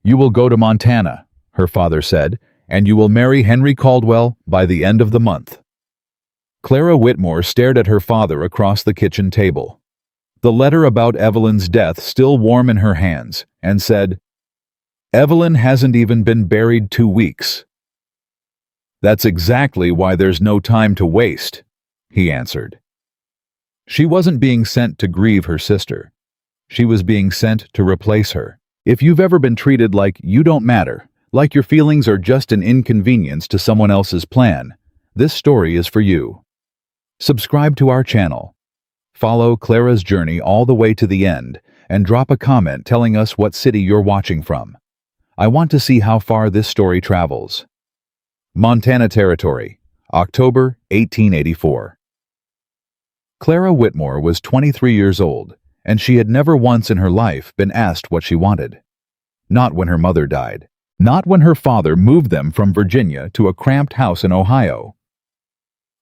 "You will go to Montana," her father said, "and you will marry Henry Caldwell by the end of the month." Clara Whitmore stared at her father across the kitchen table, the letter about Evelyn's death still warm in her hands, and said, "Evelyn hasn't even been buried 2 weeks." "That's exactly why there's no time to waste," he answered. She wasn't being sent to grieve her sister. She was being sent to replace her. If you've ever been treated like you don't matter, like your feelings are just an inconvenience to someone else's plan, this story is for you. Subscribe to our channel. Follow Clara's journey all the way to the end, and drop a comment telling us what city you're watching from. I want to see how far this story travels. Montana Territory, October 1884. Clara Whitmore was 23 years old, and she had never once in her life been asked what she wanted. Not when her mother died. Not when her father moved them from Virginia to a cramped house in Ohio.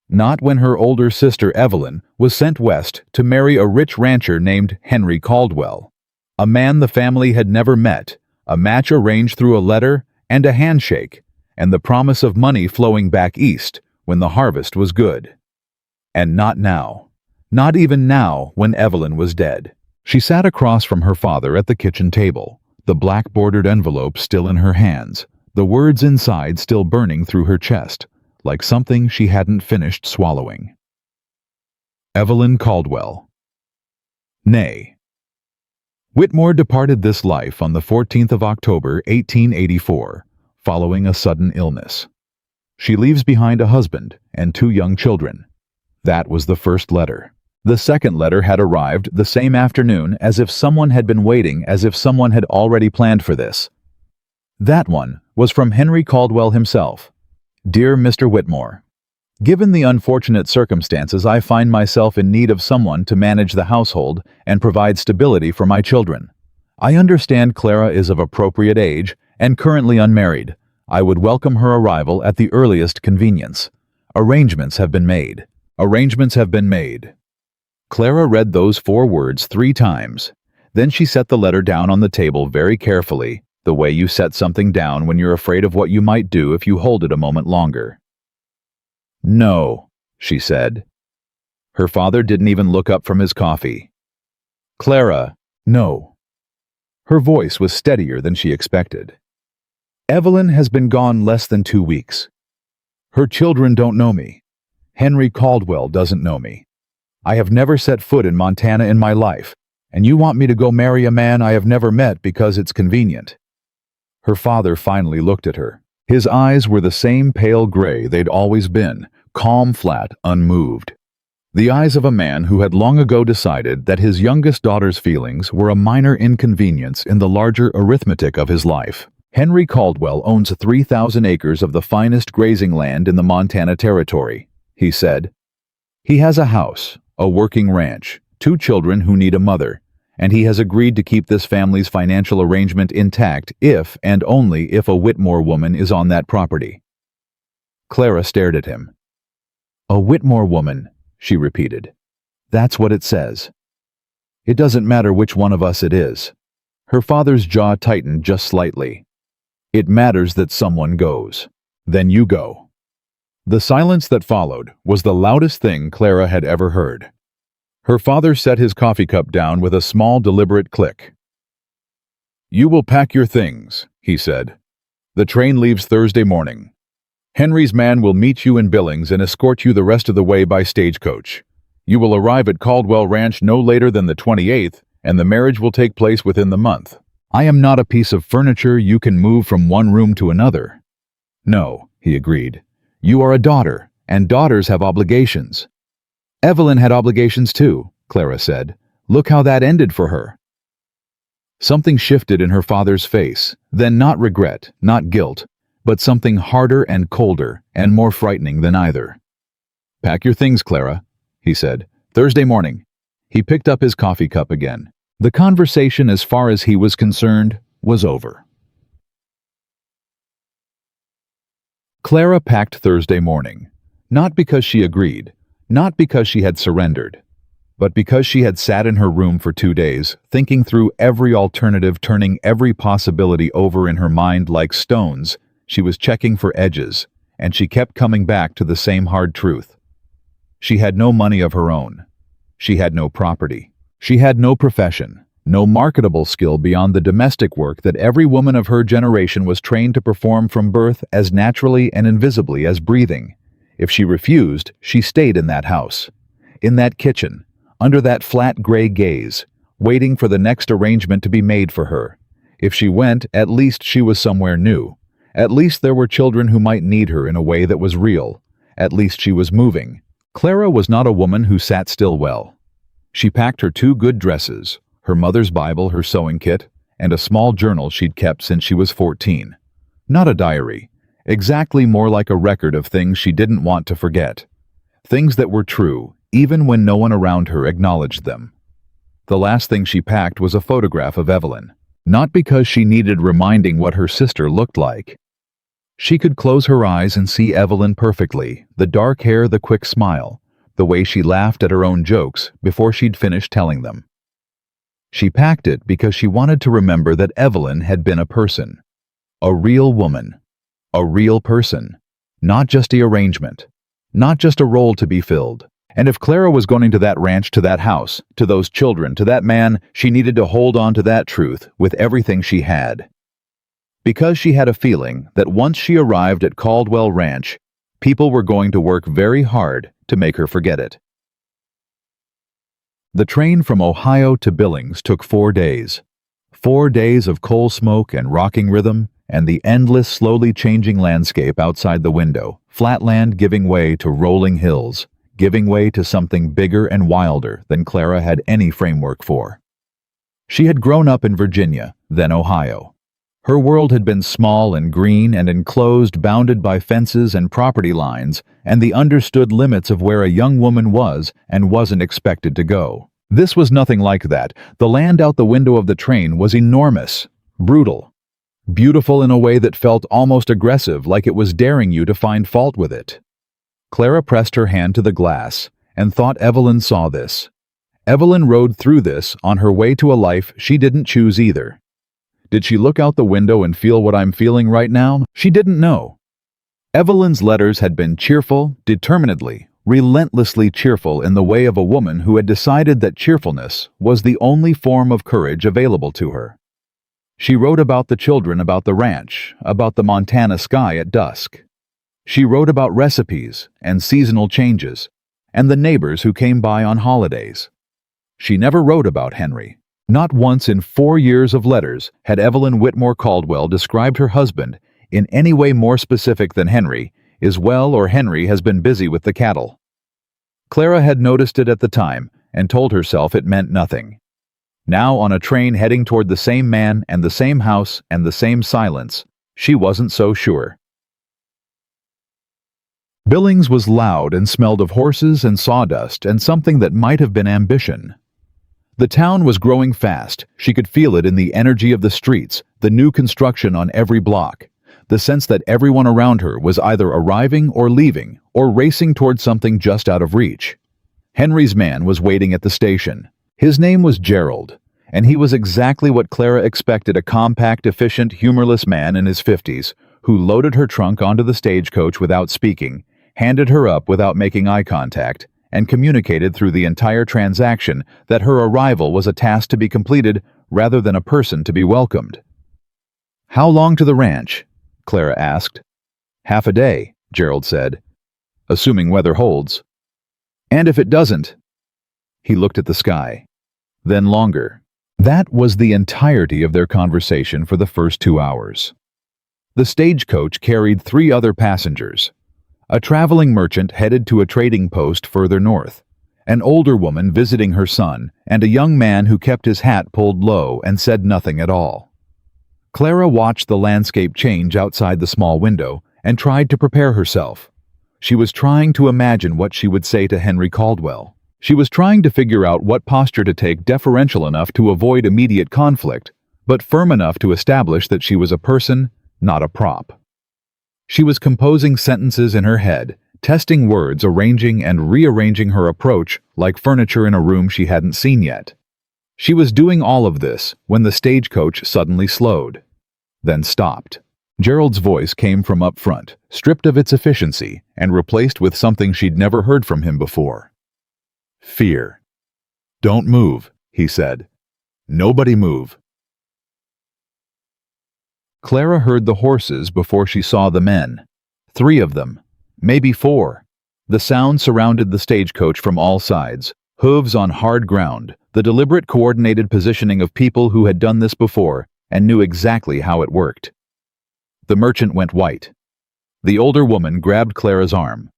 Not when her older sister Evelyn was sent west to marry a rich rancher named Henry Caldwell, a man the family had never met, a match arranged through a letter and a handshake, and the promise of money flowing back east when the harvest was good. And not now. Not even now when Evelyn was dead. She sat across from her father at the kitchen table, the black-bordered envelope still in her hands, the words inside still burning through her chest, like something she hadn't finished swallowing. Evelyn Caldwell. Nay. Whitmore departed this life on the 14th of October, 1884, following a sudden illness. She leaves behind a husband and 2 young children. That was the first letter. The second letter had arrived the same afternoon, as if someone had been waiting, as if someone had already planned for this. That one was from Henry Caldwell himself. Dear Mr. Whitmore, given the unfortunate circumstances, I find myself in need of someone to manage the household and provide stability for my children. I understand Clara is of appropriate age and currently unmarried. I would welcome her arrival at the earliest convenience. Arrangements have been made. Arrangements have been made. Clara read those 4 words 3 times. Then she set the letter down on the table very carefully, the way you set something down when you're afraid of what you might do if you hold it a moment longer. "No," she said. Her father didn't even look up from his coffee. "Clara, no." Her voice was steadier than she expected. "Evelyn has been gone less than 2 weeks. Her children don't know me. Henry Caldwell doesn't know me. I have never set foot in Montana in my life, and you want me to go marry a man I have never met because it's convenient." Her father finally looked at her. His eyes were the same pale gray they'd always been, calm, flat, unmoved. The eyes of a man who had long ago decided that his youngest daughter's feelings were a minor inconvenience in the larger arithmetic of his life. Henry Caldwell owns 3,000 acres of the finest grazing land in the Montana Territory, he said. He has a house, a working ranch, 2 children who need a mother, and he has agreed to keep this family's financial arrangement intact if and only if a Whitmore woman is on that property. Clara stared at him. "A Whitmore woman," she repeated. "That's what it says. It doesn't matter which one of us it is." Her father's jaw tightened just slightly. "It matters that someone goes. Then you go." The silence that followed was the loudest thing Clara had ever heard. Her father set his coffee cup down with a small, deliberate click. "You will pack your things," he said. "The train leaves Thursday morning. Henry's man will meet you in Billings and escort you the rest of the way by stagecoach. You will arrive at Caldwell Ranch no later than the 28th, and the marriage will take place within the month. I am not a piece of furniture you can move from one room to another." "No," he agreed. "You are a daughter, and daughters have obligations." "Evelyn had obligations too," Clara said. "Look how that ended for her." Something shifted in her father's face, then not regret, not guilt, but something harder and colder and more frightening than either. "Pack your things, Clara," he said. "Thursday morning." He picked up his coffee cup again. The conversation, as far as he was concerned, was over. Clara packed Thursday morning, not because she agreed, not because she had surrendered. But because she had sat in her room for 2 days, thinking through every alternative, turning every possibility over in her mind like stones, she was checking for edges, and she kept coming back to the same hard truth. She had no money of her own. She had no property. She had no profession, no marketable skill beyond the domestic work that every woman of her generation was trained to perform from birth as naturally and invisibly as breathing. If she refused, she stayed in that house, in that kitchen, under that flat gray gaze, waiting for the next arrangement to be made for her. If she went, at least she was somewhere new. At least there were children who might need her in a way that was real. At least she was moving. Clara was not a woman who sat still well. She packed her 2 good dresses, her mother's Bible, her sewing kit, and a small journal she'd kept since she was 14. Not a diary, exactly more like a record of things she didn't want to forget. Things that were true, even when no one around her acknowledged them. The last thing she packed was a photograph of Evelyn, not because she needed reminding what her sister looked like. She could close her eyes and see Evelyn perfectly, the dark hair, the quick smile, the way she laughed at her own jokes before she'd finished telling them. She packed it because she wanted to remember that Evelyn had been a person, a real woman, a real person, not just the arrangement, not just a role to be filled. And if Clara was going to that ranch, to that house, to those children, to that man, she needed to hold on to that truth with everything she had. Because she had a feeling that once she arrived at Caldwell Ranch, people were going to work very hard to make her forget it. The train from Ohio to Billings took 4 days. 4 days of coal smoke and rocking rhythm, and the endless, slowly changing landscape outside the window, flatland giving way to rolling hills, giving way to something bigger and wilder than Clara had any framework for. She had grown up in Virginia, then Ohio. Her world had been small and green and enclosed, bounded by fences and property lines, and the understood limits of where a young woman was and wasn't expected to go. This was nothing like that. The land out the window of the train was enormous, brutal, beautiful in a way that felt almost aggressive, like it was daring you to find fault with it. Clara pressed her hand to the glass and thought Evelyn saw this. Evelyn rode through this on her way to a life she didn't choose either. Did she look out the window and feel what I'm feeling right now? She didn't know. Evelyn's letters had been cheerful, determinedly, relentlessly cheerful in the way of a woman who had decided that cheerfulness was the only form of courage available to her. She wrote about the children, about the ranch, about the Montana sky at dusk. She wrote about recipes and seasonal changes, and the neighbors who came by on holidays. She never wrote about Henry. Not once in 4 years of letters had Evelyn Whitmore Caldwell described her husband in any way more specific than Henry is well, or Henry has been busy with the cattle. Clara had noticed it at the time and told herself it meant nothing. Now, on a train heading toward the same man and the same house and the same silence, she wasn't so sure. Billings was loud and smelled of horses and sawdust and something that might have been ambition. The town was growing fast. She could feel it in the energy of the streets, the new construction on every block, the sense that everyone around her was either arriving or leaving or racing toward something just out of reach. Henry's man was waiting at the station. His name was Gerald, and he was exactly what Clara expected: a compact, efficient, humorless man in his 50s who loaded her trunk onto the stagecoach without speaking, handed her up without making eye contact, and communicated through the entire transaction that her arrival was a task to be completed rather than a person to be welcomed. "How long to the ranch?" Clara asked. "Half a day," Gerald said, "assuming weather holds." "And if it doesn't?" He looked at the sky. "Then longer." That was the entirety of their conversation for the first 2 hours. The stagecoach carried 3 other passengers. A traveling merchant headed to a trading post further north, an older woman visiting her son, and a young man who kept his hat pulled low and said nothing at all. Clara watched the landscape change outside the small window and tried to prepare herself. She was trying to imagine what she would say to Henry Caldwell. She was trying to figure out what posture to take, deferential enough to avoid immediate conflict, but firm enough to establish that she was a person, not a prop. She was composing sentences in her head, testing words, arranging and rearranging her approach like furniture in a room she hadn't seen yet. She was doing all of this when the stagecoach suddenly slowed, then stopped. Gerald's voice came from up front, stripped of its efficiency and replaced with something she'd never heard from him before. Fear. "Don't move," he said. "Nobody move." Clara heard the horses before she saw the men. 3 of them, maybe 4. The sound surrounded the stagecoach from all sides, hooves on hard ground, the deliberate coordinated positioning of people who had done this before and knew exactly how it worked. The merchant went white. The older woman grabbed Clara's arm.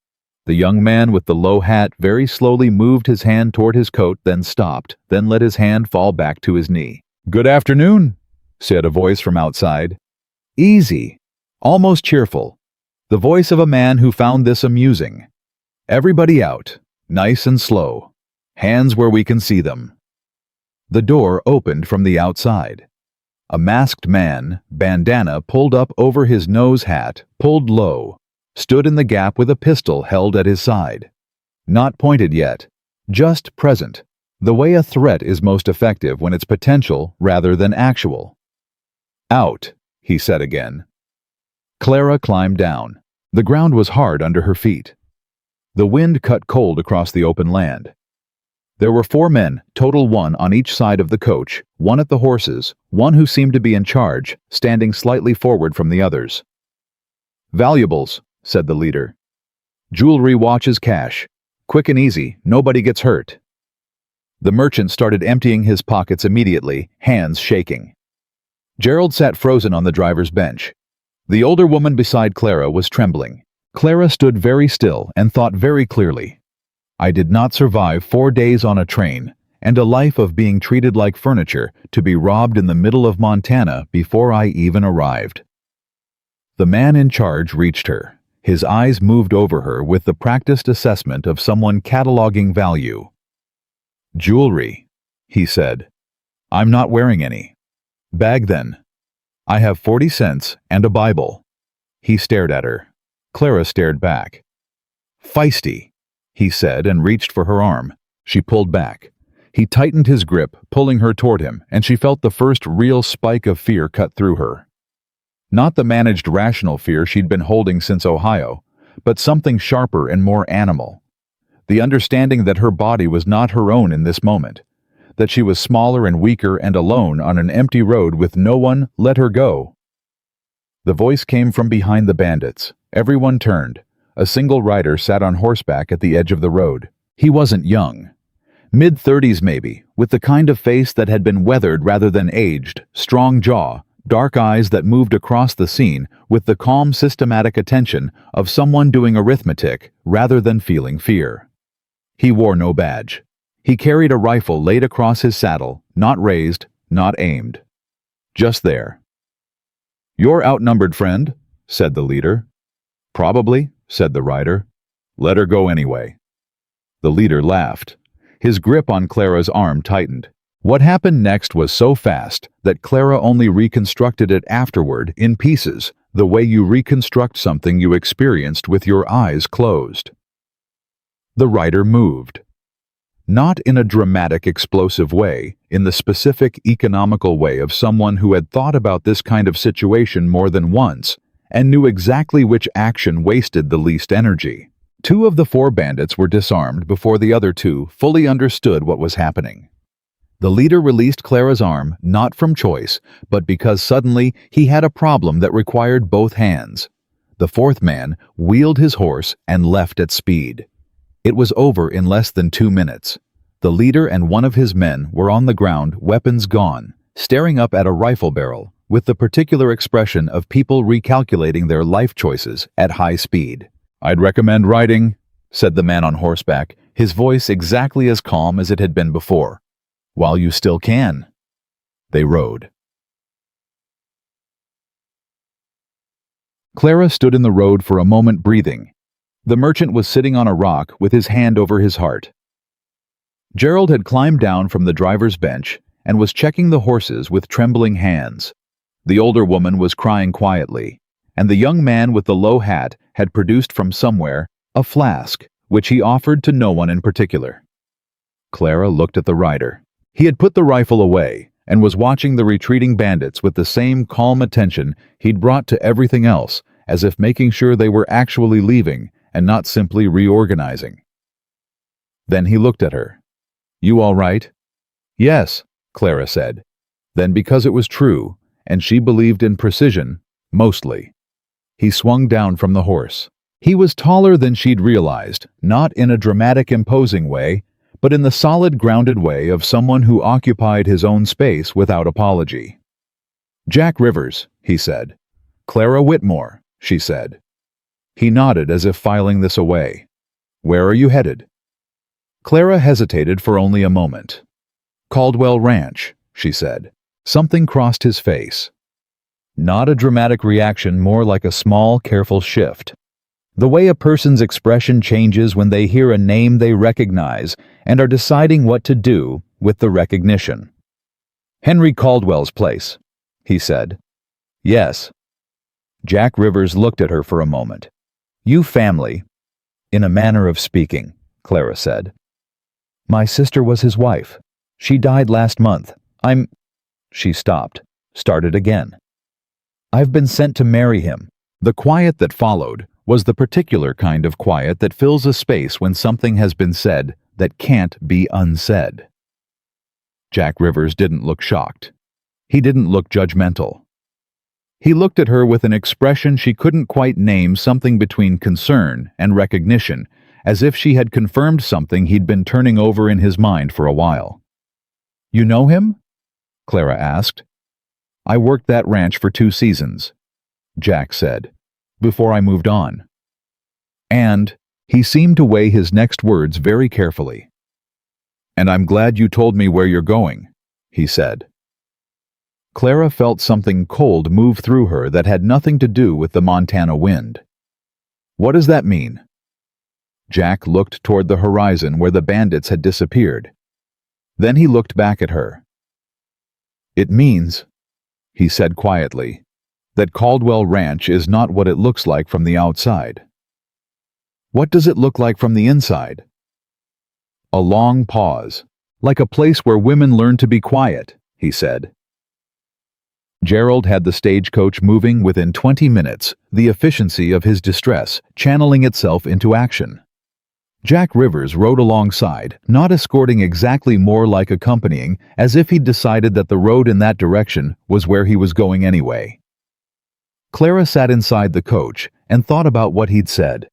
The young man with the low hat very slowly moved his hand toward his coat, then stopped, then let his hand fall back to his knee. "Good afternoon," said a voice from outside. Easy, almost cheerful. The voice of a man who found this amusing. "Everybody out, nice and slow. Hands where we can see them." The door opened from the outside. A masked man, bandana pulled up over his nose, hat pulled low, stood in the gap with a pistol held at his side. Not pointed yet, just present, the way a threat is most effective when it's potential rather than actual. "Out," he said again. Clara climbed down. The ground was hard under her feet. The wind cut cold across the open land. There were 4 men, total 1 on each side of the coach, 1 at the horses, 1 who seemed to be in charge, standing slightly forward from the others. "Valuables," said the leader. "Jewelry, watches, cash. Quick and easy, nobody gets hurt." The merchant started emptying his pockets immediately, hands shaking. Gerald sat frozen on the driver's bench. The older woman beside Clara was trembling. Clara stood very still and thought very clearly. "I did not survive 4 days on a train and a life of being treated like furniture to be robbed in the middle of Montana before I even arrived." The man in charge reached her. His eyes moved over her with the practiced assessment of someone cataloging value. "Jewelry," he said. "I'm not wearing any." "Bag then." "I have 40 cents and a Bible." He stared at her. Clara stared back. "Feisty," he said and reached for her arm. She pulled back. He tightened his grip, pulling her toward him, and she felt the first real spike of fear cut through her. Not the managed rational fear she'd been holding since Ohio, but something sharper and more animal. The understanding that her body was not her own in this moment, that she was smaller and weaker and alone on an empty road with no one. Let her go. The voice came from behind the bandits. Everyone turned. A single rider sat on horseback at the edge of the road. He wasn't young. Mid-30s maybe, with the kind of face that had been weathered rather than aged, strong jaw, dark eyes that moved across the scene with the calm, systematic attention of someone doing arithmetic rather than feeling fear. He wore no badge. He carried a rifle laid across his saddle, not raised, not aimed. Just there. "You're outnumbered, friend," said the leader. "Probably," said the rider. "Let her go anyway." The leader laughed. His grip on Clara's arm tightened. What happened next was so fast that Clara only reconstructed it afterward in pieces, the way you reconstruct something you experienced with your eyes closed. The rider moved. Not in a dramatic, explosive way, in the specific, economical way of someone who had thought about this kind of situation more than once and knew exactly which action wasted the least energy. 2 of the 4 bandits were disarmed before the other 2 fully understood what was happening. The leader released Clara's arm, not from choice, but because suddenly he had a problem that required both hands. The 4th man wheeled his horse and left at speed. It was over in less than 2 minutes. The leader and 1 of his men were on the ground, weapons gone, staring up at a rifle barrel, with the particular expression of people recalculating their life choices at high speed. "I'd recommend riding," said the man on horseback, his voice exactly as calm as it had been before. "While you still can." They rode. Clara stood in the road for a moment, breathing. The merchant was sitting on a rock with his hand over his heart. Gerald had climbed down from the driver's bench and was checking the horses with trembling hands. The older woman was crying quietly, and the young man with the low hat had produced from somewhere a flask, which he offered to no one in particular. Clara looked at the rider. He had put the rifle away and was watching the retreating bandits with the same calm attention he'd brought to everything else, as if making sure they were actually leaving and not simply reorganizing. Then he looked at her. "You all right?" "Yes," Clara said. Then, because it was true, and she believed in precision, mostly. He swung down from the horse. He was taller than she'd realized, not in a dramatic, imposing way, but in the solid, grounded way of someone who occupied his own space without apology. "Jack Rivers," he said. "Clara Whitmore," she said. He nodded as if filing this away. "Where are you headed?" Clara hesitated for only a moment. "Caldwell Ranch," she said. Something crossed his face. Not a dramatic reaction, more like a small, careful shift. The way a person's expression changes when they hear a name they recognize and are deciding what to do with the recognition. "Henry Caldwell's place," he said. "Yes." Jack Rivers looked at her for a moment. "You family." "In a manner of speaking," Clara said. "My sister was his wife. She died last month. She stopped, started again. "I've been sent to marry him." The quiet that followed was the particular kind of quiet that fills a space when something has been said that can't be unsaid. Jack Rivers didn't look shocked. He didn't look judgmental. He looked at her with an expression she couldn't quite name, something between concern and recognition, as if she had confirmed something he'd been turning over in his mind for a while. "You know him?" Clara asked. "I worked that ranch for 2 seasons, Jack said, "before I moved on." And he seemed to weigh his next words very carefully. "And I'm glad you told me where you're going," he said. Clara felt something cold move through her that had nothing to do with the Montana wind. "What does that mean?" Jack looked toward the horizon where the bandits had disappeared. Then he looked back at her. "It means," he said quietly, "that Caldwell Ranch is not what it looks like from the outside." "What does it look like from the inside?" A long pause, "Like a place where women learn to be quiet," he said. Gerald had the stagecoach moving within 20 minutes, the efficiency of his distress channeling itself into action. Jack Rivers rode alongside, not escorting, exactly, more like accompanying, as if he'd decided that the road in that direction was where he was going anyway. Clara sat inside the coach and thought about what he'd said.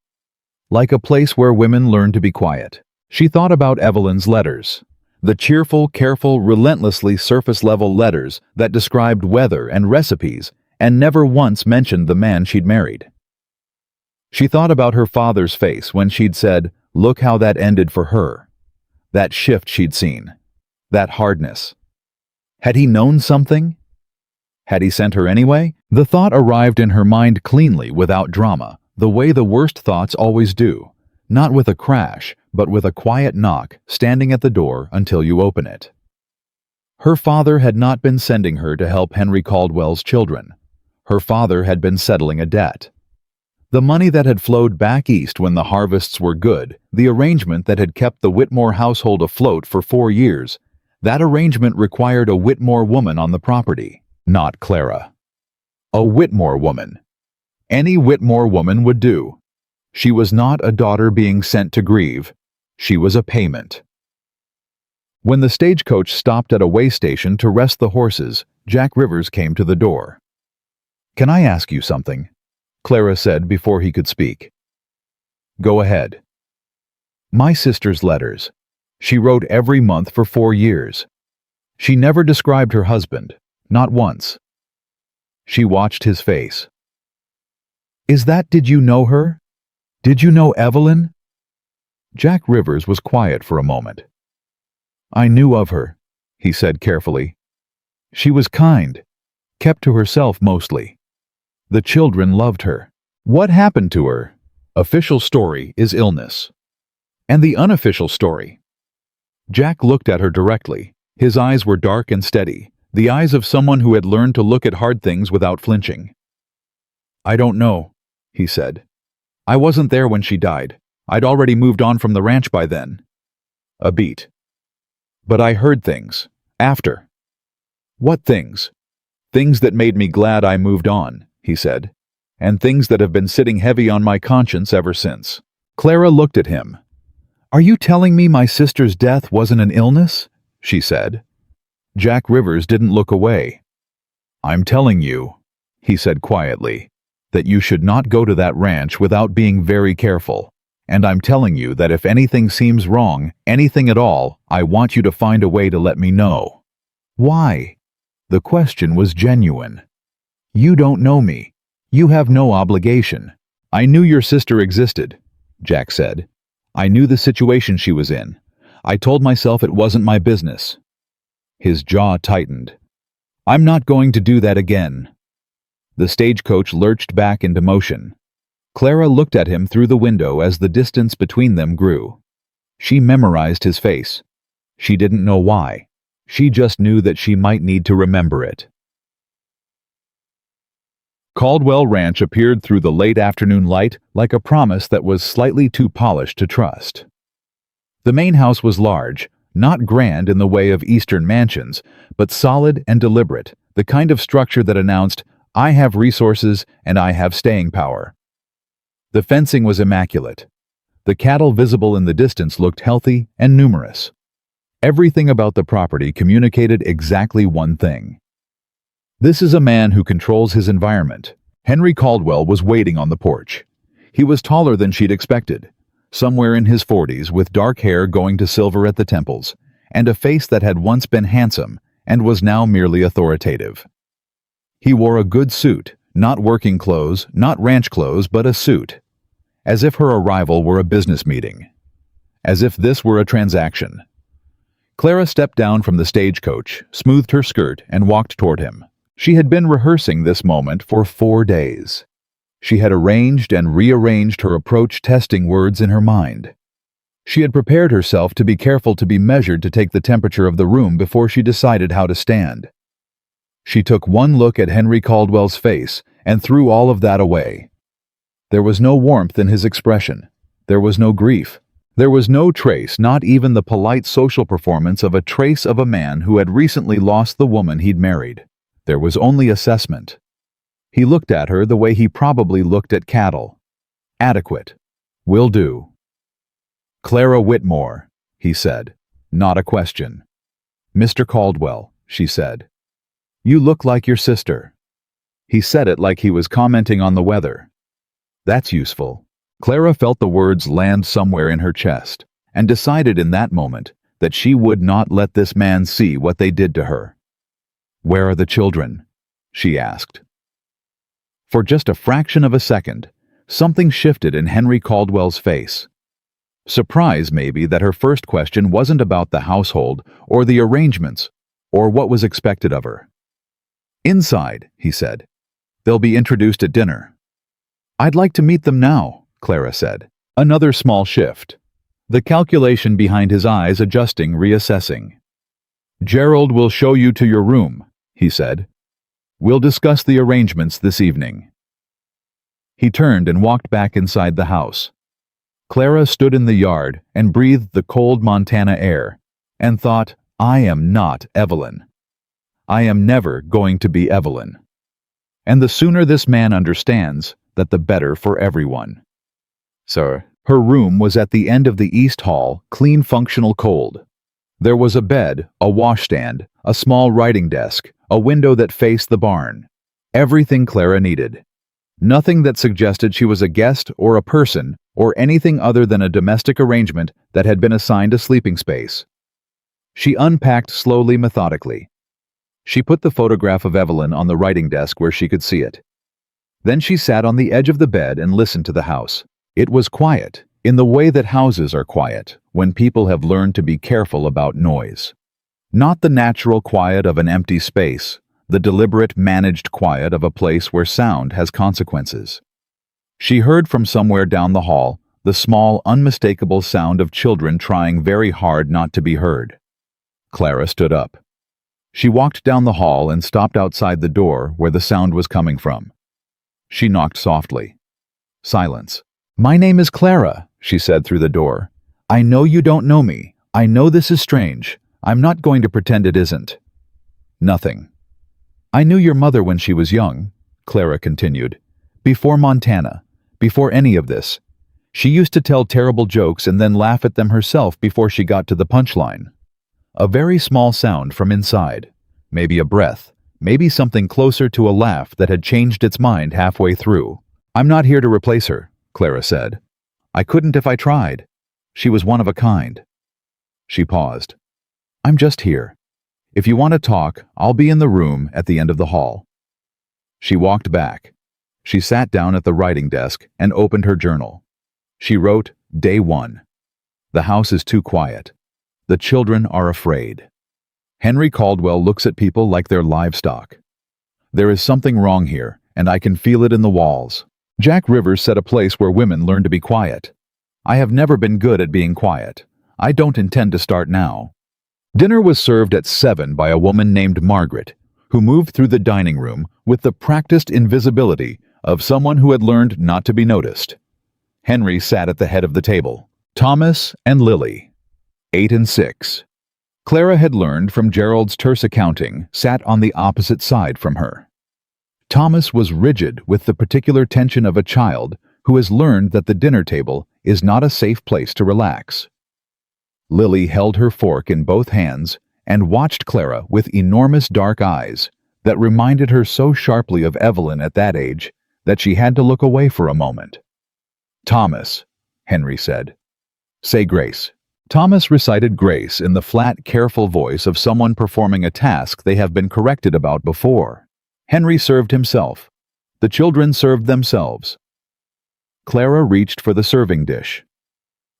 Like a place where women learn to be quiet. She thought about Evelyn's letters. The cheerful, careful, relentlessly surface-level letters that described weather and recipes and never once mentioned the man she'd married. She thought about her father's face when she'd said, "Look how that ended for her." That shift she'd seen. That hardness. Had he known something? Had he sent her anyway? The thought arrived in her mind cleanly, without drama, the way the worst thoughts always do. Not with a crash, but with a quiet knock, standing at the door until you open it. Her father had not been sending her to help Henry Caldwell's children. Her father had been settling a debt. The money that had flowed back east when the harvests were good, the arrangement that had kept the Whitmore household afloat for 4 years, that arrangement required a Whitmore woman on the property, not Clara. A Whitmore woman. Any Whitmore woman would do. She was not a daughter being sent to grieve. She was a payment. When the stagecoach stopped at a way station to rest the horses, Jack Rivers came to the door. "Can I ask you something?" Clara said before he could speak. "Go ahead." "My sister's letters. She wrote every month for 4 years. She never described her husband, not once." She watched his face. Did you know her? Did you know Evelyn?" Jack Rivers was quiet for a moment. "I knew of her," he said carefully. "She was kind, kept to herself mostly. The children loved her. What happened to her? Official story is illness. And the unofficial story?" Jack looked at her directly. His eyes were dark and steady, the eyes of someone who had learned to look at hard things without flinching. "I don't know," he said. "I wasn't there when she died. I'd already moved on from the ranch by then. A beat. But I heard things. After. What things? Things that made me glad I moved on, he said, and things that have been sitting heavy on my conscience ever since. Clara looked at him. Are you telling me my sister's death wasn't an illness? She said. Jack Rivers didn't look away. I'm telling you, he said quietly, that you should not go to that ranch without being very careful. And I'm telling you that if anything seems wrong, anything at all, I want you to find a way to let me know. Why? The question was genuine. You don't know me. You have no obligation. I knew your sister existed, Jack said. I knew the situation she was in. I told myself it wasn't my business. His jaw tightened. I'm not going to do that again. The stagecoach lurched back into motion. Clara looked at him through the window as the distance between them grew. She memorized his face. She didn't know why. She just knew that she might need to remember it. Caldwell Ranch appeared through the late afternoon light like a promise that was slightly too polished to trust. The main house was large, not grand in the way of Eastern mansions, but solid and deliberate, the kind of structure that announced, I have resources and I have staying power. The fencing was immaculate. The cattle visible in the distance looked healthy and numerous. Everything about the property communicated exactly one thing. This is a man who controls his environment. Henry Caldwell was waiting on the porch. He was taller than she'd expected, somewhere in his 40s with dark hair going to silver at the temples, and a face that had once been handsome and was now merely authoritative. He wore a good suit, not working clothes, not ranch clothes, but a suit. As if her arrival were a business meeting. As if this were a transaction. Clara stepped down from the stagecoach, smoothed her skirt, and walked toward him. She had been rehearsing this moment for 4 days. She had arranged and rearranged her approach, testing words in her mind. She had prepared herself to be careful, to be measured, to take the temperature of the room before she decided how to stand. She took one look at Henry Caldwell's face and threw all of that away. There was no warmth in his expression. There was no grief. There was no trace, not even the polite social performance of a trace of a man who had recently lost the woman he'd married. There was only assessment. He looked at her the way he probably looked at cattle. Adequate. Will do. Clara Whitmore, he said, not a question. Mr. Caldwell, she said. You look like your sister. He said it like he was commenting on the weather. That's useful. Clara felt the words land somewhere in her chest, and decided in that moment that she would not let this man see what they did to her. Where are the children? She asked. For just a fraction of a second, something shifted in Henry Caldwell's face. Surprise, maybe, that her first question wasn't about the household or the arrangements or what was expected of her. Inside, he said. They'll be introduced at dinner. I'd like to meet them now, Clara said. Another small shift. The calculation behind his eyes adjusting, reassessing. Gerald will show you to your room, he said. We'll discuss the arrangements this evening. He turned and walked back inside the house. Clara stood in the yard and breathed the cold Montana air and thought, I am not Evelyn. I am never going to be Evelyn. And the sooner this man understands, that the better for everyone. Sir. Her room was at the end of the east hall, clean, functional, cold. There was a bed, a washstand, a small writing desk, a window that faced the barn. Everything Clara needed. Nothing that suggested she was a guest or a person or anything other than a domestic arrangement that had been assigned a sleeping space. She unpacked slowly, methodically. She put the photograph of Evelyn on the writing desk where she could see it. Then she sat on the edge of the bed and listened to the house. It was quiet, in the way that houses are quiet, when people have learned to be careful about noise. Not the natural quiet of an empty space, the deliberate, managed quiet of a place where sound has consequences. She heard from somewhere down the hall the small, unmistakable sound of children trying very hard not to be heard. Clara stood up. She walked down the hall and stopped outside the door where the sound was coming from. She knocked softly. Silence. My name is Clara, she said through the door. "I know you don't know me. I know this is strange. I'm not going to pretend it isn't." "Nothing." "I knew your mother when she was young," Clara continued. "Before Montana. Before any of this. She used to tell terrible jokes and then laugh at them herself before she got to the punchline." A very small sound from inside. Maybe a breath. Maybe something closer to a laugh that had changed its mind halfway through. "I'm not here to replace her," Clara said. "I couldn't if I tried. She was one of a kind." She paused. "I'm just here. If you want to talk, I'll be in the room at the end of the hall." She walked back. She sat down at the writing desk and opened her journal. She wrote, "Day 1. The house is too quiet. The children are afraid. Henry Caldwell looks at people like they're livestock. There is something wrong here, and I can feel it in the walls. Jack Rivers set a place where women learn to be quiet. I have never been good at being quiet. I don't intend to start now." Dinner was served at 7 by a woman named Margaret, who moved through the dining room with the practiced invisibility of someone who had learned not to be noticed. Henry sat at the head of the table. Thomas and Lily, 8 and 6. Clara had learned from Gerald's terse accounting, sat on the opposite side from her. Thomas was rigid with the particular tension of a child who has learned that the dinner table is not a safe place to relax. Lily held her fork in both hands and watched Clara with enormous dark eyes that reminded her so sharply of Evelyn at that age that she had to look away for a moment. "Thomas," Henry said, "say grace." Thomas recited grace in the flat, careful voice of someone performing a task they have been corrected about before. Henry served himself. The children served themselves. Clara reached for the serving dish.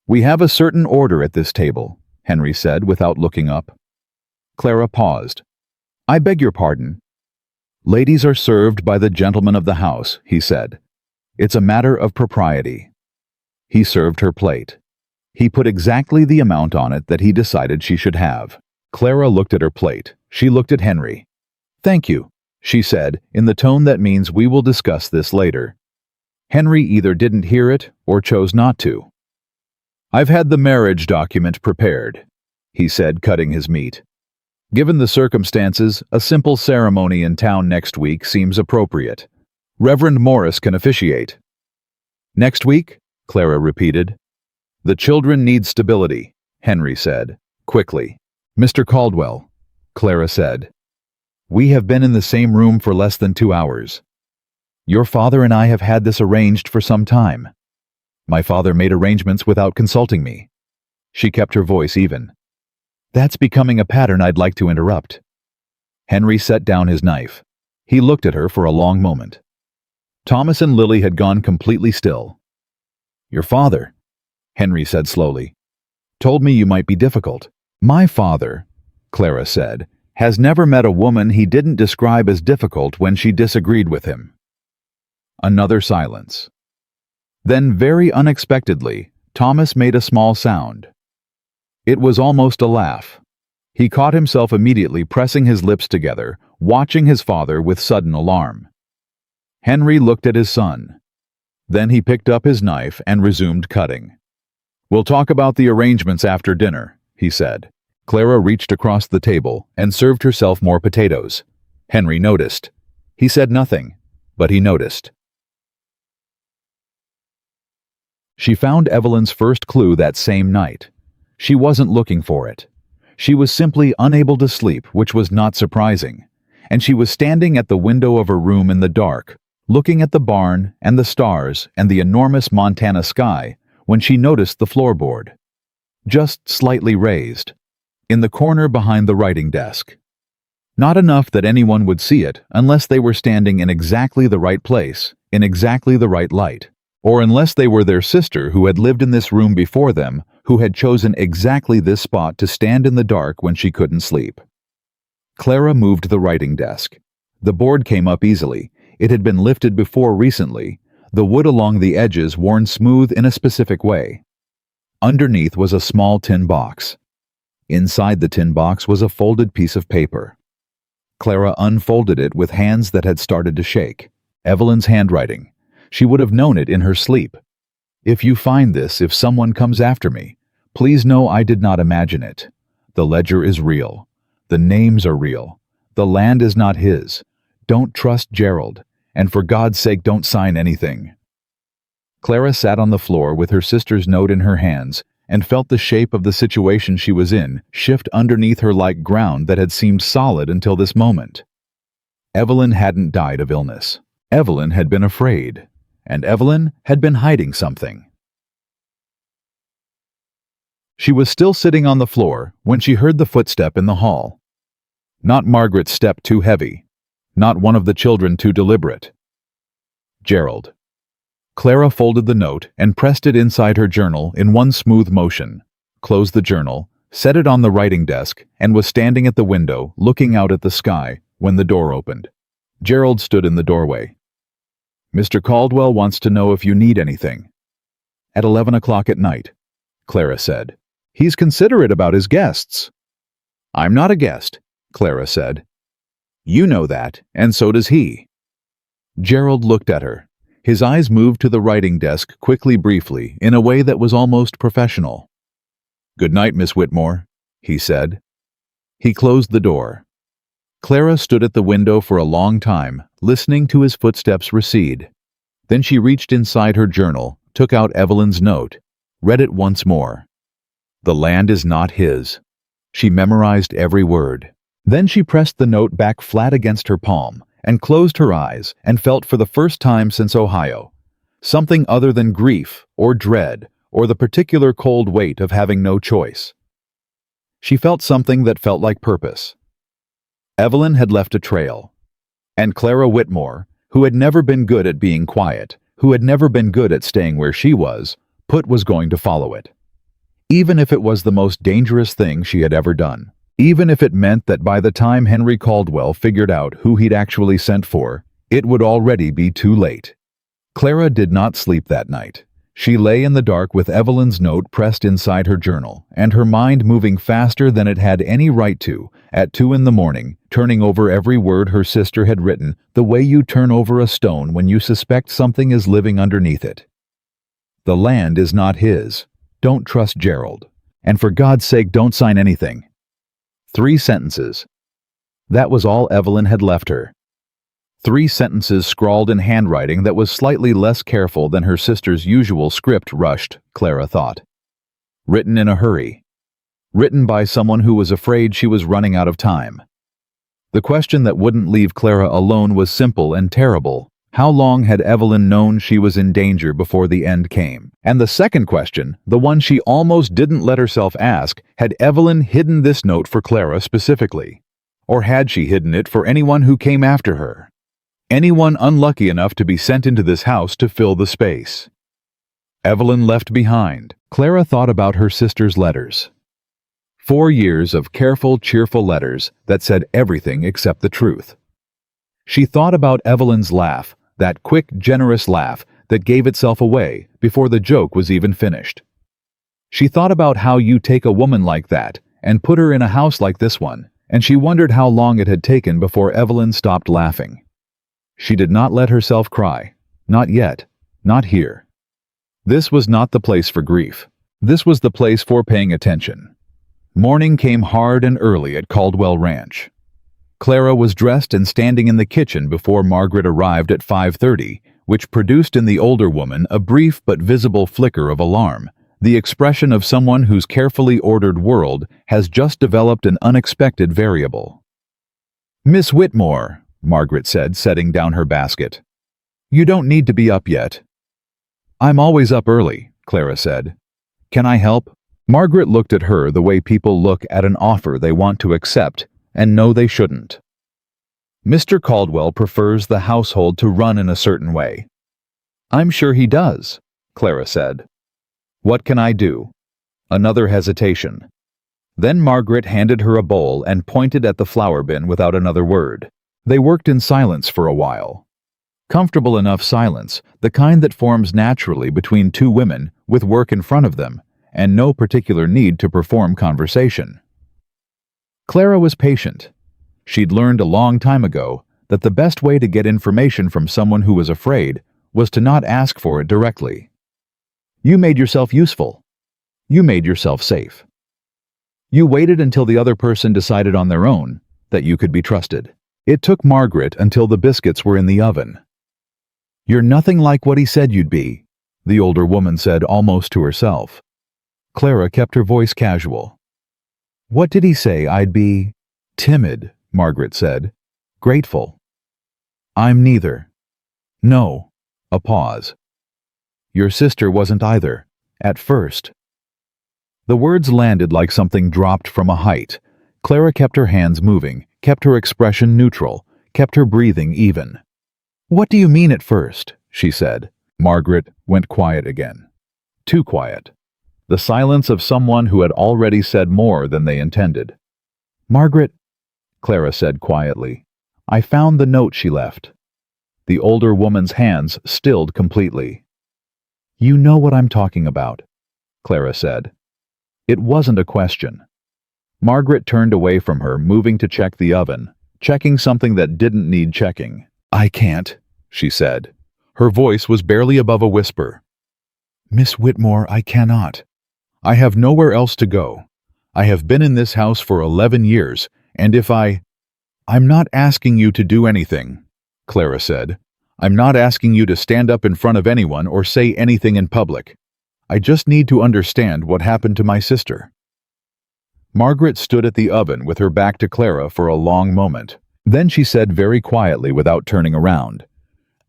"We have a certain order at this table," Henry said without looking up. Clara paused. "I beg your pardon." "Ladies are served by the gentleman of the house," he said. "It's a matter of propriety." He served her plate. He put exactly the amount on it that he decided she should have. Clara looked at her plate. She looked at Henry. "Thank you," she said, in the tone that means we will discuss this later. Henry either didn't hear it or chose not to. "I've had the marriage document prepared," he said, cutting his meat. "Given the circumstances, a simple ceremony in town next week seems appropriate. Reverend Morris can officiate." "Next week?" Clara repeated. "The children need stability," Henry said, quickly. "Mr. Caldwell," Clara said, "we have been in the same room for less than 2 hours. Your father and I have had this arranged for some time. My father made arrangements without consulting me." She kept her voice even. "That's becoming a pattern I'd like to interrupt." Henry set down his knife. He looked at her for a long moment. Thomas and Lily had gone completely still. "Your father," Henry said slowly, "told me you might be difficult." "My father," Clara said, "has never met a woman he didn't describe as difficult when she disagreed with him." Another silence. Then, very unexpectedly, Thomas made a small sound. It was almost a laugh. He caught himself immediately pressing his lips together, watching his father with sudden alarm. Henry looked at his son. Then he picked up his knife and resumed cutting. "We'll talk about the arrangements after dinner," he said. Clara reached across the table and served herself more potatoes. Henry noticed. He said nothing, but he noticed. She found Evelyn's first clue that same night. She wasn't looking for it. She was simply unable to sleep, which was not surprising. And she was standing at the window of her room in the dark, looking at the barn and the stars and the enormous Montana sky, when she noticed the floorboard. Just slightly raised. In the corner behind the writing desk. Not enough that anyone would see it unless they were standing in exactly the right place, in exactly the right light. Or unless they were their sister who had lived in this room before them, who had chosen exactly this spot to stand in the dark when she couldn't sleep. Clara moved the writing desk. The board came up easily. It had been lifted before recently, the wood along the edges worn smooth in a specific way. Underneath was a small tin box. Inside the tin box was a folded piece of paper. Clara unfolded it with hands that had started to shake. Evelyn's handwriting. She would have known it in her sleep. If you find this, if someone comes after me, please know I did not imagine it. The ledger is real. The names are real. The land is not his. Don't trust Gerald, and for God's sake don't sign anything." Clara sat on the floor with her sister's note in her hands and felt the shape of the situation she was in shift underneath her like ground that had seemed solid until this moment. Evelyn hadn't died of illness. Evelyn had been afraid, and Evelyn had been hiding something. She was still sitting on the floor when she heard the footstep in the hall. Not Margaret's step too heavy, not one of the children too deliberate. Gerald. Clara folded the note and pressed it inside her journal in one smooth motion, closed the journal, set it on the writing desk, and was standing at the window looking out at the sky when the door opened. Gerald stood in the doorway. "Mr. Caldwell wants to know if you need anything." "At 11 o'clock at night," Clara said. "He's considerate about his guests." "I'm not a guest," Clara said. "You know that, and so does he." Gerald looked at her. His eyes moved to the writing desk quickly, briefly, in a way that was almost professional. "Good night, Miss Whitmore," he said. He closed the door. Clara stood at the window for a long time, listening to his footsteps recede. Then she reached inside her journal, took out Evelyn's note, read it once more. The land is not his. She memorized every word. Then she pressed the note back flat against her palm and closed her eyes and felt for the first time since Ohio something other than grief or dread or the particular cold weight of having no choice. She felt something that felt like purpose. Evelyn had left a trail, and Clara Whitmore, who had never been good at being quiet, who had never been good at staying where she was going to follow it. Even if it was the most dangerous thing she had ever done. Even if it meant that by the time Henry Caldwell figured out who he'd actually sent for, it would already be too late. Clara did not sleep that night. She lay in the dark with Evelyn's note pressed inside her journal, and her mind moving faster than it had any right to, at 2 a.m, turning over every word her sister had written, the way you turn over a stone when you suspect something is living underneath it. The land is not his. Don't trust Gerald. And for God's sake, don't sign anything. 3 sentences. That was all Evelyn had left her. 3 sentences scrawled in handwriting that was slightly less careful than her sister's usual script rushed, Clara thought. Written in a hurry. Written by someone who was afraid she was running out of time. The question that wouldn't leave Clara alone was simple and terrible. How long had Evelyn known she was in danger before the end came? And the second question, the one she almost didn't let herself ask, had Evelyn hidden this note for Clara specifically? Or had she hidden it for anyone who came after her? Anyone unlucky enough to be sent into this house to fill the space? Evelyn left behind. Clara thought about her sister's letters. 4 years of careful, cheerful letters that said everything except the truth. She thought about Evelyn's laugh, that quick, generous laugh that gave itself away before the joke was even finished. She thought about how you take a woman like that and put her in a house like this one, and she wondered how long it had taken before Evelyn stopped laughing. She did not let herself cry. Not yet. Not here. This was not the place for grief. This was the place for paying attention. Morning came hard and early at Caldwell Ranch. Clara was dressed and standing in the kitchen before Margaret arrived at 5:30, which produced in the older woman a brief but visible flicker of alarm, the expression of someone whose carefully ordered world has just developed an unexpected variable. "Miss Whitmore," Margaret said, setting down her basket. "You don't need to be up yet." "I'm always up early," Clara said. "Can I help?" Margaret looked at her the way people look at an offer they want to accept and know they shouldn't. "Mr. Caldwell prefers the household to run in a certain way." "I'm sure he does," Clara said. "What can I do?" Another hesitation. Then Margaret handed her a bowl and pointed at the flower bin without another word. They worked in silence for a while. Comfortable enough silence, the kind that forms naturally between two women with work in front of them, and no particular need to perform conversation. Clara was patient. She'd learned a long time ago that the best way to get information from someone who was afraid was to not ask for it directly. You made yourself useful. You made yourself safe. You waited until the other person decided on their own that you could be trusted. It took Margaret until the biscuits were in the oven. You're nothing like what he said you'd be, the older woman said almost to herself. Clara kept her voice casual. What did he say I'd be? Timid, Margaret said. Grateful. I'm neither. No. A pause. Your sister wasn't either, at first. The words landed like something dropped from a height. Clara kept her hands moving, kept her expression neutral, kept her breathing even. What do you mean at first? She said. Margaret went quiet again. Too quiet. The silence of someone who had already said more than they intended. Margaret, Clara said quietly, I found the note she left. The older woman's hands stilled completely. You know what I'm talking about, Clara said. It wasn't a question. Margaret turned away from her, moving to check the oven, checking something that didn't need checking. I can't, she said. Her voice was barely above a whisper. Miss Whitmore, I cannot. I have nowhere else to go. I have been in this house for 11 years, and if I'm not asking you to do anything, Clara said. I'm not asking you to stand up in front of anyone or say anything in public. I just need to understand what happened to my sister. Margaret stood at the oven with her back to Clara for a long moment. Then she said very quietly without turning around,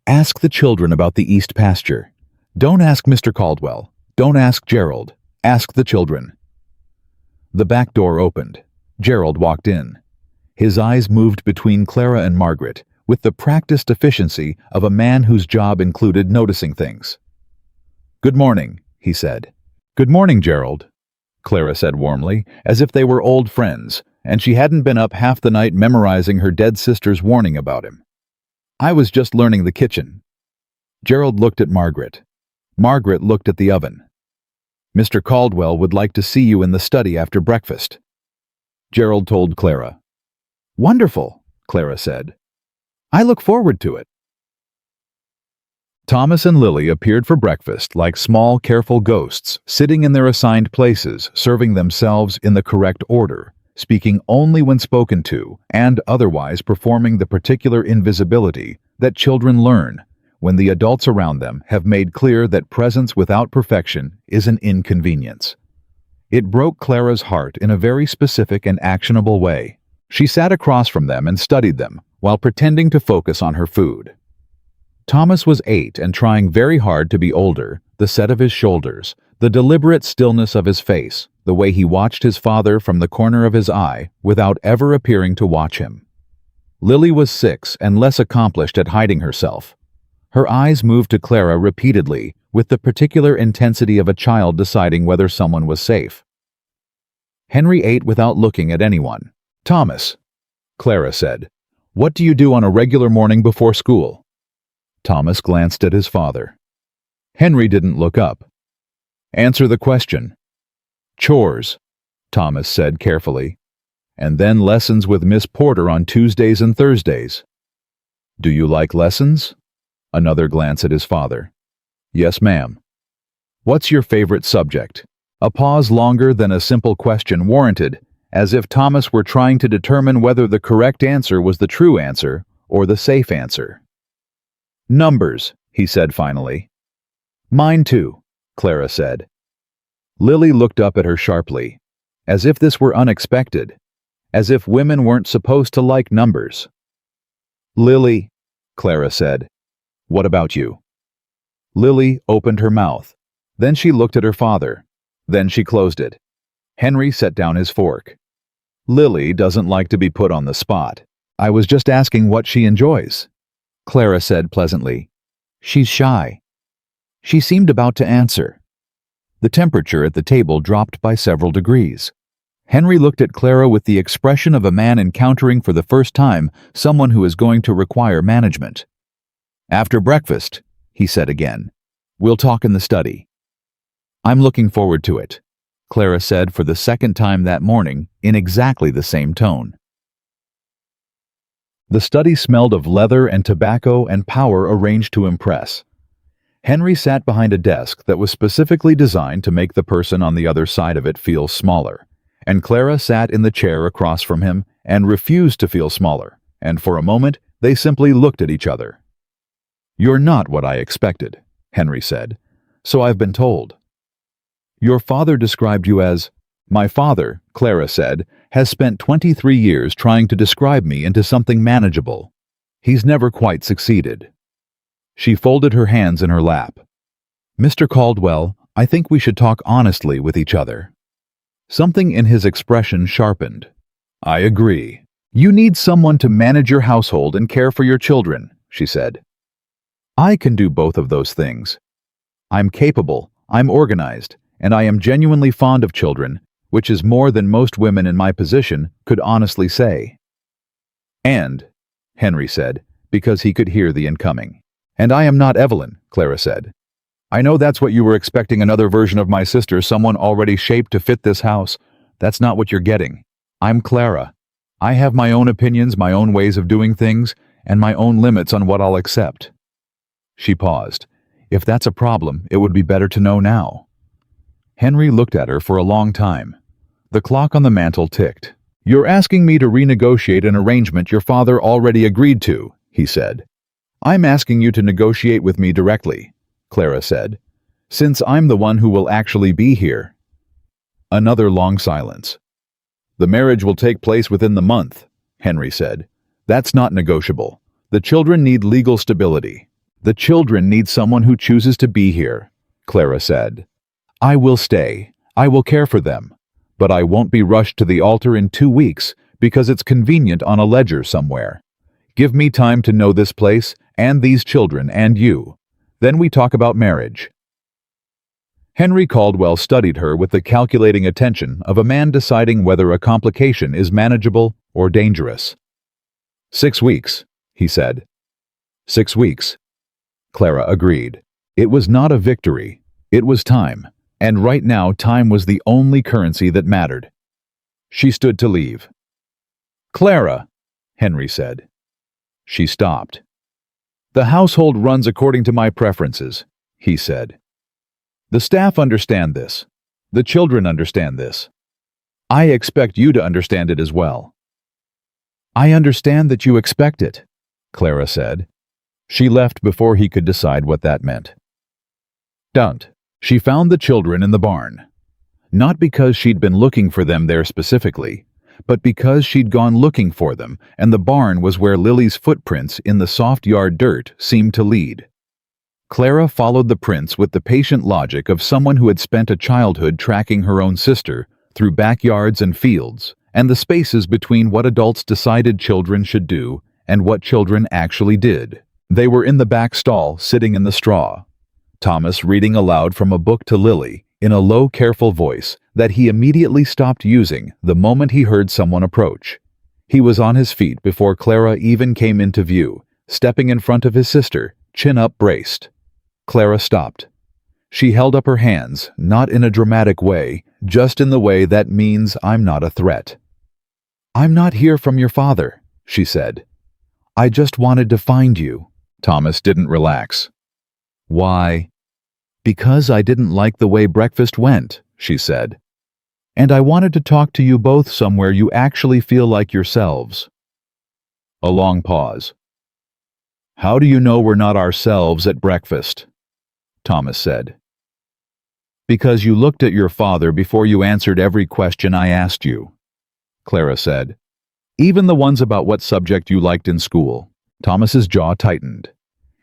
Ask the children about the east pasture. Don't ask Mr. Caldwell. Don't ask Gerald. Ask the children. The back door opened. Gerald walked in. His eyes moved between Clara and Margaret, with the practiced efficiency of a man whose job included noticing things. Good morning, he said. Good morning, Gerald, Clara said warmly, as if they were old friends, and she hadn't been up half the night memorizing her dead sister's warning about him. I was just learning the kitchen. Gerald looked at Margaret. Margaret looked at the oven. Mr. Caldwell would like to see you in the study after breakfast. Gerald told Clara. Wonderful, Clara said. I look forward to it. Thomas and Lily appeared for breakfast like small, careful ghosts, sitting in their assigned places, serving themselves in the correct order, speaking only when spoken to, and otherwise performing the particular invisibility that children learn when the adults around them have made clear that presence without perfection is an inconvenience. It broke Clara's heart in a very specific and actionable way. She sat across from them and studied them while pretending to focus on her food. Thomas was 8 and trying very hard to be older, the set of his shoulders, the deliberate stillness of his face, the way he watched his father from the corner of his eye without ever appearing to watch him. Lily was 6 and less accomplished at hiding herself. Her eyes moved to Clara repeatedly with the particular intensity of a child deciding whether someone was safe. Henry ate without looking at anyone. Thomas, Clara said, what do you do on a regular morning before school? Thomas glanced at his father. Henry didn't look up. Answer the question. Chores, Thomas said carefully, and then lessons with Miss Porter on Tuesdays and Thursdays. Do you like lessons? Another glance at his father. Yes, ma'am. What's your favorite subject? A pause longer than a simple question warranted, as if Thomas were trying to determine whether the correct answer was the true answer or the safe answer. Numbers, he said finally. Mine too, Clara said. Lily looked up at her sharply, as if this were unexpected, as if women weren't supposed to like numbers. Lily, Clara said, what about you? Lily opened her mouth. Then she looked at her father. Then she closed it. Henry set down his fork. Lily doesn't like to be put on the spot. I was just asking what she enjoys, Clara said pleasantly. She's shy. She seemed about to answer. The temperature at the table dropped by several degrees. Henry looked at Clara with the expression of a man encountering for the first time someone who is going to require management. After breakfast, he said again, we'll talk in the study. I'm looking forward to it, Clara said for the second time that morning in exactly the same tone. The study smelled of leather and tobacco and power arranged to impress. Henry sat behind a desk that was specifically designed to make the person on the other side of it feel smaller, and Clara sat in the chair across from him and refused to feel smaller, and for a moment they simply looked at each other. "You're not what I expected," Henry said, "so I've been told." "Your father described you as—" "My father," Clara said, "has spent 23 years trying to describe me into something manageable. He's never quite succeeded." She folded her hands in her lap. "Mr. Caldwell, I think we should talk honestly with each other." Something in his expression sharpened. "I agree. You need someone to manage your household and care for your children," she said. "I can do both of those things. I'm capable, I'm organized, and I am genuinely fond of children, which is more than most women in my position could honestly say." "And," Henry said, because he could hear the incoming. "And I am not Evelyn," Clara said. "I know that's what you were expecting, another version of my sister, someone already shaped to fit this house. That's not what you're getting. I'm Clara. I have my own opinions, my own ways of doing things, and my own limits on what I'll accept." She paused. If that's a problem, it would be better to know now. Henry looked at her for a long time. The clock on the mantel ticked. "You're asking me to renegotiate an arrangement your father already agreed to," he said. "I'm asking you to negotiate with me directly," Clara said, "since I'm the one who will actually be here." Another long silence. "The marriage will take place within the month," Henry said. "That's not negotiable. The children need legal stability." "The children need someone who chooses to be here," Clara said. "I will stay. I will care for them. But I won't be rushed to the altar in 2 weeks because it's convenient on a ledger somewhere. Give me time to know this place and these children and you. Then we talk about marriage." Henry Caldwell studied her with the calculating attention of a man deciding whether a complication is manageable or dangerous. "6 weeks," he said. "6 weeks." Clara agreed. It was not a victory. It was time, and right now time was the only currency that mattered. She stood to leave. "Clara," Henry said. She stopped. "The household runs according to my preferences," he said. "The staff understand this. The children understand this. I expect you to understand it as well." "I understand that you expect it," Clara said. She left before he could decide what that meant. Don't. She found the children in the barn. Not because she'd been looking for them there specifically, but because she'd gone looking for them, and the barn was where Lily's footprints in the soft yard dirt seemed to lead. Clara followed the prints with the patient logic of someone who had spent a childhood tracking her own sister through backyards and fields, and the spaces between what adults decided children should do and what children actually did. They were in the back stall, sitting in the straw. Thomas reading aloud from a book to Lily, in a low, careful voice that he immediately stopped using the moment he heard someone approach. He was on his feet before Clara even came into view, stepping in front of his sister, chin up, braced. Clara stopped. She held up her hands, not in a dramatic way, just in the way that means I'm not a threat. "I'm not here from your father," she said. "I just wanted to find you." Thomas didn't relax. "Why?" "Because I didn't like the way breakfast went," she said. "And I wanted to talk to you both somewhere you actually feel like yourselves." A long pause. "How do you know we're not ourselves at breakfast?" Thomas said. "Because you looked at your father before you answered every question I asked you," Clara said. "Even the ones about what subject you liked in school." Thomas's jaw tightened.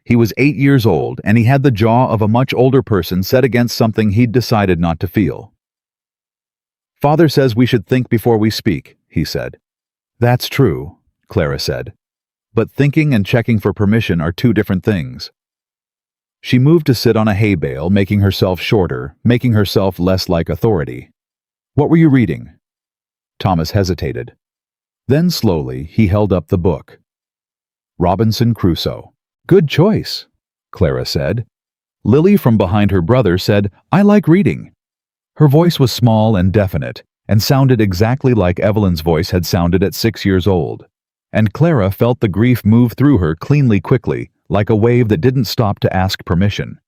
He was 8 years old, and he had the jaw of a much older person set against something he'd decided not to feel. "Father says we should think before we speak," he said. "That's true," Clara said. "But thinking and checking for permission are two different things." She moved to sit on a hay bale, making herself shorter, making herself less like authority. "What were you reading?" Thomas hesitated. Then slowly he held up the book. "Robinson Crusoe." "Good choice," Clara said. Lily from behind her brother said, "I like reading." Her voice was small and definite, and sounded exactly like Evelyn's voice had sounded at 6 years old. And Clara felt the grief move through her cleanly quickly, like a wave that didn't stop to ask permission.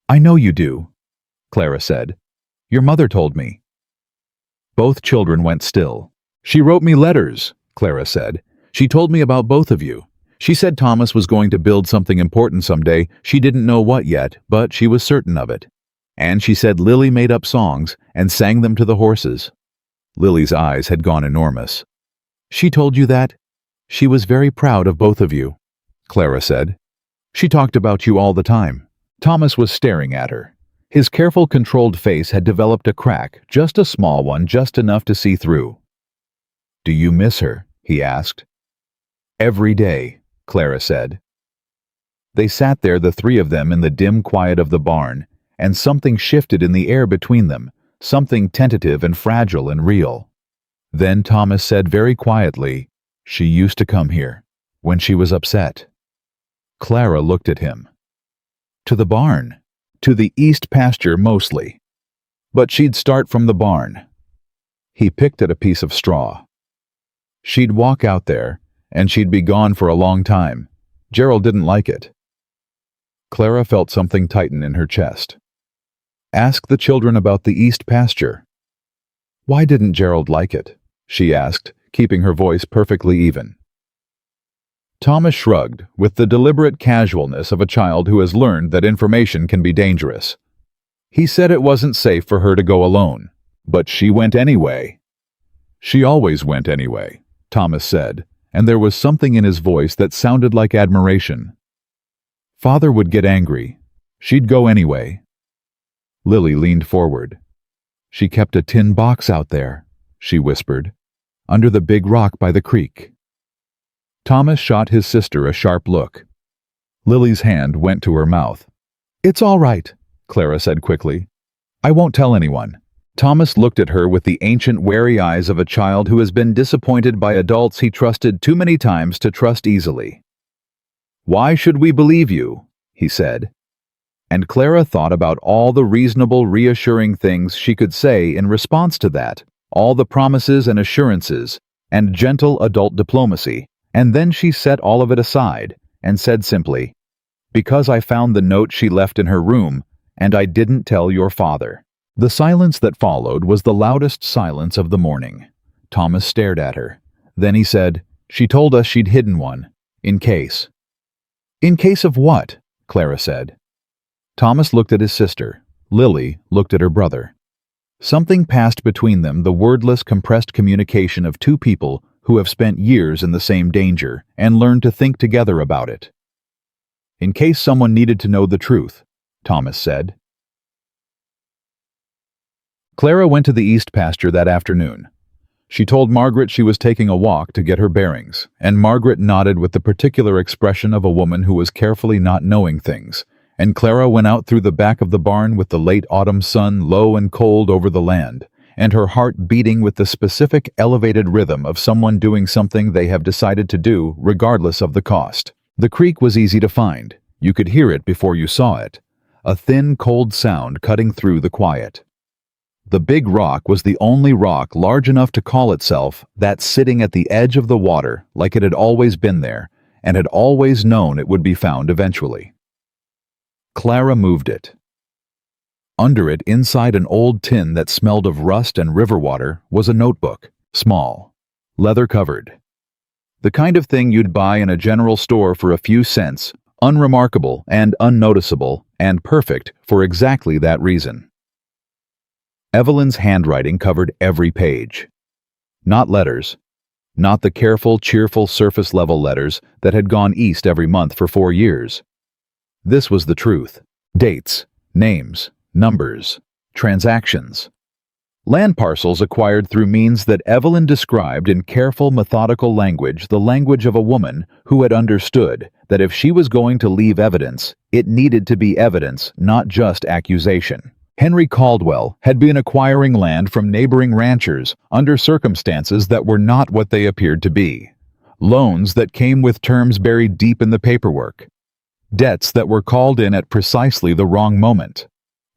I know you do, Clara said. Your mother told me. Both children went still. She wrote me letters, Clara said. She told me about both of you. She said Thomas was going to build something important someday. She didn't know what yet, but she was certain of it. And she said Lily made up songs and sang them to the horses. Lily's eyes had gone enormous. She told you that? She was very proud of both of you, Clara said. She talked about you all the time. Thomas was staring at her. His careful, controlled face had developed a crack, just a small one, just enough to see through. Do you miss her? He asked. Every day, Clara said. They sat there, the three of them, in the dim quiet of the barn, and something shifted in the air between them, something tentative and fragile and real. Then Thomas said very quietly, "She used to come here, when she was upset." Clara looked at him. To the barn. To the east pasture mostly. But she'd start from the barn. He picked at a piece of straw. She'd walk out there, and she'd be gone for a long time. Gerald didn't like it. Clara felt something tighten in her chest. Ask the children about the east pasture. Why didn't Gerald like it? She asked, keeping her voice perfectly even. Thomas shrugged, with the deliberate casualness of a child who has learned that information can be dangerous. He said it wasn't safe for her to go alone, but she went anyway. She always went anyway, Thomas said, and there was something in his voice that sounded like admiration. Father would get angry. She'd go anyway. Lily leaned forward. She kept a tin box out there, she whispered, under the big rock by the creek. Thomas shot his sister a sharp look. Lily's hand went to her mouth. It's all right, Clara said quickly. I won't tell anyone. Thomas looked at her with the ancient, wary eyes of a child who has been disappointed by adults he trusted too many times to trust easily. Why should we believe you? He said. And Clara thought about all the reasonable, reassuring things she could say in response to that, all the promises and assurances, and gentle adult diplomacy, and then she set all of it aside and said simply, because I found the note she left in her room, and I didn't tell your father. The silence that followed was the loudest silence of the morning. Thomas stared at her. Then he said, She told us she'd hidden one, in case. In case of what? Clara said. Thomas looked at his sister. Lily looked at her brother. Something passed between them, the wordless, compressed communication of two people who have spent years in the same danger and learned to think together about it. In case someone needed to know the truth, Thomas said. Clara went to the east pasture that afternoon. She told Margaret she was taking a walk to get her bearings, and Margaret nodded with the particular expression of a woman who was carefully not knowing things, and Clara went out through the back of the barn with the late autumn sun low and cold over the land, and her heart beating with the specific elevated rhythm of someone doing something they have decided to do regardless of the cost. The creek was easy to find. You could hear it before you saw it, a thin, cold sound cutting through the quiet. The big rock was the only rock large enough to call itself that, sitting at the edge of the water like it had always been there and had always known it would be found eventually. Clara moved it. Under it, inside an old tin that smelled of rust and river water, was a notebook, small, leather-covered. The kind of thing you'd buy in a general store for a few cents, unremarkable and unnoticeable, and perfect for exactly that reason. Evelyn's handwriting covered every page. Not letters. Not the careful, cheerful, surface-level letters that had gone east every month for 4 years. This was the truth. Dates, names, numbers, transactions. Land parcels acquired through means that Evelyn described in careful, methodical language, the language of a woman who had understood that if she was going to leave evidence, it needed to be evidence, not just accusation. Henry Caldwell had been acquiring land from neighboring ranchers under circumstances that were not what they appeared to be. Loans that came with terms buried deep in the paperwork. Debts that were called in at precisely the wrong moment.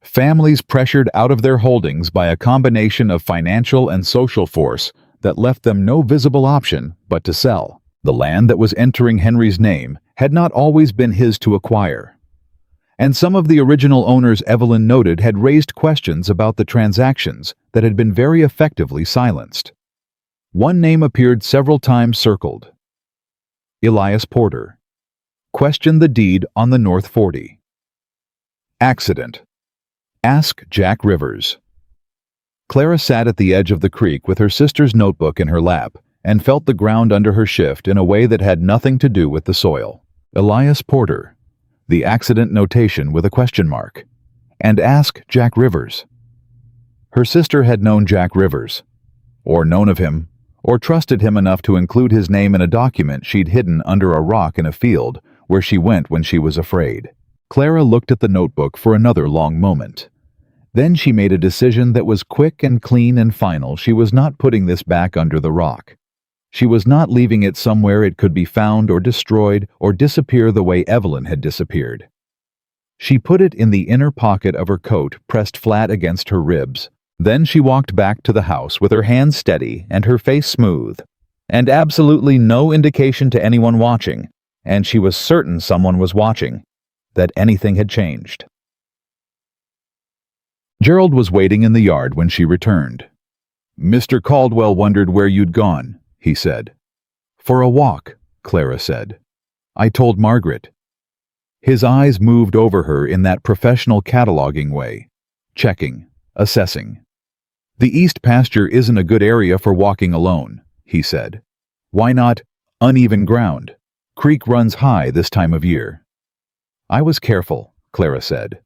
Families pressured out of their holdings by a combination of financial and social force that left them no visible option but to sell. The land that was entering Henry's name had not always been his to acquire. And some of the original owners, Evelyn noted, had raised questions about the transactions that had been very effectively silenced. One name appeared several times circled: Elias Porter. Question the deed on the North 40. Accident. Ask Jack Rivers. Clara sat at the edge of the creek with her sister's notebook in her lap and felt the ground under her shift in a way that had nothing to do with the soil. Elias Porter, the accident notation with a question mark, and ask Jack Rivers. Her sister had known Jack Rivers, or known of him, or trusted him enough to include his name in a document she'd hidden under a rock in a field where she went when she was afraid. Clara looked at the notebook for another long moment. Then she made a decision that was quick and clean and final. She was not putting this back under the rock. She was not leaving it somewhere it could be found or destroyed or disappear the way Evelyn had disappeared. She put it in the inner pocket of her coat, pressed flat against her ribs. Then she walked back to the house with her hands steady and her face smooth, and absolutely no indication to anyone watching, and she was certain someone was watching, that anything had changed. Gerald was waiting in the yard when she returned. "Mr. Caldwell wondered where you'd gone," he said. "For a walk," Clara said. "I told Margaret." His eyes moved over her in that professional cataloging way, checking, assessing. "The east pasture isn't a good area for walking alone," he said. "Why not uneven ground? Creek runs high this time of year." "I was careful," Clara said.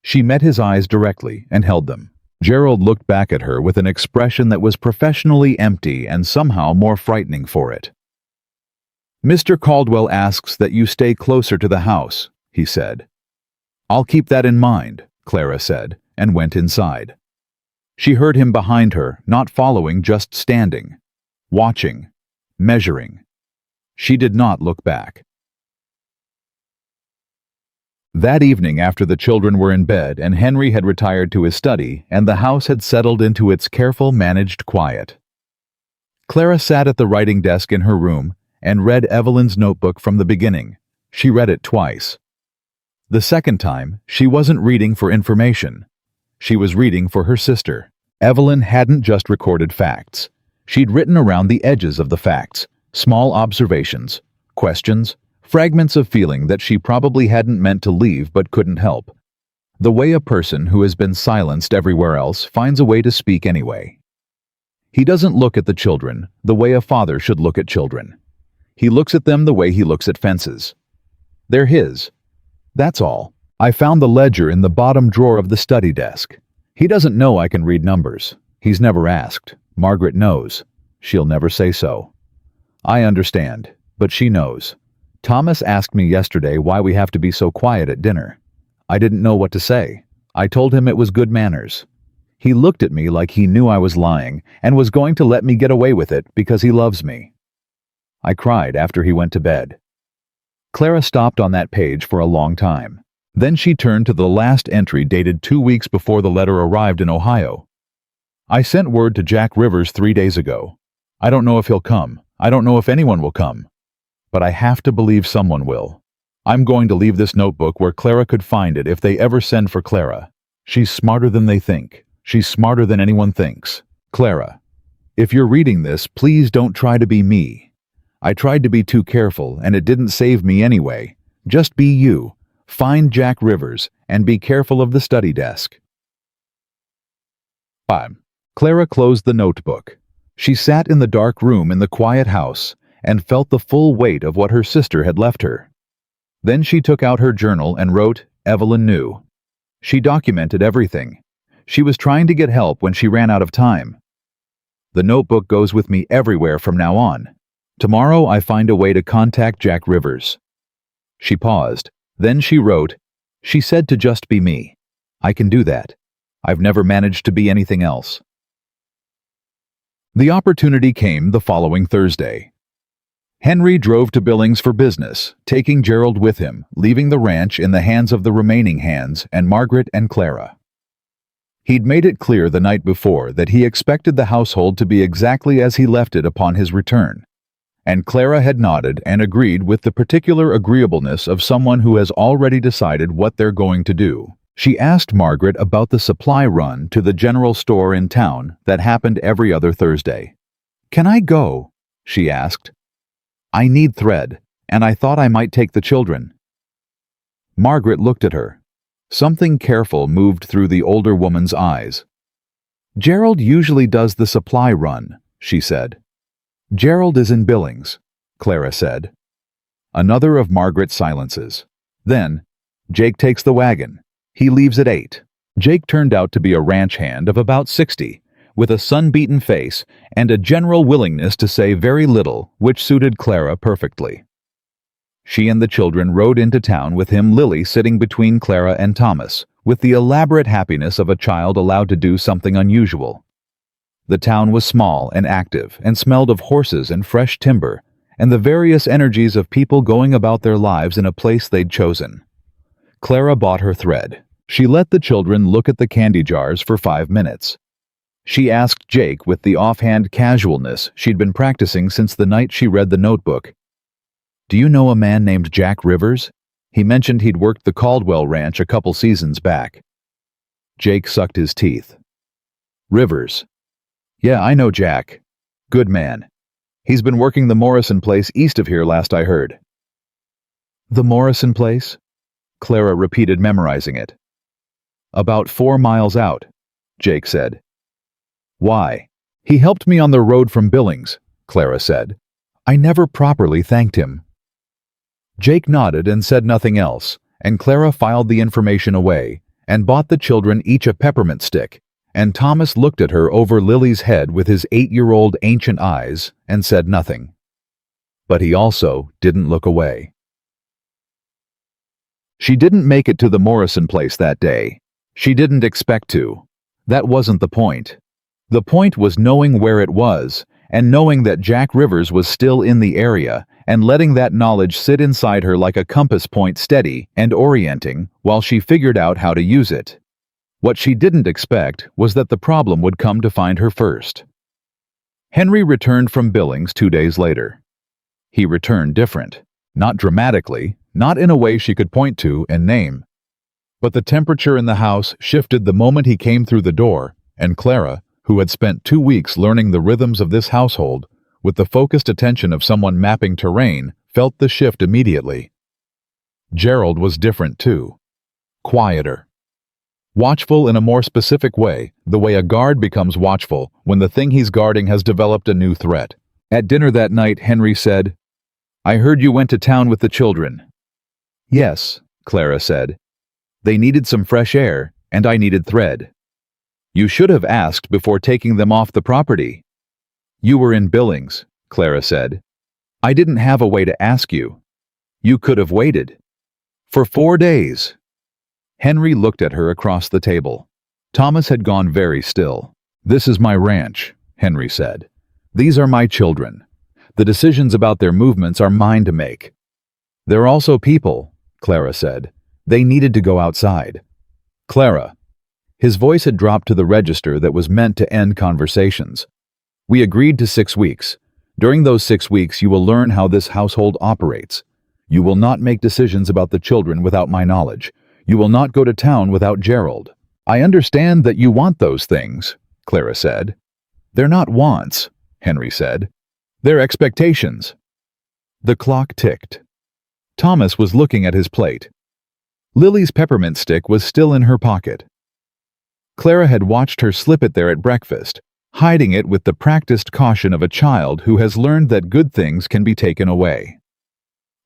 She met his eyes directly and held them. Gerald looked back at her with an expression that was professionally empty and somehow more frightening for it. "Mr. Caldwell asks that you stay closer to the house," he said. "I'll keep that in mind," Clara said, and went inside. She heard him behind her, not following, just standing, watching, measuring. She did not look back. That evening, after the children were in bed and Henry had retired to his study and the house had settled into its careful, managed quiet, Clara sat at the writing desk in her room and read Evelyn's notebook from the beginning. She read it twice. The second time, she wasn't reading for information. She was reading for her sister. Evelyn hadn't just recorded facts. She'd written around the edges of the facts, small observations, questions, fragments of feeling that she probably hadn't meant to leave but couldn't help. The way a person who has been silenced everywhere else finds a way to speak anyway. He doesn't look at the children the way a father should look at children. He looks at them the way he looks at fences. They're his. That's all. "I found the ledger in the bottom drawer of the study desk. He doesn't know I can read numbers. He's never asked. Margaret knows. She'll never say so. I understand, but she knows. Thomas asked me yesterday why we have to be so quiet at dinner. I didn't know what to say. I told him it was good manners. He looked at me like he knew I was lying and was going to let me get away with it because he loves me. I cried after he went to bed." Clara stopped on that page for a long time. Then she turned to the last entry dated 2 weeks before the letter arrived in Ohio. "I sent word to Jack Rivers 3 days ago. I don't know if he'll come. I don't know if anyone will come. But I have to believe someone will. I'm going to leave this notebook where Clara could find it if they ever send for Clara. She's smarter than they think. She's smarter than anyone thinks. Clara, if you're reading this, please don't try to be me. I tried to be too careful, and it didn't save me anyway. Just be you. Find Jack Rivers, and be careful of the study desk." 5. Clara closed the notebook. She sat in the dark room in the quiet house and felt the full weight of what her sister had left her. Then she took out her journal and wrote, "Evelyn knew." She documented everything. She was trying to get help when she ran out of time. "The notebook goes with me everywhere from now on. Tomorrow I find a way to contact Jack Rivers." She paused. Then she wrote, "She said to just be me. I can do that. I've never managed to be anything else." The opportunity came the following Thursday. Henry drove to Billings for business, taking Gerald with him, leaving the ranch in the hands of the remaining hands and Margaret and Clara. He'd made it clear the night before that he expected the household to be exactly as he left it upon his return. And Clara had nodded and agreed with the particular agreeableness of someone who has already decided what they're going to do. She asked Margaret about the supply run to the general store in town that happened every other Thursday. "Can I go?" she asked. "I need thread, and I thought I might take the children." Margaret looked at her. Something careful moved through the older woman's eyes. "Gerald usually does the supply run," she said. "Gerald is in Billings," Clara said. Another of Margaret's silences. Then, "Jake takes the wagon. He leaves at 8. Jake turned out to be a ranch hand of about 60, with a sun-beaten face and a general willingness to say very little, which suited Clara perfectly. She and the children rode into town with him, Lily sitting between Clara and Thomas, with the elaborate happiness of a child allowed to do something unusual. The town was small and active and smelled of horses and fresh timber, and the various energies of people going about their lives in a place they'd chosen. Clara bought her thread. She let the children look at the candy jars for 5 minutes. She asked Jake with the offhand casualness she'd been practicing since the night she read the notebook, "Do you know a man named Jack Rivers? He mentioned he'd worked the Caldwell Ranch a couple seasons back." Jake sucked his teeth. "Rivers? Yeah, I know Jack. Good man. He's been working the Morrison place east of here last I heard." "The Morrison place?" Clara repeated, memorizing it. "About 4 miles out," Jake said. "Why? He helped me on the road from Billings," Clara said. "I never properly thanked him." Jake nodded and said nothing else, and Clara filed the information away and bought the children each a peppermint stick, and Thomas looked at her over Lily's head with his 8-year-old ancient eyes and said nothing. But he also didn't look away. She didn't make it to the Morrison place that day. She didn't expect to. That wasn't the point. The point was knowing where it was, and knowing that Jack Rivers was still in the area, and letting that knowledge sit inside her like a compass point, steady and orienting, while she figured out how to use it. What she didn't expect was that the problem would come to find her first. Henry returned from Billings 2 days later. He returned different. Not dramatically, not in a way she could point to and name. But the temperature in the house shifted the moment he came through the door, and Clara, who had spent 2 weeks learning the rhythms of this household, with the focused attention of someone mapping terrain, felt the shift immediately. Gerald was different too. Quieter. Watchful in a more specific way, the way a guard becomes watchful when the thing he's guarding has developed a new threat. At dinner that night, Henry said, "I heard you went to town with the children." "Yes," Clara said. "They needed some fresh air, and I needed thread." "You should have asked before taking them off the property." "You were in Billings," Clara said. "I didn't have a way to ask you." "You could have waited." "For 4 days." Henry looked at her across the table. Thomas had gone very still. "This is my ranch," Henry said. "These are my children. The decisions about their movements are mine to make." "They're also people," Clara said. "They needed to go outside." "Clara." His voice had dropped to the register that was meant to end conversations. "We agreed to 6 weeks. During those 6 weeks, you will learn how this household operates. You will not make decisions about the children without my knowledge. You will not go to town without Gerald." "I understand that you want those things," Clara said. "They're not wants," Henry said. "They're expectations." The clock ticked. Thomas was looking at his plate. Lily's peppermint stick was still in her pocket. Clara had watched her slip it there at breakfast, hiding it with the practiced caution of a child who has learned that good things can be taken away.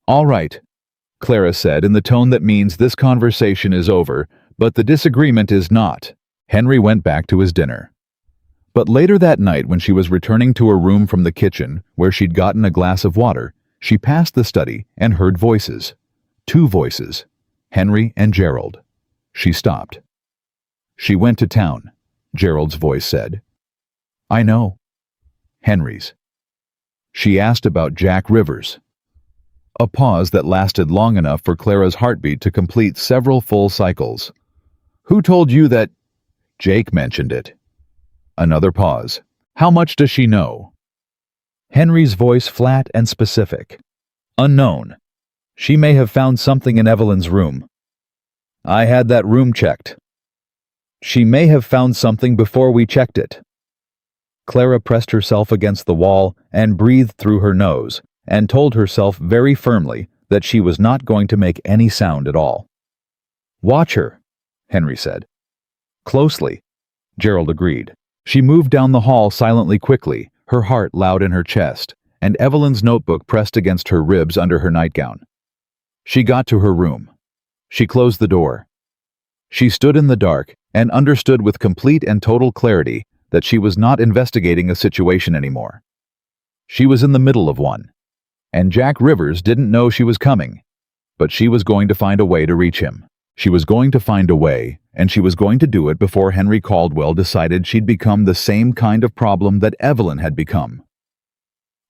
"All right," Clara said in the tone that means this conversation is over, but the disagreement is not. Henry went back to his dinner. But later that night, when she was returning to her room from the kitchen, where she'd gotten a glass of water, she passed the study and heard voices. 2 voices, Henry and Gerald. She stopped. "She went to town," Gerald's voice said. "I know." Henry's. "She asked about Jack Rivers." A pause that lasted long enough for Clara's heartbeat to complete several full cycles. "Who told you that?" "Jake mentioned it." Another pause. "How much does she know?" Henry's voice flat and specific. Unknown. She may have found something in Evelyn's room. I had that room checked. She may have found something before we checked it. Clara pressed herself against the wall and breathed through her nose, and told herself very firmly that she was not going to make any sound at all. Watch her, Henry said. Closely, Gerald agreed. She moved down the hall silently quickly, her heart loud in her chest, and Evelyn's notebook pressed against her ribs under her nightgown. She got to her room. She closed the door. She stood in the dark and understood with complete and total clarity that she was not investigating a situation anymore. She was in the middle of one, and Jack Rivers didn't know she was coming, but she was going to find a way to reach him. She was going to find a way, and she was going to do it before Henry Caldwell decided she'd become the same kind of problem that Evelyn had become.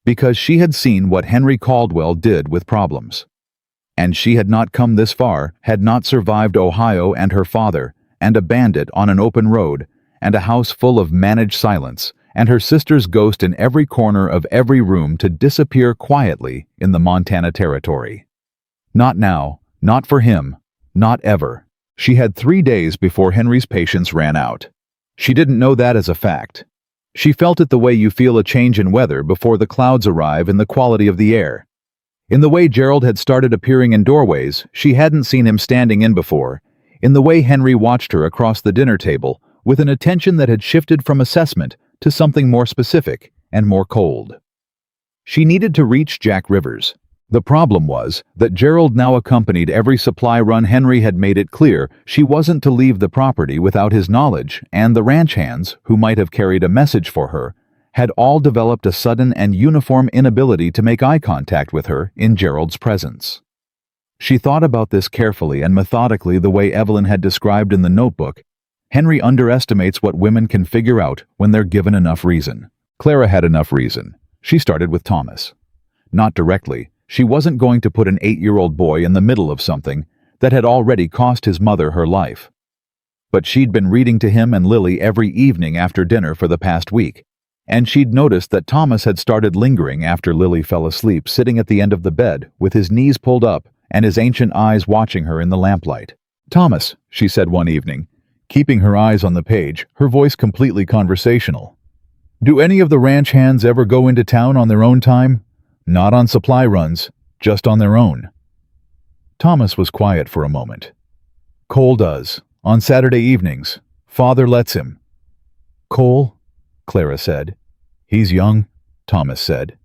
Because she had seen what Henry Caldwell did with problems. And she had not come this far, had not survived Ohio and her father, and a bandit on an open road, and a house full of managed silence, and her sister's ghost in every corner of every room to disappear quietly in the Montana Territory. Not now, not for him, not ever. She had 3 days before Henry's patience ran out. She didn't know that as a fact. She felt it the way you feel a change in weather before the clouds arrive in the quality of the air. In the way Gerald had started appearing in doorways she hadn't seen him standing in before, in the way Henry watched her across the dinner table with an attention that had shifted from assessment to something more specific and more cold. She needed to reach Jack Rivers. The problem was that Gerald now accompanied every supply run. Henry had made it clear she wasn't to leave the property without his knowledge, and the ranch hands, who might have carried a message for her, had all developed a sudden and uniform inability to make eye contact with her in Gerald's presence. She thought about this carefully and methodically the way Evelyn had described in the notebook. Henry underestimates what women can figure out when they're given enough reason. Clara had enough reason. She started with Thomas. Not directly. She wasn't going to put an 8-year-old boy in the middle of something that had already cost his mother her life. But she'd been reading to him and Lily every evening after dinner for the past week, and she'd noticed that Thomas had started lingering after Lily fell asleep, sitting at the end of the bed with his knees pulled up and his ancient eyes watching her in the lamplight. "Thomas," she said one evening, keeping her eyes on the page, her voice completely conversational. "Do any of the ranch hands ever go into town on their own time? Not on supply runs, just on their own." Thomas was quiet for a moment. "Cole does, on Saturday evenings. Father lets him." "Cole?" Clara said. "He's young," Thomas said.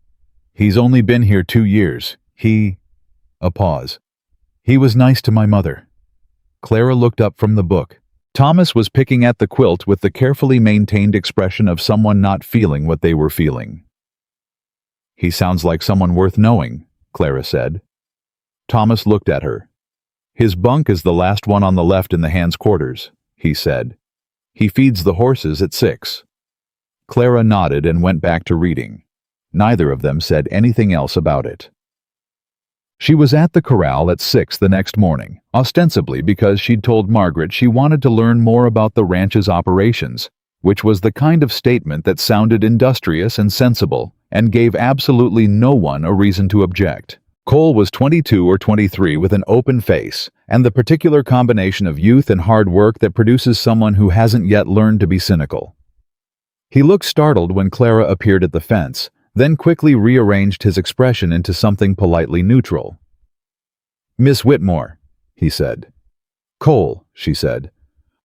"He's only been here 2 years. A pause. "He was nice to my mother." Clara looked up from the book. Thomas was picking at the quilt with the carefully maintained expression of someone not feeling what they were feeling. "He sounds like someone worth knowing," Clara said. Thomas looked at her. "His bunk is the last one on the left in the hands' quarters," he said. "He feeds the horses at 6. Clara nodded and went back to reading. Neither of them said anything else about it. She was at the corral at 6 the next morning, ostensibly because she'd told Margaret she wanted to learn more about the ranch's operations, which was the kind of statement that sounded industrious and sensible, and gave absolutely no one a reason to object. Cole was 22 or 23 with an open face, and the particular combination of youth and hard work that produces someone who hasn't yet learned to be cynical. He looked startled when Clara appeared at the fence, then quickly rearranged his expression into something politely neutral. "Miss Whitmore," he said. "Cole," she said.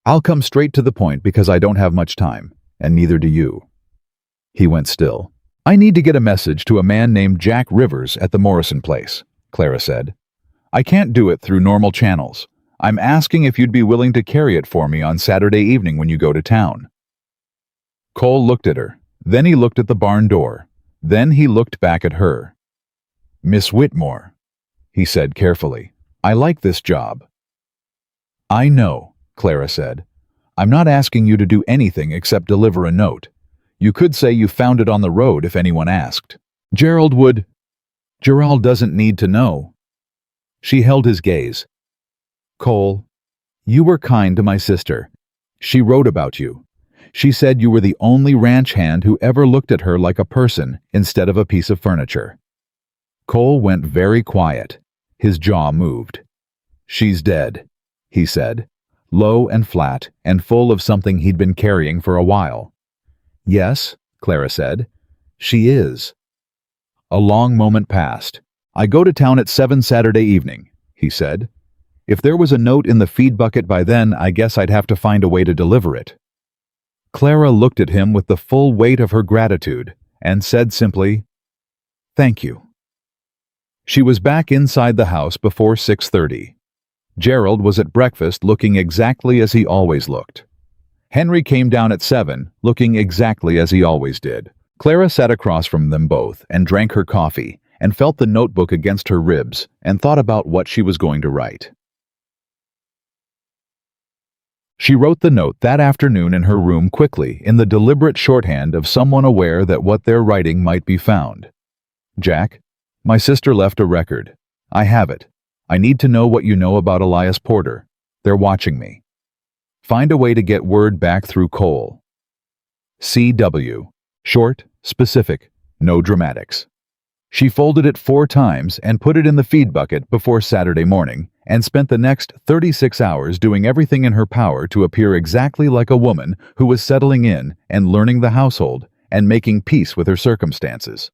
"I'll come straight to the point because I don't have much time, and neither do you." He went still. "I need to get a message to a man named Jack Rivers at the Morrison place," Clara said. "I can't do it through normal channels. I'm asking if you'd be willing to carry it for me on Saturday evening when you go to town." Cole looked at her. Then he looked at the barn door. Then he looked back at her. "Miss Whitmore," he said carefully, "I like this job." "I know," Clara said. "I'm not asking you to do anything except deliver a note. You could say you found it on the road if anyone asked. Gerald would." "Gerald doesn't need to know." She held his gaze. "Cole, you were kind to my sister. She wrote about you. She said you were the only ranch hand who ever looked at her like a person instead of a piece of furniture. Cole went very quiet. His jaw moved. "She's dead," he said, low and flat and full of something he'd been carrying for a while. "Yes," Clara said. "She is." A long moment passed. "I go to town at 7 Saturday evening," he said. "If there was a note in the feed bucket by then, I guess I'd have to find a way to deliver it." Clara looked at him with the full weight of her gratitude and said simply, "Thank you." She was back inside the house before 6:30. Gerald was at breakfast looking exactly as he always looked. Henry came down at 7, looking exactly as he always did. Clara sat across from them both and drank her coffee and felt the notebook against her ribs and thought about what she was going to write. She wrote the note that afternoon in her room quickly in the deliberate shorthand of someone aware that what they're writing might be found. "Jack, my sister left a record. I have it. I need to know what you know about Elias Porter. They're watching me. Find a way to get word back through Cole. C.W. Short, specific, no dramatics." She folded it 4 times and put it in the feed bucket before Saturday morning and spent the next 36 hours doing everything in her power to appear exactly like a woman who was settling in and learning the household and making peace with her circumstances.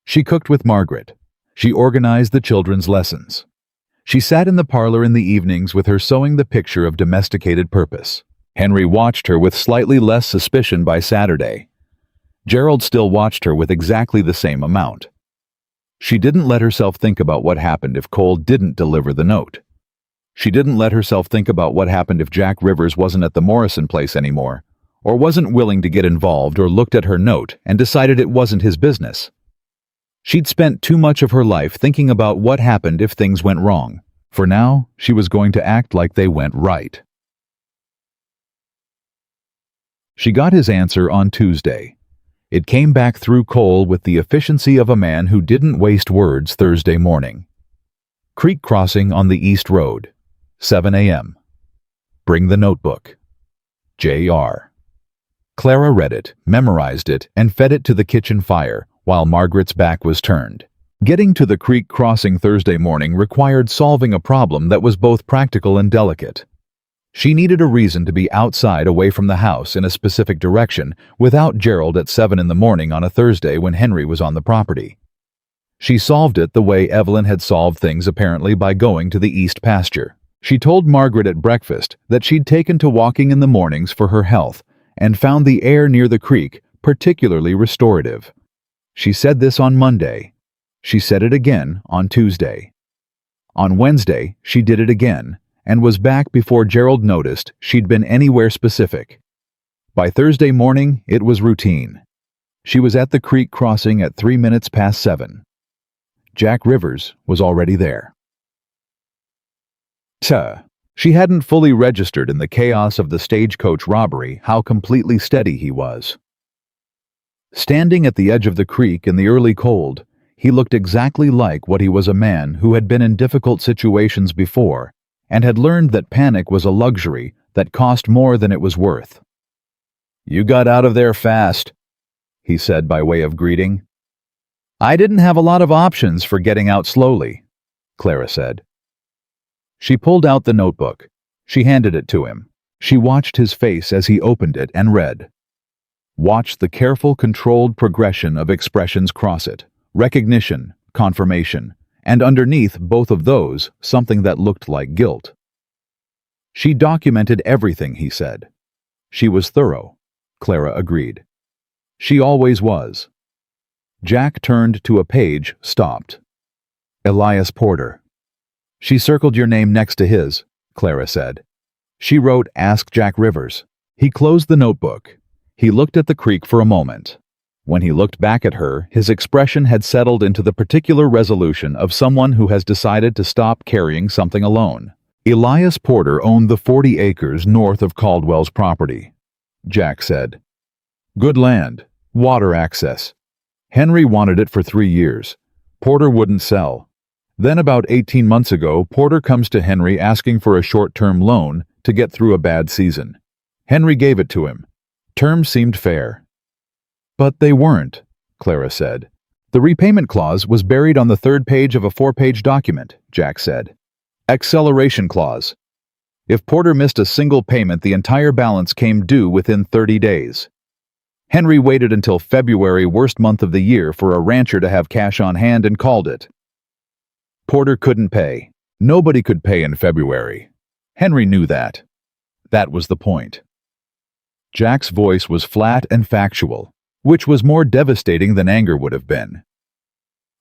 She cooked with Margaret. She organized the children's lessons. She sat in the parlor in the evenings with her sewing the picture of domesticated purpose. Henry watched her with slightly less suspicion by Saturday. Gerald still watched her with exactly the same amount. She didn't let herself think about what happened if Cole didn't deliver the note. She didn't let herself think about what happened if Jack Rivers wasn't at the Morrison place anymore, or wasn't willing to get involved, or looked at her note and decided it wasn't his business. She'd spent too much of her life thinking about what happened if things went wrong. For now, she was going to act like they went right. She got his answer on Tuesday. It came back through Cole with the efficiency of a man who didn't waste words Thursday morning. Creek crossing on the East Road, 7 a.m. Bring the notebook. J.R. Clara read it, memorized it, and fed it to the kitchen fire while Margaret's back was turned. Getting to the creek crossing Thursday morning required solving a problem that was both practical and delicate. She needed a reason to be outside away from the house in a specific direction without Gerald at 7 in the morning on a Thursday when Henry was on the property. She solved it the way Evelyn had solved things, apparently by going to the east pasture. She told Margaret at breakfast that she'd taken to walking in the mornings for her health and found the air near the creek particularly restorative. She said this on Monday. She said it again on Tuesday. On Wednesday, she did it again and was back before Gerald noticed she'd been anywhere specific. By Thursday morning, it was routine. She was at the creek crossing at 3 minutes past 7. Jack Rivers was already there. She hadn't fully registered in the chaos of the stagecoach robbery how completely steady he was. Standing at the edge of the creek in the early cold, he looked exactly like what he was, a man who had been in difficult situations before and had learned that panic was a luxury that cost more than it was worth. "You got out of there fast," he said by way of greeting. "I didn't have a lot of options for getting out slowly," Clara said. She pulled out the notebook. She handed it to him. She watched his face as he opened it and read. Watched the careful, controlled progression of expressions cross it. Recognition, confirmation, and underneath both of those, something that looked like guilt. She documented everything, he said. She was thorough, Clara agreed. She always was. Jack turned to a page, stopped. Elias Porter. She circled your name next to his, Clara said. She wrote, "Ask Jack Rivers." He closed the notebook. He looked at the creek for a moment. When he looked back at her, his expression had settled into the particular resolution of someone who has decided to stop carrying something alone. Elias Porter owned the 40 acres north of Caldwell's property. Jack said, "Good land, water access. Henry wanted it for 3 years. Porter wouldn't sell. Then about 18 months ago, Porter comes to Henry asking for a short-term loan to get through a bad season. Henry gave it to him. Terms seemed fair. But they weren't, Clara said. The repayment clause was buried on the third page of a 4-page document, Jack said. Acceleration clause. If Porter missed a single payment, the entire balance came due within 30 days. Henry waited until February, worst month of the year, for a rancher to have cash on hand and called it. Porter couldn't pay. Nobody could pay in February. Henry knew that. That was the point. Jack's voice was flat and factual, which was more devastating than anger would have been.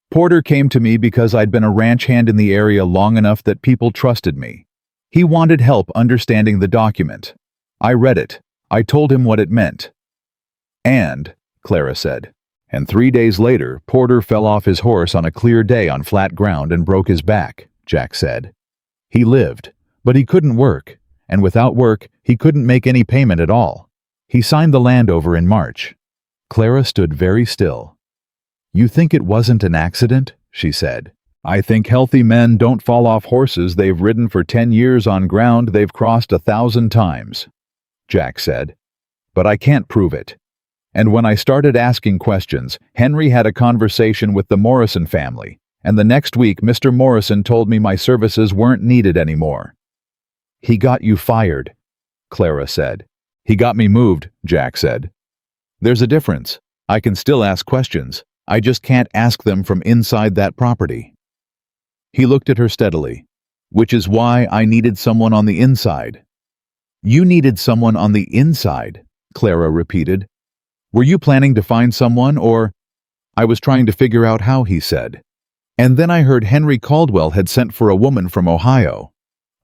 Porter came to me because I'd been a ranch hand in the area long enough that people trusted me. He wanted help understanding the document. I read it. I told him what it meant. And, Clara said, and 3 days later, Porter fell off his horse on a clear day on flat ground and broke his back, Jack said. He lived, but he couldn't work, and without work, he couldn't make any payment at all. He signed the land over in March. Clara stood very still. You think it wasn't an accident? She said. I think healthy men don't fall off horses they've ridden for 10 years on ground they've crossed 1,000 times, Jack said. But I can't prove it. And when I started asking questions, Henry had a conversation with the Morrison family, and the next week Mr. Morrison told me my services weren't needed anymore. He got you fired, Clara said. He got me moved, Jack said. There's a difference. I can still ask questions. I just can't ask them from inside that property. He looked at her steadily. Which is why I needed someone on the inside. You needed someone on the inside, Clara repeated. Were you planning to find someone, or? I was trying to figure out how, he said. And then I heard Henry Caldwell had sent for a woman from Ohio.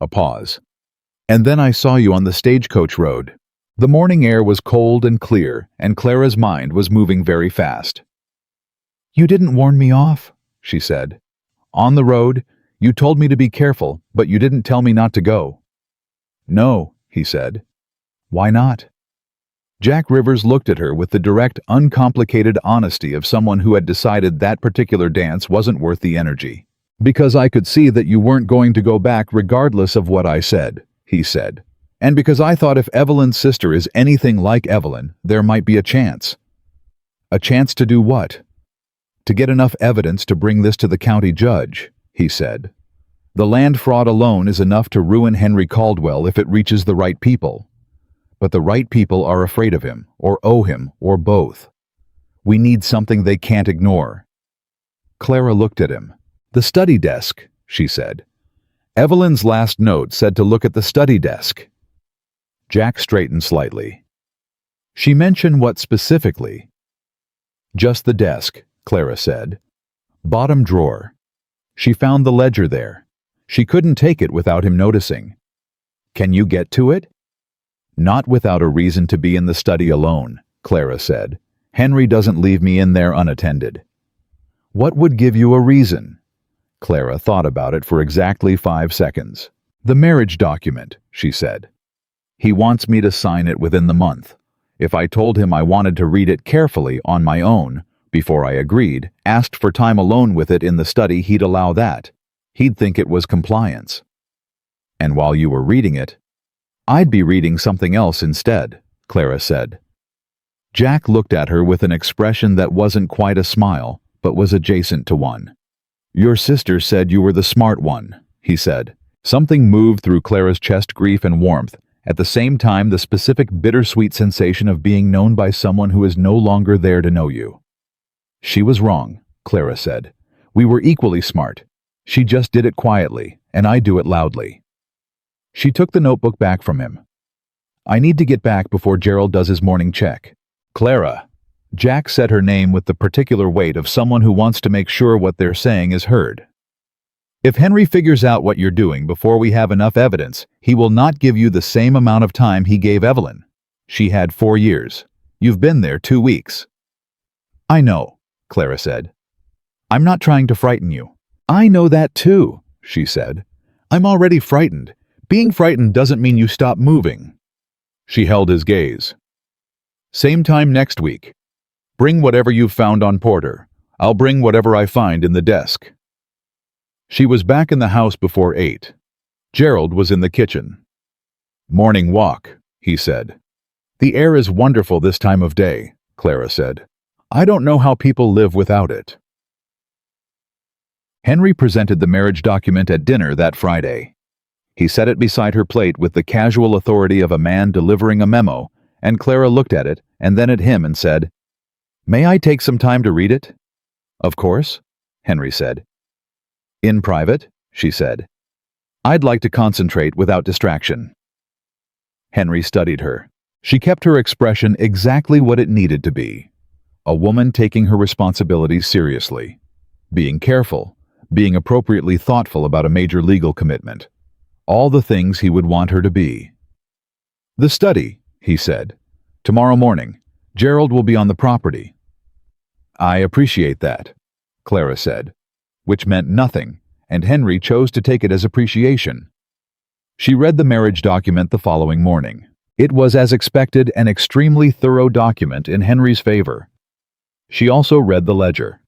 A pause. And then I saw you on the stagecoach road. The morning air was cold and clear, and Clara's mind was moving very fast. You didn't warn me off, she said. On the road, you told me to be careful, but you didn't tell me not to go. No, he said. Why not? Jack Rivers looked at her with the direct, uncomplicated honesty of someone who had decided that particular dance wasn't worth the energy. Because I could see that you weren't going to go back regardless of what I said, he said. And because I thought if Evelyn's sister is anything like Evelyn, there might be a chance. A chance to do what? To get enough evidence to bring this to the county judge, he said. The land fraud alone is enough to ruin Henry Caldwell if it reaches the right people. But the right people are afraid of him, or owe him, or both. We need something they can't ignore. Clara looked at him. The study desk, she said. Evelyn's last note said to look at the study desk. Jack straightened slightly. She mentioned what specifically? Just the desk, Clara said. Bottom drawer. She found the ledger there. She couldn't take it without him noticing. Can you get to it? Not without a reason to be in the study alone, Clara said. Henry doesn't leave me in there unattended. What would give you a reason? Clara thought about it for exactly 5 seconds. The marriage document, she said. He wants me to sign it within the month. If I told him I wanted to read it carefully on my own, before I agreed, asked for time alone with it in the study, he'd allow that. He'd think it was compliance. And while you were reading it, I'd be reading something else instead, Clara said. Jack looked at her with an expression that wasn't quite a smile, but was adjacent to one. Your sister said you were the smart one, he said. Something moved through Clara's chest, grief and warmth, at the same time the specific bittersweet sensation of being known by someone who is no longer there to know you. She was wrong, Clara said. We were equally smart. She just did it quietly, and I do it loudly. She took the notebook back from him. I need to get back before Gerald does his morning check. Clara. Jack said her name with the particular weight of someone who wants to make sure what they're saying is heard. If Henry figures out what you're doing before we have enough evidence, he will not give you the same amount of time he gave Evelyn. She had 4 years. You've been there 2 weeks. I know, Clara said. I'm not trying to frighten you. I know that too, she said. I'm already frightened. Being frightened doesn't mean you stop moving. She held his gaze. Same time next week. Bring whatever you've found on Porter. I'll bring whatever I find in the desk. She was back in the house before 8. Gerald was in the kitchen. Morning walk, he said. The air is wonderful this time of day, Clara said. I don't know how people live without it. Henry presented the marriage document at dinner that Friday. He set it beside her plate with the casual authority of a man delivering a memo, and Clara looked at it and then at him and said, "May I take some time to read it?" "Of course," Henry said. "In private?" she said. "I'd like to concentrate without distraction." Henry studied her. She kept her expression exactly what it needed to be. A woman taking her responsibilities seriously. Being careful, being appropriately thoughtful about a major legal commitment. All the things he would want her to be. "The study," he said. "Tomorrow morning. Gerald will be on the property." "I appreciate that," Clara said, which meant nothing, and Henry chose to take it as appreciation. She read the marriage document the following morning. It was, as expected, an extremely thorough document in Henry's favor. She also read the ledger.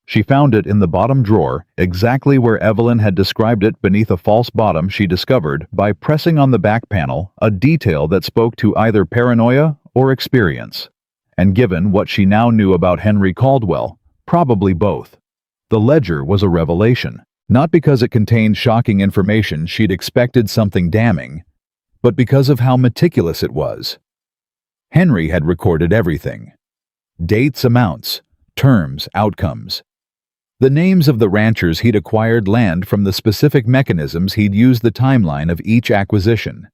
She found it in the bottom drawer, exactly where Evelyn had described it beneath a false bottom she discovered by pressing on the back panel a detail that spoke to either paranoia or experience. And given what she now knew about Henry Caldwell, probably both. The ledger was a revelation, not because it contained shocking information she'd expected something damning, but because of how meticulous it was. Henry had recorded everything. Dates, amounts, terms, outcomes. The names of the ranchers he'd acquired land from, the specific mechanisms he'd used, the timeline of each acquisition.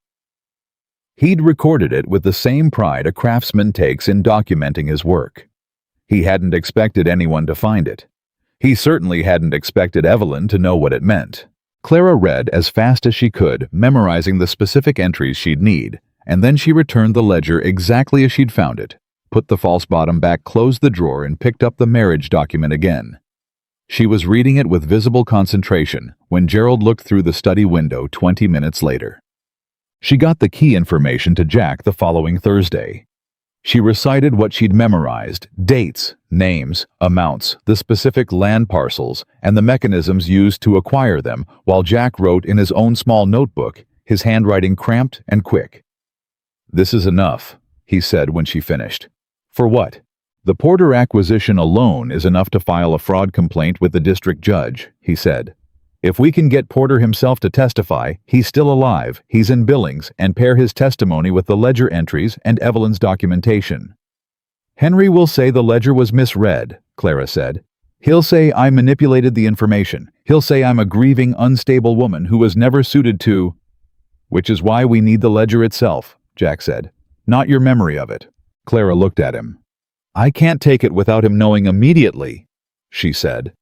He'd recorded it with the same pride a craftsman takes in documenting his work. He hadn't expected anyone to find it. He certainly hadn't expected Evelyn to know what it meant. Clara read as fast as she could, memorizing the specific entries she'd need, and then she returned the ledger exactly as she'd found it, put the false bottom back, closed the drawer, and picked up the marriage document again. She was reading it with visible concentration when Gerald looked through the study window 20 minutes later. She got the key information to Jack the following Thursday. She recited what she'd memorized: dates, names, amounts, the specific land parcels, and the mechanisms used to acquire them, while Jack wrote in his own small notebook, his handwriting cramped and quick. "This is enough," he said when she finished. "For what?" "The Porter acquisition alone is enough to file a fraud complaint with the district judge," he said. "If we can get Porter himself to testify, he's still alive, he's in Billings, and pair his testimony with the ledger entries and Evelyn's documentation." "Henry will say the ledger was misread," Clara said. "He'll say I manipulated the information. He'll say I'm a grieving, unstable woman who was never suited to—" "Which is why we need the ledger itself," Jack said. "Not your memory of it." Clara looked at him. "I can't take it without him knowing immediately," she said.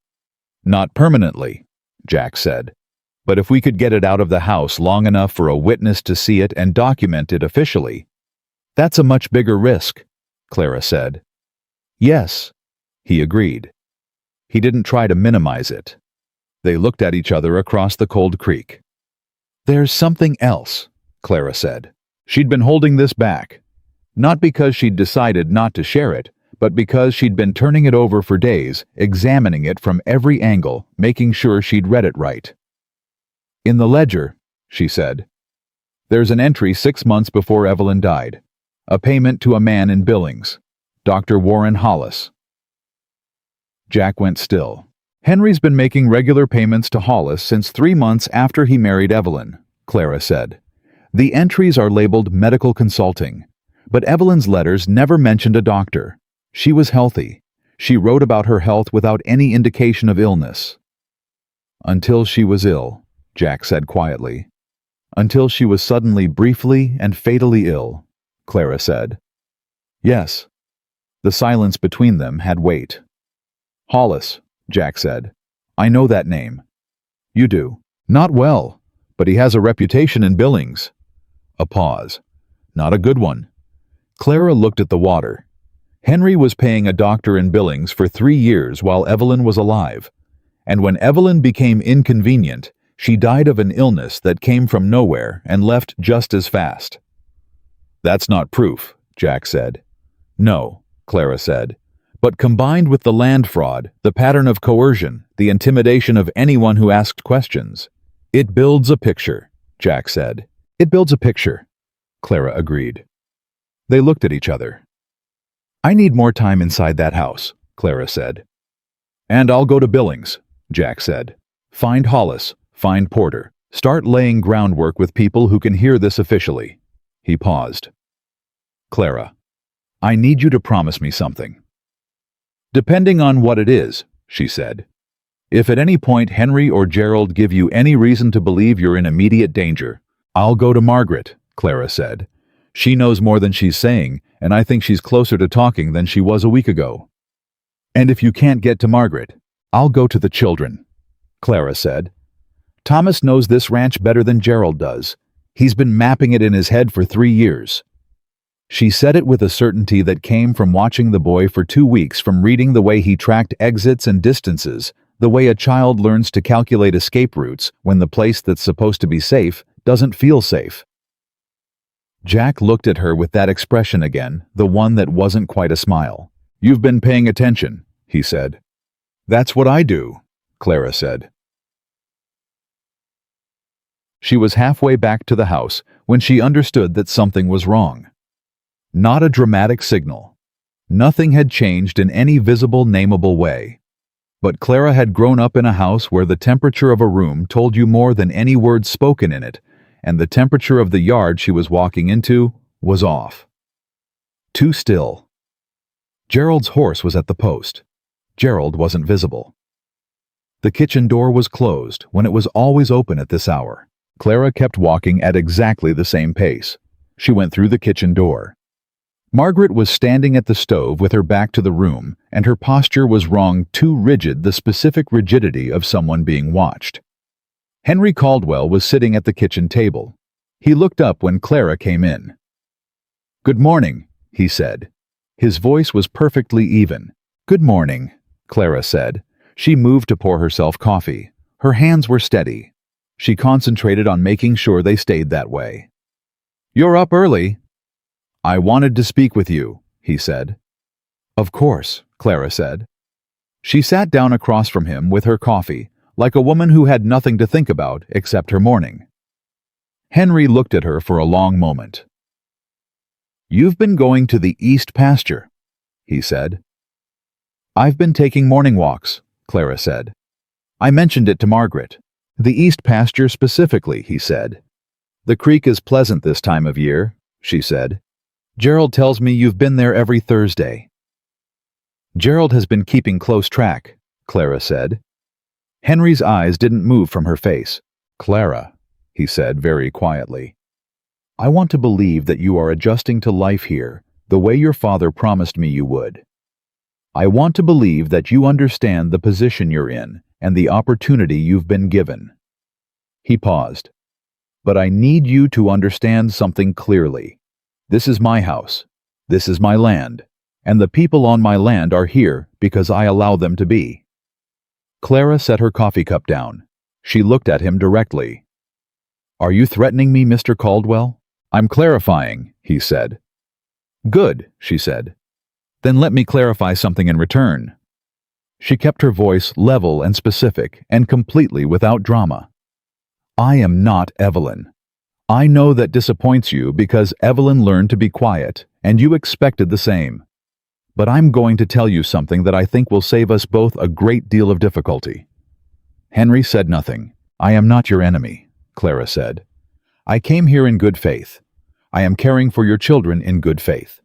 "Not permanently," Jack said. "But if we could get it out of the house long enough for a witness to see it and document it officially—" "That's a much bigger risk," Clara said. "Yes," he agreed. He didn't try to minimize it. They looked at each other across the cold creek. "There's something else," Clara said. She'd been holding this back. Not because she'd decided not to share it, but because she'd been turning it over for days, examining it from every angle, making sure she'd read it right. "In the ledger," she said, "there's an entry 6 months before Evelyn died. A payment to a man in Billings, Dr. Warren Hollis." Jack went still. "Henry's been making regular payments to Hollis since 3 months after he married Evelyn," Clara said. "The entries are labeled medical consulting, but Evelyn's letters never mentioned a doctor. She was healthy. She wrote about her health without any indication of illness." "Until she was ill," Jack said quietly. "Until she was suddenly, briefly, and fatally ill," Clara said. "Yes." The silence between them had weight. "Hollis," Jack said. "I know that name." "You do." "Not well, but he has a reputation in Billings." A pause. "Not a good one." Clara looked at the water. Henry was paying a doctor in Billings for 3 years while Evelyn was alive, and when Evelyn became inconvenient, she died of an illness that came from nowhere and left just as fast. "That's not proof," Jack said. "No," Clara said. "But combined with the land fraud, the pattern of coercion, the intimidation of anyone who asked questions, it builds a picture," Jack said. "It builds a picture," Clara agreed. They looked at each other. "I need more time inside that house," Clara said. "And I'll go to Billings," Jack said. "Find Hollis, find Porter. Start laying groundwork with people who can hear this officially." He paused. "Clara, I need you to promise me something." "Depending on what it is," she said. "If at any point Henry or Gerald give you any reason to believe you're in immediate danger, I'll go to Margaret," Clara said. "She knows more than she's saying, and I think she's closer to talking than she was a week ago." "And if you can't get to Margaret, I'll go to the children," Clara said. "Thomas knows this ranch better than Gerald does. He's been mapping it in his head for 3 years." She said it with a certainty that came from watching the boy for 2 weeks, from reading the way he tracked exits and distances, the way a child learns to calculate escape routes when the place that's supposed to be safe doesn't feel safe. Jack looked at her with that expression again, the one that wasn't quite a smile. "You've been paying attention," he said. "That's what I do," Clara said. She was halfway back to the house when she understood that something was wrong. Not a dramatic signal. Nothing had changed in any visible, nameable way. But Clara had grown up in a house where the temperature of a room told you more than any words spoken in it, and the temperature of the yard she was walking into was off. Too still. Gerald's horse was at the post. Gerald wasn't visible. The kitchen door was closed when it was always open at this hour. Clara kept walking at exactly the same pace. She went through the kitchen door. Margaret was standing at the stove with her back to the room, and her posture was wrong, too rigid, the specific rigidity of someone being watched. Henry Caldwell was sitting at the kitchen table. He looked up when Clara came in. "Good morning," he said. His voice was perfectly even. "Good morning," Clara said. She moved to pour herself coffee. Her hands were steady. She concentrated on making sure they stayed that way. "You're up early." "I wanted to speak with you," he said. "Of course," Clara said. She sat down across from him with her coffee, like a woman who had nothing to think about except her morning. Henry looked at her for a long moment. "You've been going to the east pasture," he said. "I've been taking morning walks," Clara said. "I mentioned it to Margaret. The east pasture specifically," he said. "The creek is pleasant this time of year," she said. "Gerald tells me you've been there every Thursday." "Gerald has been keeping close track," Clara said. Henry's eyes didn't move from her face. "Clara," he said very quietly, "I want to believe that you are adjusting to life here the way your father promised me you would. I want to believe that you understand the position you're in and the opportunity you've been given." He paused. "But I need you to understand something clearly. This is my house. This is my land. And the people on my land are here because I allow them to be." Clara set her coffee cup down. She looked at him directly. "Are you threatening me, Mr. Caldwell?" "I'm clarifying," he said. "Good," she said. "Then let me clarify something in return." She kept her voice level and specific and completely without drama. "I am not Evelyn. I know that disappoints you because Evelyn learned to be quiet, and you expected the same. But I'm going to tell you something that I think will save us both a great deal of difficulty." Henry said nothing. "I am not your enemy," Clara said. "I came here in good faith. I am caring for your children in good faith.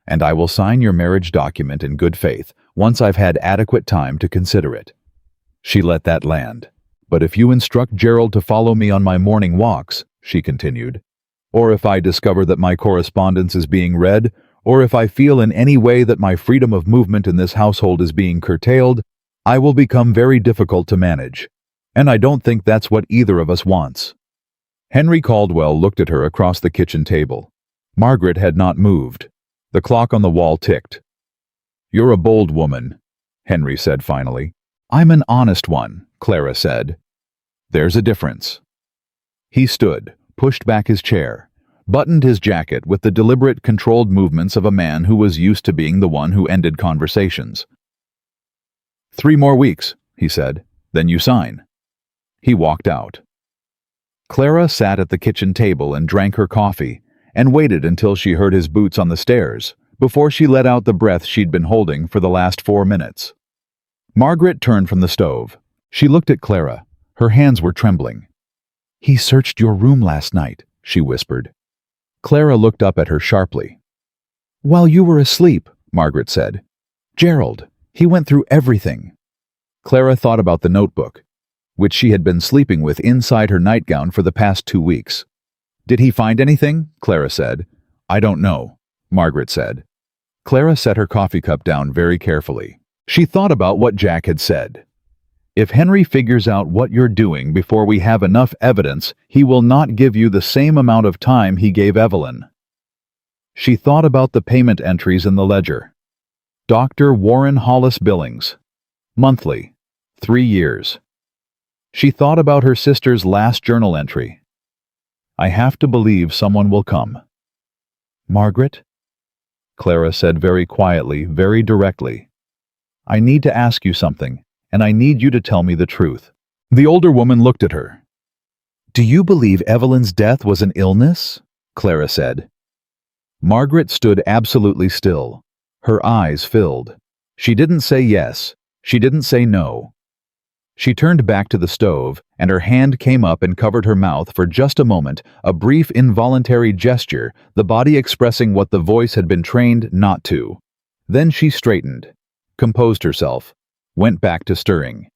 And I will sign your marriage document in good faith once I've had adequate time to consider it." She let that land. "But if you instruct Gerald to follow me on my morning walks," she continued, "or if I discover that my correspondence is being read, or if I feel in any way that my freedom of movement in this household is being curtailed, I will become very difficult to manage. And I don't think that's what either of us wants." Henry Caldwell looked at her across the kitchen table. Margaret had not moved. The clock on the wall ticked. "You're a bold woman," Henry said finally. "I'm an honest one," Clara said. "There's a difference." He stood, pushed back his chair, buttoned his jacket with the deliberate, controlled movements of a man who was used to being the one who ended conversations. "3 more weeks," he said, "then you sign." He walked out. Clara sat at the kitchen table and drank her coffee, and waited until she heard his boots on the stairs, before she let out the breath she'd been holding for the last 4 minutes. Margaret turned from the stove. She looked at Clara. Her hands were trembling. "He searched your room last night," she whispered. Clara looked up at her sharply. "While you were asleep," Margaret said. "Gerald, he went through everything." Clara thought about the notebook, which she had been sleeping with inside her nightgown for the past 2 weeks. "Did he find anything?" Clara said. "I don't know," Margaret said. Clara set her coffee cup down very carefully. She thought about what Jack had said. "If Henry figures out what you're doing before we have enough evidence, he will not give you the same amount of time he gave Evelyn." She thought about the payment entries in the ledger. Dr. Warren Hollis Billings. Monthly. 3 years. She thought about her sister's last journal entry. "I have to believe someone will come." "Margaret?" Clara said very quietly, very directly. "I need to ask you something, and I need you to tell me the truth." The older woman looked at her. "Do you believe Evelyn's death was an illness?" Clara said. Margaret stood absolutely still. Her eyes filled. She didn't say yes. She didn't say no. She turned back to the stove, and her hand came up and covered her mouth for just a moment, a brief involuntary gesture, the body expressing what the voice had been trained not to. Then she straightened, composed herself, went back to stirring.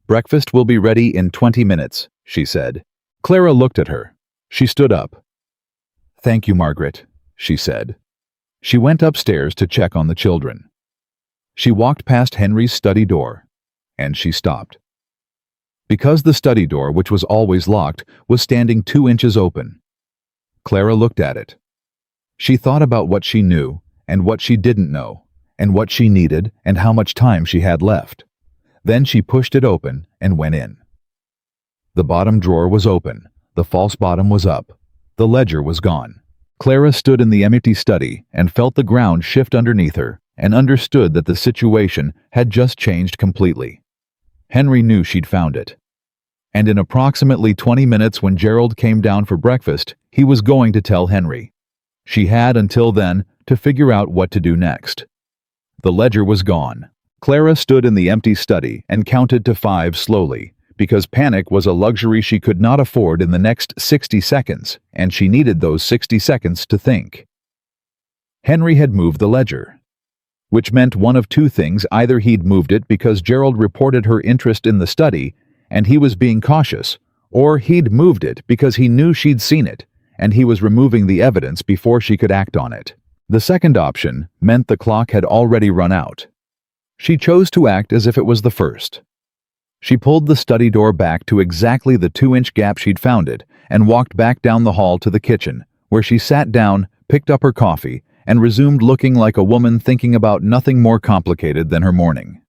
"Breakfast will be ready in 20 minutes, she said. Clara looked at her. She stood up. "Thank you, Margaret," she said. She went upstairs to check on the children. She walked past Henry's study door, and she stopped. Because the study door, which was always locked, was standing 2 inches open. Clara looked at it. She thought about what she knew, and what she didn't know, and what she needed, and how much time she had left. Then she pushed it open and went in. The bottom drawer was open. The false bottom was up. The ledger was gone. Clara stood in the empty study and felt the ground shift underneath her, and understood that the situation had just changed completely. Henry knew she'd found it. And in approximately 20 minutes, when Gerald came down for breakfast, he was going to tell Henry. She had until then to figure out what to do next. The ledger was gone. Clara stood in the empty study and counted to 5 slowly, because panic was a luxury she could not afford in the next 60 seconds, and she needed those 60 seconds to think. Henry had moved the ledger, which meant one of 2 things. Either he'd moved it because Gerald reported her interest in the study, and he was being cautious, or he'd moved it because he knew she'd seen it, and he was removing the evidence before she could act on it. The second option meant the clock had already run out. She chose to act as if it was the first. She pulled the study door back to exactly the 2-inch gap she'd found it, and walked back down the hall to the kitchen, where she sat down, picked up her coffee, and resumed looking like a woman thinking about nothing more complicated than her morning.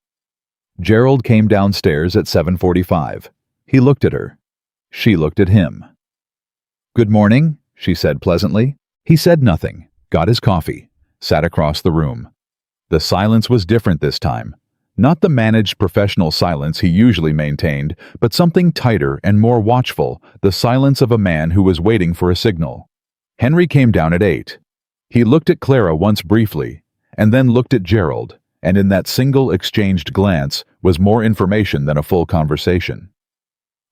Gerald came downstairs at 7:45. He looked at her. She looked at him. "Good morning," she said pleasantly. He said nothing, got his coffee, sat across the room. The silence was different this time. Not the managed professional silence he usually maintained, but something tighter and more watchful, the silence of a man who was waiting for a signal. Henry came down at 8. He looked at Clara once briefly, and then looked at Gerald, and in that single exchanged glance was more information than a full conversation.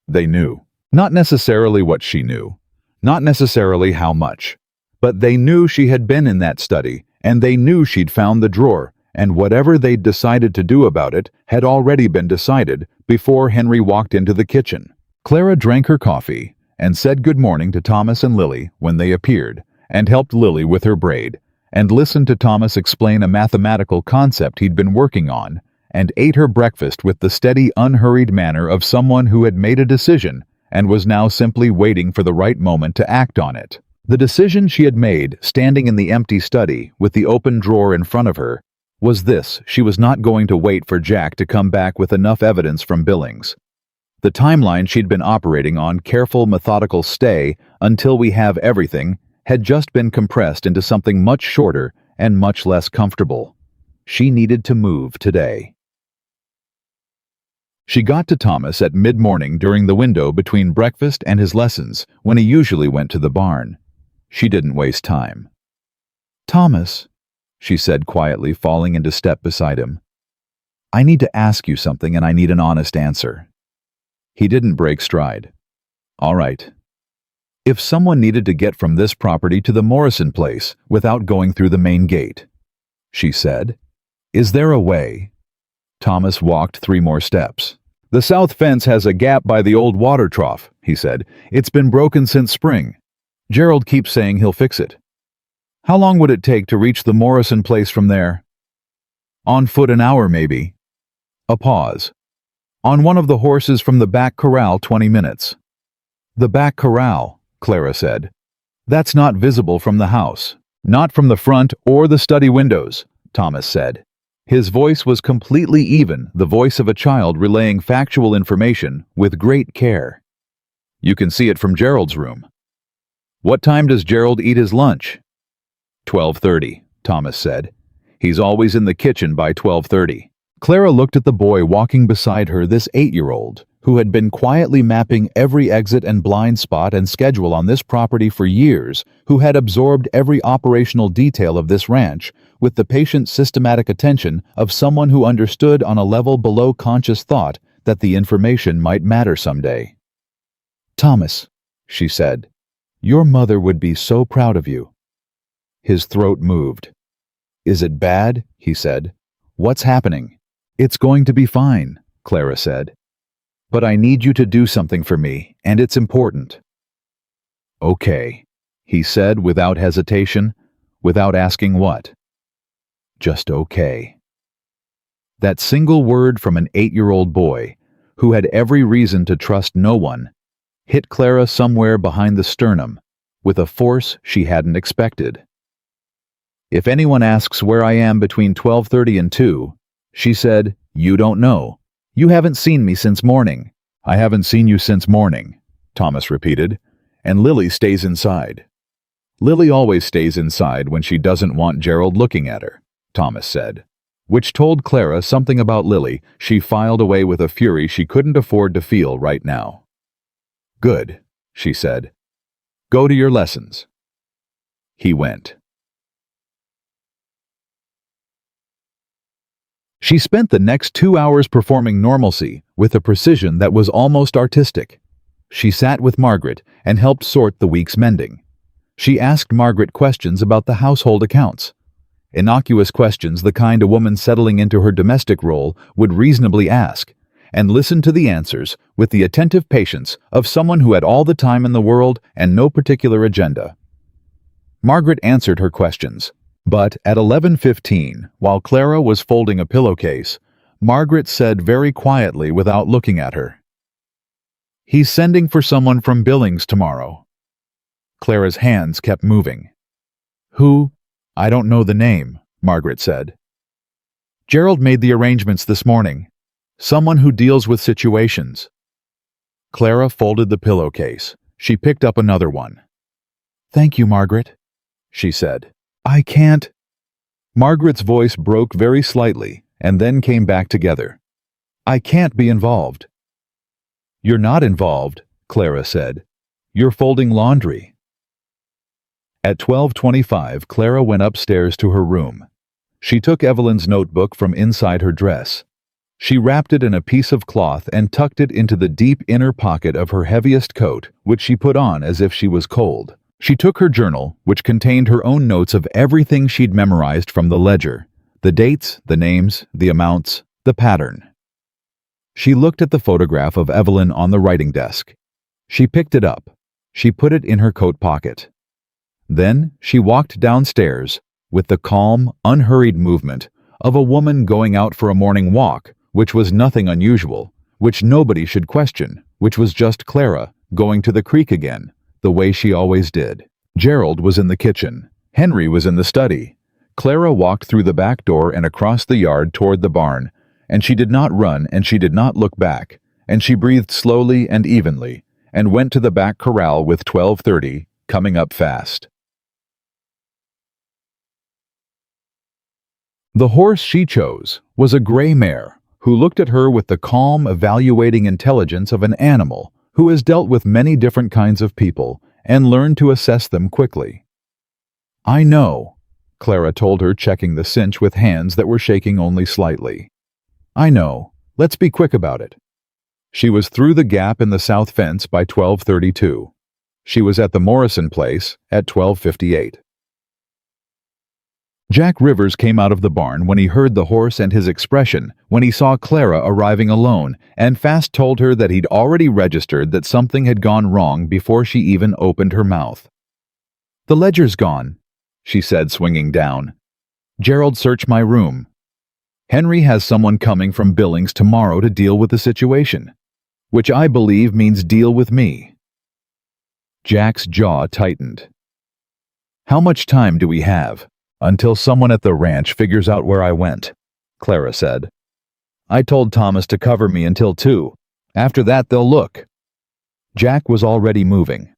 They knew. Not necessarily what she knew, not necessarily how much, but they knew she had been in that study, and they knew she'd found the drawer, and whatever they'd decided to do about it had already been decided before Henry walked into the kitchen. Clara drank her coffee and said good morning to Thomas and Lily when they appeared, and helped Lily with her braid, and listened to Thomas explain a mathematical concept he'd been working on, and ate her breakfast with the steady, unhurried manner of someone who had made a decision and was now simply waiting for the right moment to act on it. The decision she had made, standing in the empty study with the open drawer in front of her, was this: she was not going to wait for Jack to come back with enough evidence from Billings. The timeline she'd been operating on, careful, methodical stay until we have everything, had just been compressed into something much shorter and much less comfortable. She needed to move today. She got to Thomas at mid-morning during the window between breakfast and his lessons, when he usually went to the barn. She didn't waste time. "Thomas," she said quietly, falling into step beside him. "I need to ask you something and I need an honest answer." He didn't break stride. "All right. If someone needed to get from this property to the Morrison place without going through the main gate," she said, "is there a way?" Thomas walked 3 more steps. "The south fence has a gap by the old water trough," he said. "It's been broken since spring. Gerald keeps saying he'll fix it. How long would it take to reach the Morrison place from there?" "On foot an hour, maybe." A pause. "On one of the horses from the back corral 20 minutes. "The back corral," Clara said. "That's not visible from the house. Not from the front or the study windows," Thomas said. His voice was completely even, the voice of a child relaying factual information with great care. "You can see it from Gerald's room." "What time does Gerald eat his lunch?" 12:30, Thomas said. "He's always in the kitchen by 12:30. Clara looked at the boy walking beside her, this 8-year-old, who had been quietly mapping every exit and blind spot and schedule on this property for years, who had absorbed every operational detail of this ranch with the patient systematic attention of someone who understood on a level below conscious thought that the information might matter someday. "Thomas," she said, "your mother would be so proud of you." His throat moved. "Is it bad?" he said. "What's happening?" "It's going to be fine," Clara said. "But I need you to do something for me, and it's important." "Okay," he said without hesitation, without asking what. Just okay. That single word from an 8-year-old boy, who had every reason to trust no one, hit Clara somewhere behind the sternum, with a force she hadn't expected. "If anyone asks where I am between 12:30 and 2, she said, "You don't know. You haven't seen me since morning." "I haven't seen you since morning," Thomas repeated, "and Lily stays inside." "Lily always stays inside when she doesn't want Gerald looking at her," Thomas said, which told Clara something about Lily she filed away with a fury she couldn't afford to feel right now. "Good," she said. "Go to your lessons." He went. She spent the next 2 hours performing normalcy with a precision that was almost artistic. She sat with Margaret and helped sort the week's mending. She asked Margaret questions about the household accounts. Innocuous questions, the kind a woman settling into her domestic role would reasonably ask, and listened to the answers with the attentive patience of someone who had all the time in the world and no particular agenda. Margaret answered her questions. But at 11:15, while Clara was folding a pillowcase, Margaret said very quietly without looking at her, "He's sending for someone from Billings tomorrow." Clara's hands kept moving. "Who?" "I don't know the name," Margaret said. "Gerald made the arrangements this morning. Someone who deals with situations." Clara folded the pillowcase. She picked up another one. "Thank you, Margaret," she said. "I can't." Margaret's voice broke very slightly and then came back together. "I can't be involved." "You're not involved," Clara said. "You're folding laundry." At 12:25, Clara went upstairs to her room. She took Evelyn's notebook from inside her dress. She wrapped it in a piece of cloth and tucked it into the deep inner pocket of her heaviest coat, which she put on as if she was cold. She took her journal, which contained her own notes of everything she'd memorized from the ledger, the dates, the names, the amounts, the pattern. She looked at the photograph of Evelyn on the writing desk. She picked it up. She put it in her coat pocket. Then she walked downstairs with the calm, unhurried movement of a woman going out for a morning walk, which was nothing unusual, which nobody should question, which was just Clara going to the creek again, the way she always did. Gerald was in the kitchen. Henry was in the study. Clara walked through the back door and across the yard toward the barn, and she did not run and she did not look back, and she breathed slowly and evenly, and went to the back corral with 12:30, coming up fast. The horse she chose was a gray mare, who looked at her with the calm, evaluating intelligence of an animal who has dealt with many different kinds of people and learned to assess them quickly. I know, Clara told her, checking the cinch with hands that were shaking only slightly. I know. Let's be quick about it. She was through the gap in the south fence by 12:32. She was at the Morrison place at 12:58. Jack Rivers came out of the barn when he heard the horse and his expression when he saw Clara arriving alone, and fast told her that he'd already registered that something had gone wrong before she even opened her mouth. "The ledger's gone," she said, swinging down. "Gerald searched my room. Henry has someone coming from Billings tomorrow to deal with the situation, which I believe means deal with me." Jack's jaw tightened. "How much time do we have?" "Until someone at the ranch figures out where I went," Clara said. "I told Thomas to cover me until 2. After that, they'll look." Jack was already moving.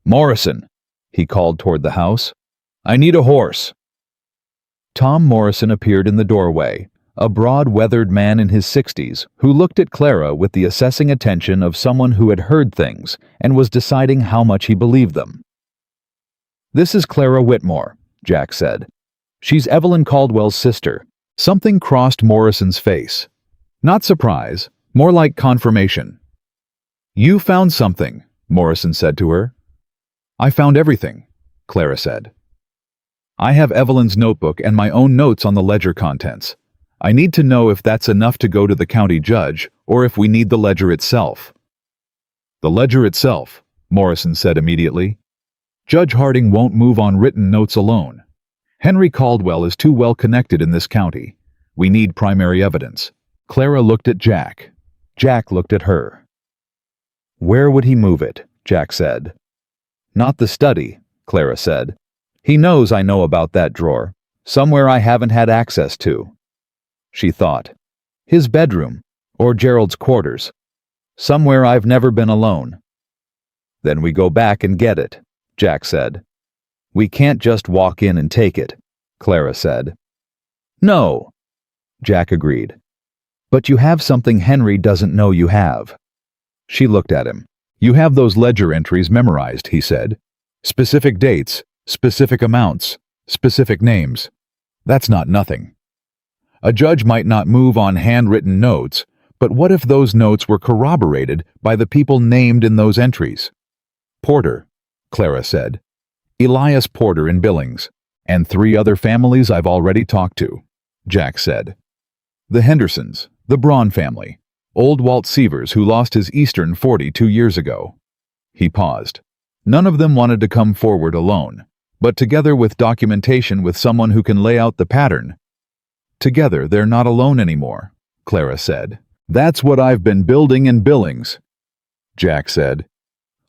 "Morrison," he called toward the house. "I need a horse." Tom Morrison appeared in the doorway, a broad, weathered man in his 60s who looked at Clara with the assessing attention of someone who had heard things and was deciding how much he believed them. "This is Clara Whitmore," Jack said. "She's Evelyn Caldwell's sister." Something crossed Morrison's face. Not surprise, more like confirmation. "You found something," Morrison said to her. "I found everything," Clara said. "I have Evelyn's notebook and my own notes on the ledger contents. I need to know if that's enough to go to the county judge, or if we need the ledger itself." "The ledger itself," Morrison said immediately. "Judge Harding won't move on written notes alone. Henry Caldwell is too well connected in this county. We need primary evidence." Clara looked at Jack. Jack looked at her. "Where would he move it?" Jack said. "Not the study," Clara said. "He knows I know about that drawer. Somewhere I haven't had access to." She thought. "His bedroom, or Gerald's quarters. Somewhere I've never been alone." "Then we go back and get it," Jack said. "We can't just walk in and take it," Clara said. "No," Jack agreed. "But you have something Henry doesn't know you have." She looked at him. "You have those ledger entries memorized," he said. "Specific dates, specific amounts, specific names. That's not nothing. A judge might not move on handwritten notes, but what if those notes were corroborated by the people named in those entries?" "Porter," Clara said. "Elias Porter in Billings, and 3 other families I've already talked to," Jack said. "The Hendersons, the Braun family, old Walt Severs who lost his Eastern 42 years ago." He paused. "None of them wanted to come forward alone, but together with documentation with someone who can lay out the pattern. Together they're not alone anymore," Clara said. "That's what I've been building in Billings," Jack said.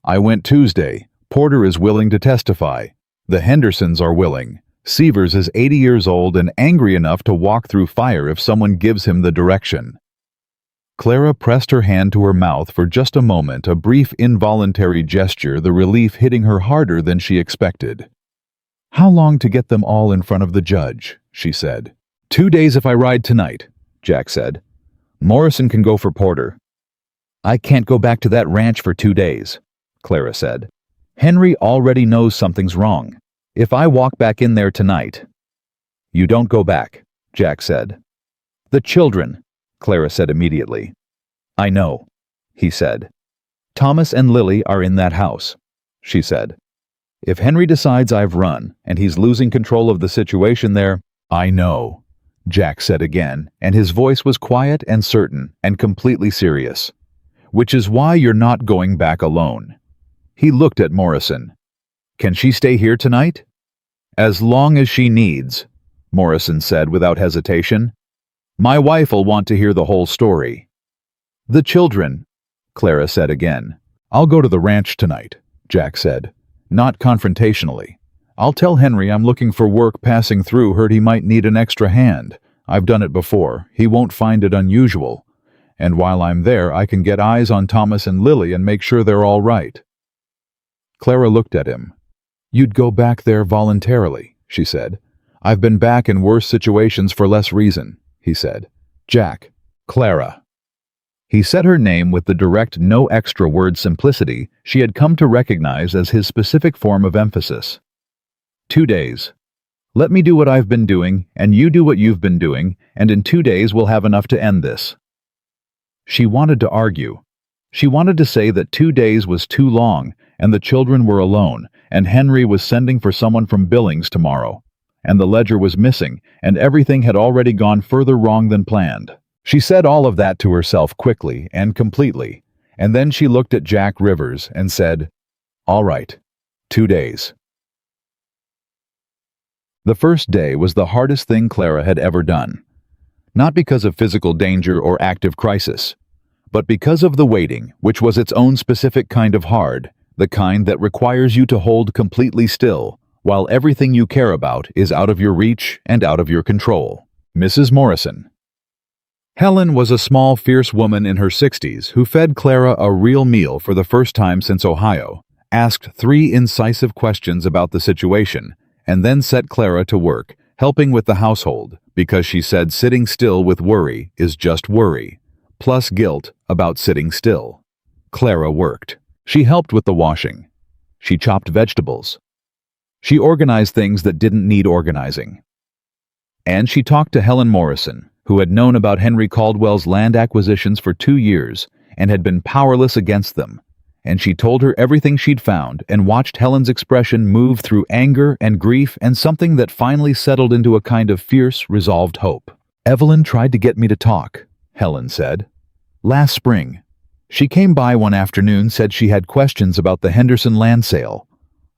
"I went Tuesday. Porter is willing to testify. The Hendersons are willing. Severs is 80 years old and angry enough to walk through fire if someone gives him the direction." Clara pressed her hand to her mouth for just a moment, a brief involuntary gesture, the relief hitting her harder than she expected. "How long to get them all in front of the judge?" she said. 2 days if I ride tonight," Jack said. "Morrison can go for Porter." "I can't go back to that ranch for 2 days," Clara said. "Henry already knows something's wrong. If I walk back in there tonight—" "You don't go back," Jack said. "The children," Clara said immediately. "I know," he said. "Thomas and Lily are in that house," she said. "If Henry decides I've run and he's losing control of the situation there—" "I know," Jack said again, and his voice was quiet and certain and completely serious. "Which is why you're not going back alone." He looked at Morrison. "Can she stay here tonight?" "As long as she needs," Morrison said without hesitation. "My wife'll want to hear the whole story." "The children," Clara said again. "I'll go to the ranch tonight," Jack said. "Not confrontationally. I'll tell Henry I'm looking for work passing through, heard he might need an extra hand. I've done it before. He won't find it unusual. And while I'm there, I can get eyes on Thomas and Lily and make sure they're all right." Clara looked at him. "You'd go back there voluntarily," she said. "I've been back in worse situations for less reason," he said. "Jack, Clara." He said her name with the direct, no extra word simplicity she had come to recognize as his specific form of emphasis. 2 days. Let me do what I've been doing, and you do what you've been doing, and in 2 days we'll have enough to end this." She wanted to argue. She wanted to say that 2 days was too long, and the children were alone, and Henry was sending for someone from Billings tomorrow, and the ledger was missing, and everything had already gone further wrong than planned. She said all of that to herself quickly and completely, and then she looked at Jack Rivers and said, "All right, 2 days." The first day was the hardest thing Clara had ever done. Not because of physical danger or active crisis, but because of the waiting, which was its own specific kind of hard, the kind that requires you to hold completely still, while everything you care about is out of your reach and out of your control. Mrs. Morrison. Helen was a small, fierce woman in her 60s who fed Clara a real meal for the first time since Ohio, asked 3 incisive questions about the situation, and then set Clara to work, helping with the household, because she said sitting still with worry is just worry, plus guilt about sitting still. Clara worked. She helped with the washing. She chopped vegetables. She organized things that didn't need organizing. And she talked to Helen Morrison, who had known about Henry Caldwell's land acquisitions for 2 years and had been powerless against them, and she told her everything she'd found and watched Helen's expression move through anger and grief and something that finally settled into a kind of fierce, resolved hope. "Evelyn tried to get me to talk," Helen said. "Last spring. She came by one afternoon, said she had questions about the Henderson land sale.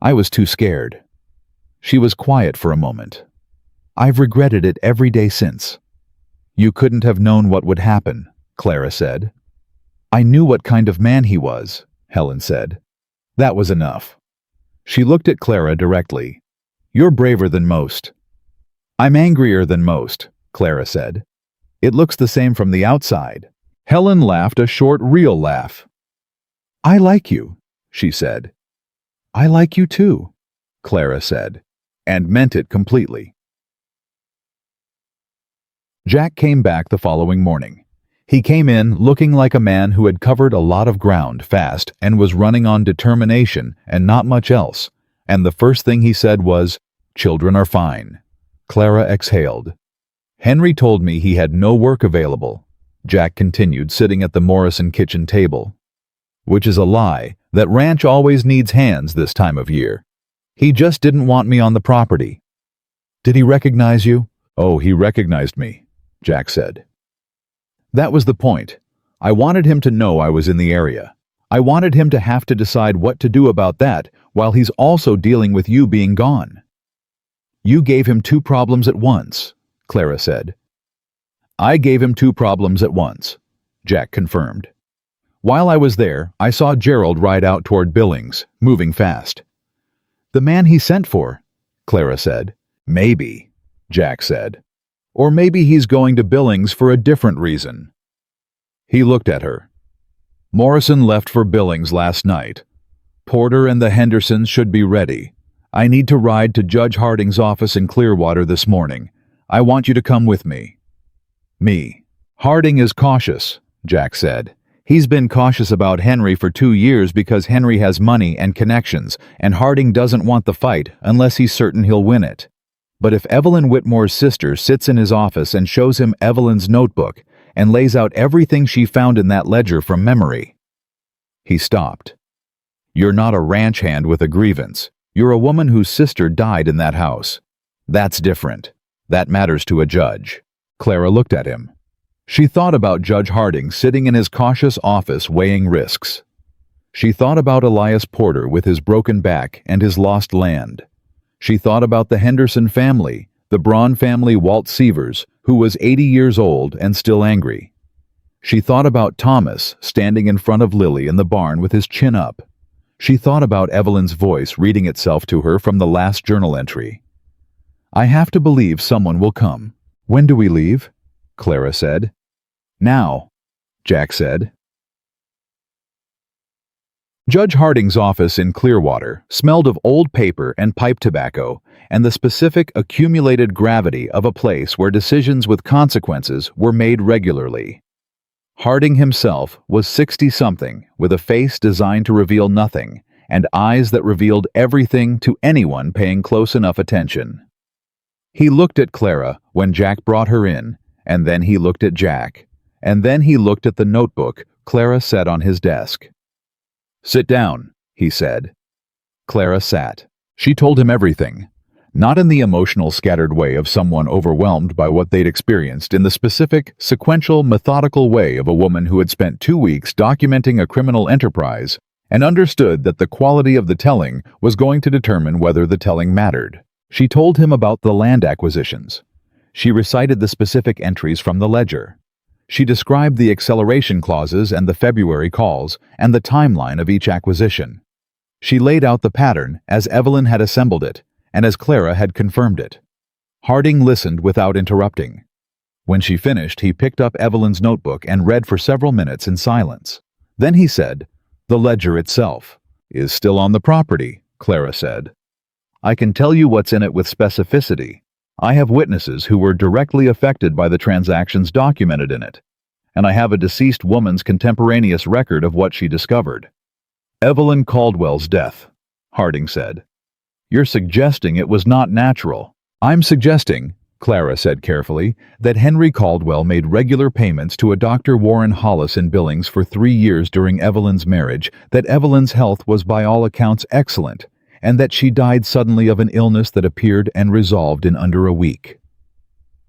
I was too scared." She was quiet for a moment. "I've regretted it every day since." "You couldn't have known what would happen," Clara said. "I knew what kind of man he was," Helen said. That was enough. She looked at Clara directly. "You're braver than most." "I'm angrier than most," Clara said. "It looks the same from the outside." Helen laughed a short, real laugh. "I like you," she said. "I like you too," Clara said, and meant it completely. Jack came back the following morning. He came in looking like a man who had covered a lot of ground fast and was running on determination and not much else, and the first thing he said was, "Children are fine." Clara exhaled. "Henry told me he had no work available," Jack continued, sitting at the Morrison kitchen table. "Which is a lie. That ranch always needs hands this time of year. He just didn't want me on the property." "Did he recognize you?" "Oh, he recognized me," Jack said. "That was the point. I wanted him to know I was in the area. I wanted him to have to decide what to do about that while he's also dealing with you being gone." "You gave him 2 problems at once," Clara said. "I gave him 2 problems at once," Jack confirmed. "While I was there, I saw Gerald ride out toward Billings, moving fast." "The man he sent for," Clara said. "Maybe," Jack said. "Or maybe he's going to Billings for a different reason." He looked at her. "Morrison left for Billings last night. Porter and the Hendersons should be ready. I need to ride to Judge Harding's office in Clearwater this morning. I want you to come with me." "Me." "Harding is cautious," Jack said. "He's been cautious about Henry for 2 years because Henry has money and connections, and Harding doesn't want the fight unless he's certain he'll win it. But if Evelyn Whitmore's sister sits in his office and shows him Evelyn's notebook and lays out everything she found in that ledger from memory." He stopped. "You're not a ranch hand with a grievance. You're a woman whose sister died in that house. That's different. That matters to a judge." Clara looked at him. She thought about Judge Harding sitting in his cautious office weighing risks. She thought about Elias Porter with his broken back and his lost land. She thought about the Henderson family, the Braun family, Walt Severs, who was 80 years old and still angry. She thought about Thomas standing in front of Lily in the barn with his chin up. She thought about Evelyn's voice reading itself to her from the last journal entry. "I have to believe someone will come." "When do we leave?" Clara said. "Now," Jack said. Judge Harding's office in Clearwater smelled of old paper and pipe tobacco and the specific accumulated gravity of a place where decisions with consequences were made regularly. Harding himself was 60-something with a face designed to reveal nothing and eyes that revealed everything to anyone paying close enough attention. He looked at Clara when Jack brought her in, and then he looked at Jack, and then he looked at the notebook Clara set on his desk. "Sit down," he said. Clara sat. She told him everything, not in the emotional, scattered way of someone overwhelmed by what they'd experienced, in the specific, sequential, methodical way of a woman who had spent 2 weeks documenting a criminal enterprise and understood that the quality of the telling was going to determine whether the telling mattered. She told him about the land acquisitions. She recited the specific entries from the ledger. She described the acceleration clauses and the February calls and the timeline of each acquisition. She laid out the pattern as Evelyn had assembled it and as Clara had confirmed it. Harding listened without interrupting. When she finished, he picked up Evelyn's notebook and read for several minutes in silence. Then he said, "The ledger itself is still on the property," Clara said. "I can tell you what's in it with specificity. I have witnesses who were directly affected by the transactions documented in it, and I have a deceased woman's contemporaneous record of what she discovered." "Evelyn Caldwell's death," Harding said. "You're suggesting it was not natural." "I'm suggesting," Clara said carefully, "that Henry Caldwell made regular payments to a Dr. Warren Hollis in Billings for 3 years during Evelyn's marriage, that Evelyn's health was by all accounts excellent, and that she died suddenly of an illness that appeared and resolved in under a week."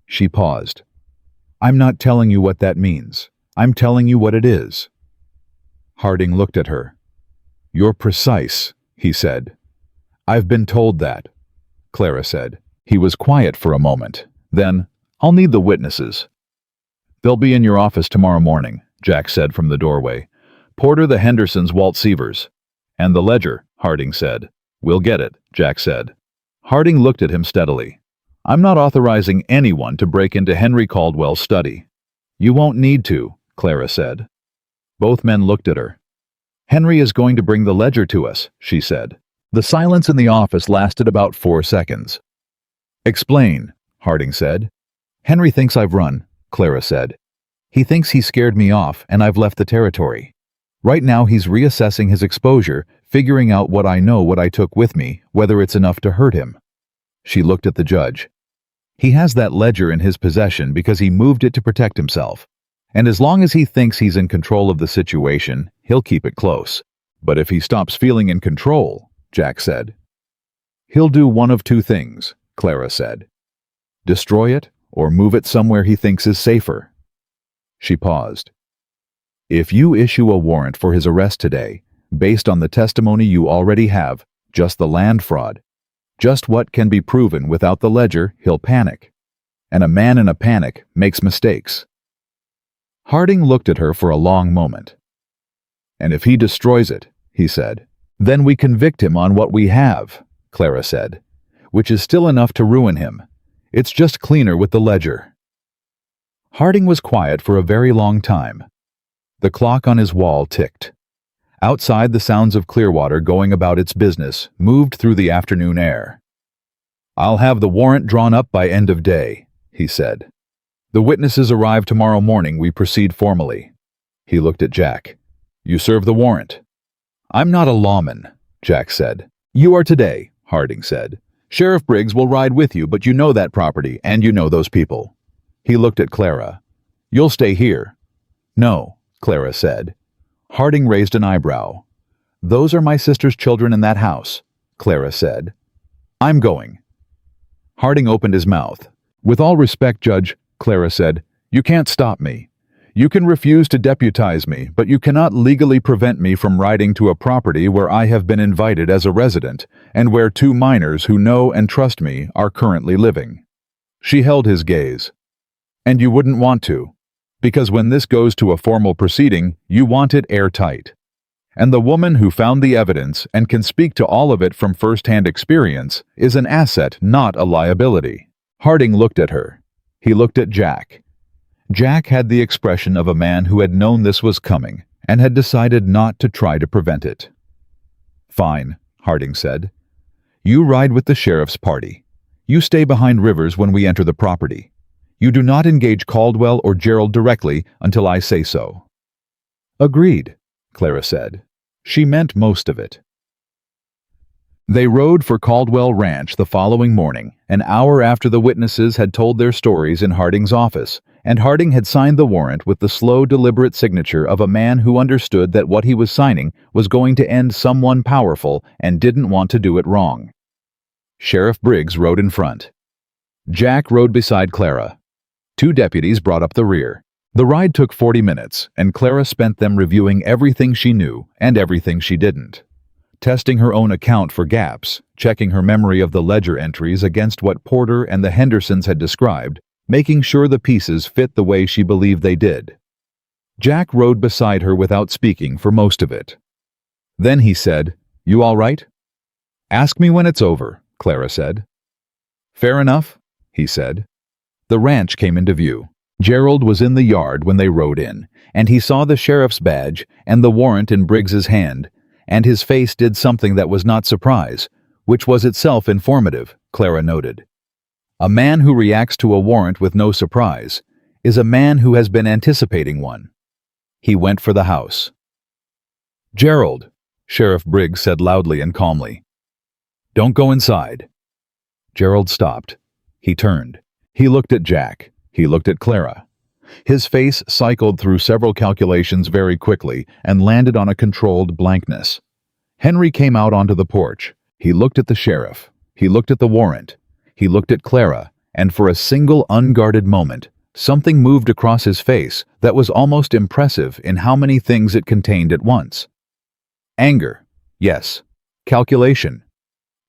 She paused. "I'm not telling you what that means. I'm telling you what it is." Harding looked at her. "You're precise," he said. "I've been told that," Clara said. He was quiet for a moment. Then, "I'll need the witnesses." "They'll be in your office tomorrow morning," Jack said from the doorway. "Porter the Hendersons, Walt Sievers." "And the ledger," Harding said. "We'll get it," Jack said. Harding looked at him steadily. "I'm not authorizing anyone to break into Henry Caldwell's study." "You won't need to," Clara said. Both men looked at her. "Henry is going to bring the ledger to us," she said. The silence in the office lasted about 4 seconds. "Explain," Harding said. "Henry thinks I've run," Clara said. "He thinks he scared me off and I've left the territory. Right now he's reassessing his exposure, figuring out what I know, what I took with me, whether it's enough to hurt him." She looked at the judge. "He has that ledger in his possession because he moved it to protect himself. And as long as he thinks he's in control of the situation, he'll keep it close. But if he stops feeling in control," Jack said. "He'll do one of 2 things," Clara said. "Destroy it or move it somewhere he thinks is safer." She paused. "If you issue a warrant for his arrest today, based on the testimony you already have, just the land fraud, just what can be proven without the ledger, he'll panic. And a man in a panic makes mistakes." Harding looked at her for a long moment. "And if he destroys it," he said, "then we convict him on what we have," Clara said, "which is still enough to ruin him. It's just cleaner with the ledger." Harding was quiet for a very long time. The clock on his wall ticked. Outside, the sounds of Clearwater going about its business moved through the afternoon air. "I'll have the warrant drawn up by end of day," he said. "The witnesses arrive tomorrow morning. We proceed formally." He looked at Jack. "You serve the warrant." "I'm not a lawman," Jack said. "You are today," Harding said. "Sheriff Briggs will ride with you, but you know that property, and you know those people." He looked at Clara. "You'll stay here." "No," Clara said. Harding raised an eyebrow. "Those are my sister's children in that house," Clara said. "I'm going." Harding opened his mouth. "With all respect, Judge," Clara said, "you can't stop me. You can refuse to deputize me, but you cannot legally prevent me from riding to a property where I have been invited as a resident and where 2 minors who know and trust me are currently living." She held his gaze. "And you wouldn't want to, because when this goes to a formal proceeding, you want it airtight. And the woman who found the evidence and can speak to all of it from first-hand experience is an asset, not a liability." Harding looked at her. He looked at Jack. Jack had the expression of a man who had known this was coming and had decided not to try to prevent it. "Fine," Harding said. "You ride with the sheriff's party. You stay behind Rivers when we enter the property. You do not engage Caldwell or Gerald directly until I say so." "Agreed," Clara said. She meant most of it. They rode for Caldwell Ranch the following morning, an hour after the witnesses had told their stories in Harding's office, and Harding had signed the warrant with the slow, deliberate signature of a man who understood that what he was signing was going to end someone powerful and didn't want to do it wrong. Sheriff Briggs rode in front. Jack rode beside Clara. 2 deputies brought up the rear. The ride took 40 minutes, and Clara spent them reviewing everything she knew and everything she didn't. Testing her own account for gaps, checking her memory of the ledger entries against what Porter and the Hendersons had described, making sure the pieces fit the way she believed they did. Jack rode beside her without speaking for most of it. Then he said, "You all right?" "Ask me when it's over," Clara said. "Fair enough," he said. The ranch came into view. Gerald was in the yard when they rode in, and he saw the sheriff's badge and the warrant in Briggs's hand, and his face did something that was not surprise, which was itself informative, Clara noted. A man who reacts to a warrant with no surprise is a man who has been anticipating one. He went for the house. "Gerald," Sheriff Briggs said loudly and calmly. "Don't go inside." Gerald stopped. He turned. He looked at Jack. He looked at Clara. His face cycled through several calculations very quickly and landed on a controlled blankness. Henry came out onto the porch. He looked at the sheriff. He looked at the warrant. He looked at Clara, and for a single unguarded moment, something moved across his face that was almost impressive in how many things it contained at once. Anger, yes. Calculation.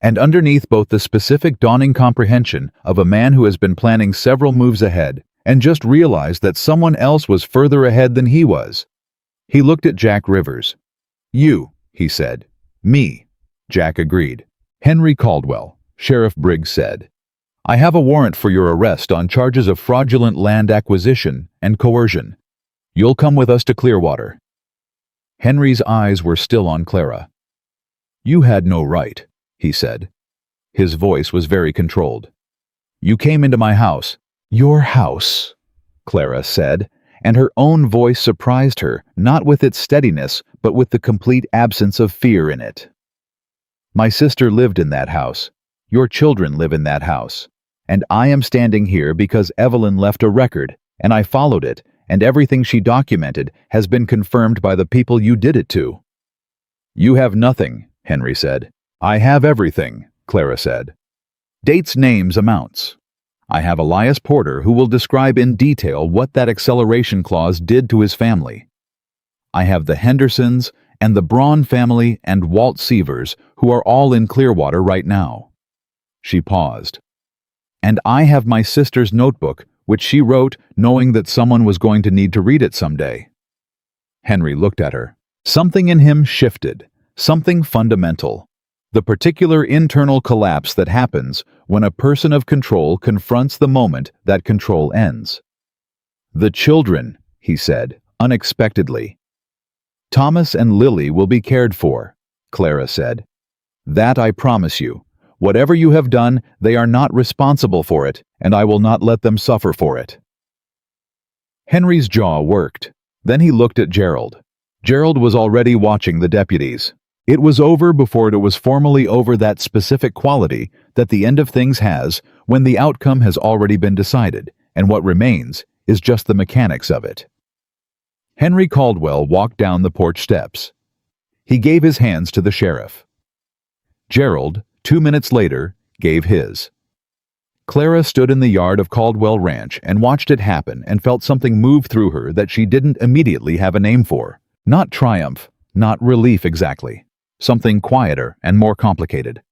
And underneath both the specific dawning comprehension of a man who has been planning several moves ahead and just realized that someone else was further ahead than he was. He looked at Jack Rivers. "You," he said. "Me," Jack agreed. "Henry Caldwell," Sheriff Briggs said. "I have a warrant for your arrest on charges of fraudulent land acquisition and coercion. You'll come with us to Clearwater." Henry's eyes were still on Clara. "You had no right," he said. His voice was very controlled. "You came into my house." "Your house," Clara said, and her own voice surprised her, not with its steadiness, but with the complete absence of fear in it. "My sister lived in that house. Your children live in that house. And I am standing here because Evelyn left a record, and I followed it, and everything she documented has been confirmed by the people you did it to." "You have nothing," Henry said. "I have everything," Clara said. "Dates, names, amounts. I have Elias Porter who will describe in detail what that acceleration clause did to his family. I have the Hendersons and the Braun family and Walt Severs who are all in Clearwater right now." She paused. "And I have my sister's notebook, which she wrote knowing that someone was going to need to read it someday." Henry looked at her. Something in him shifted, something fundamental. The particular internal collapse that happens when a person of control confronts the moment that control ends. "The children," he said, unexpectedly. "Thomas and Lily will be cared for," Clara said. "That I promise you. Whatever you have done, they are not responsible for it, and I will not let them suffer for it." Henry's jaw worked. Then he looked at Gerald. Gerald was already watching the deputies. It was over before it was formally over, that specific quality that the end of things has when the outcome has already been decided, and what remains is just the mechanics of it. Henry Caldwell walked down the porch steps. He gave his hands to the sheriff. Gerald, 2 minutes later, gave his. Clara stood in the yard of Caldwell Ranch and watched it happen and felt something move through her that she didn't immediately have a name for. Not triumph, not relief exactly. Something quieter and more complicated.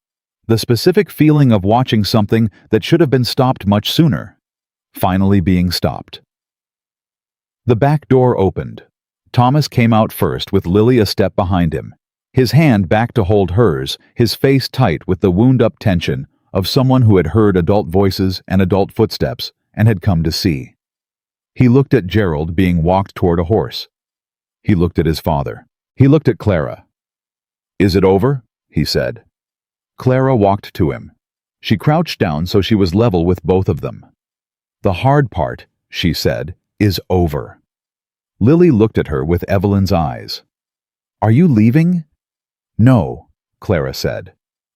The specific feeling of watching something that should have been stopped much sooner, finally being stopped. The back door opened. Thomas came out first with Lily a step behind him, his hand back to hold hers, his face tight with the wound-up tension of someone who had heard adult voices and adult footsteps and had come to see. He looked at Gerald being walked toward a horse. He looked at his father. He looked at Clara. "Is it over?" he said. Clara walked to him. She crouched down so she was level with both of them. "The hard part," she said, "is over." Lily looked at her with Evelyn's eyes. "Are you leaving?" "No," Clara said.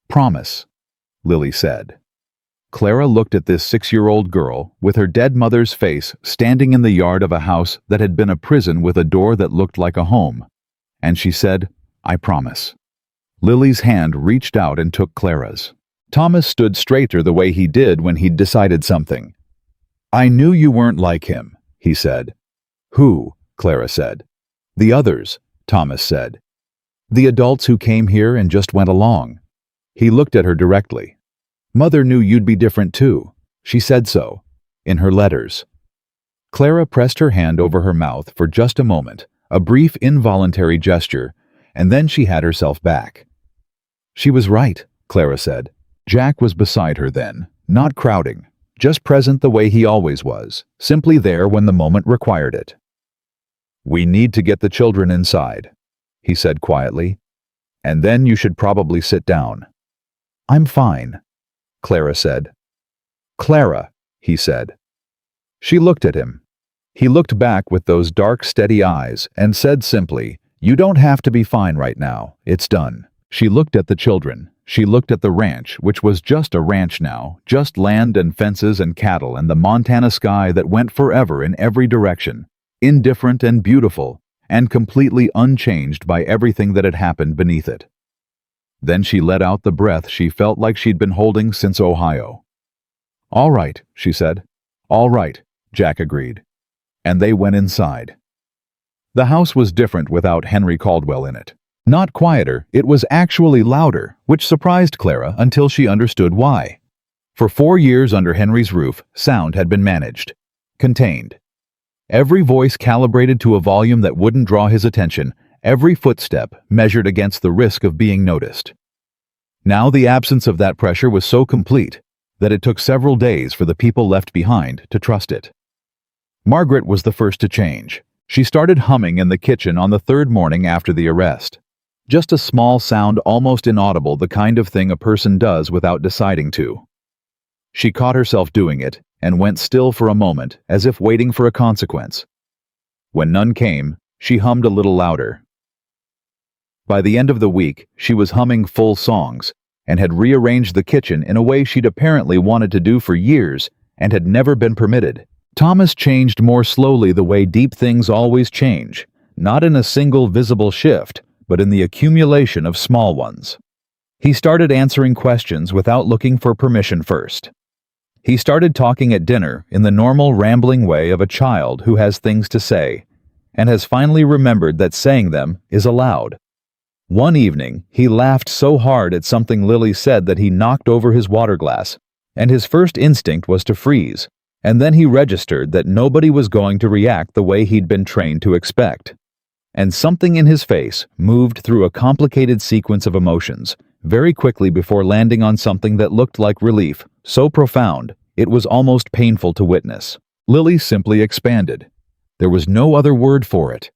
Promise, Lily said. Clara looked at this 6-year-old girl with her dead mother's face standing in the yard of a house that had been a prison with a door that looked like a home, and she said, "I promise." Lily's hand reached out and took Clara's. Thomas stood straighter the way he did when he'd decided something. "I knew you weren't like him," he said. "Who?" Clara said. "The others," Thomas said. "The adults who came here and just went along." He looked at her directly. "Mother knew you'd be different too. She said so, in her letters." Clara pressed her hand over her mouth for just a moment, a brief involuntary gesture, and then she had herself back. "She was right," Clara said. Jack was beside her then, not crowding, just present the way he always was, simply there when the moment required it. "We need to get the children inside," he said quietly, "and then you should probably sit down." "I'm fine," Clara said. "Clara," he said. She looked at him. He looked back with those dark, steady eyes and said simply, "You don't have to be fine right now. It's done." She looked at the children. She looked at the ranch, which was just a ranch now, just land and fences and cattle and the Montana sky that went forever in every direction, indifferent and beautiful, and completely unchanged by everything that had happened beneath it. Then she let out the breath she felt like she'd been holding since Ohio. "All right," she said. "All right," Jack agreed. And they went inside. The house was different without Henry Caldwell in it. Not quieter, it was actually louder, which surprised Clara until she understood why. For 4 years under Henry's roof, sound had been managed, contained. Every voice calibrated to a volume that wouldn't draw his attention, every footstep measured against the risk of being noticed. Now the absence of that pressure was so complete that it took several days for the people left behind to trust it. Margaret was the first to change. She started humming in the kitchen on the 3rd morning after the arrest. Just a small sound, almost inaudible, the kind of thing a person does without deciding to. She caught herself doing it and went still for a moment, as if waiting for a consequence. When none came, she hummed a little louder. By the end of the week, she was humming full songs and had rearranged the kitchen in a way she'd apparently wanted to do for years and had never been permitted. Thomas changed more slowly the way deep things always change, not in a single visible shift, but in the accumulation of small ones. He started answering questions without looking for permission first. He started talking at dinner in the normal rambling way of a child who has things to say, and has finally remembered that saying them is allowed. One evening, he laughed so hard at something Lily said that he knocked over his water glass, and his first instinct was to freeze, and then he registered that nobody was going to react the way he'd been trained to expect. And something in his face moved through a complicated sequence of emotions, very quickly before landing on something that looked like relief, so profound, it was almost painful to witness. Lily simply expanded. There was no other word for it.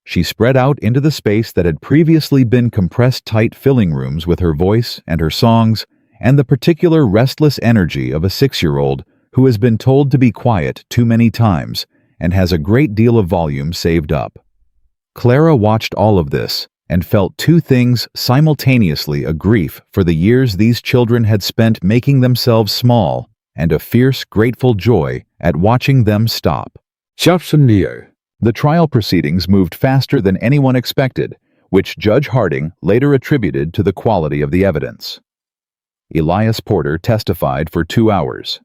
She spread out into the space that had previously been compressed tight filling rooms with her voice and her songs, and the particular restless energy of a 6-year-old who has been told to be quiet too many times and has a great deal of volume saved up. Clara watched all of this and felt 2 things simultaneously: a grief for the years these children had spent making themselves small, and a fierce, grateful joy at watching them stop. The trial proceedings moved faster than anyone expected, which Judge Harding later attributed to the quality of the evidence. Elias Porter testified for 2 hours.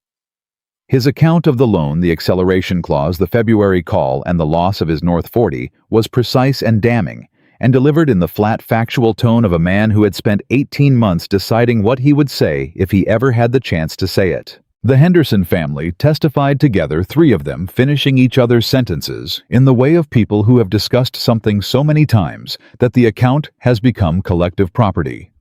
His account of the loan, the acceleration clause, the February call, and the loss of his North 40 was precise and damning, and delivered in the flat, factual tone of a man who had spent 18 months deciding what he would say if he ever had the chance to say it. The Henderson family testified together, 3 of them finishing each other's sentences in the way of people who have discussed something so many times that the account has become collective property.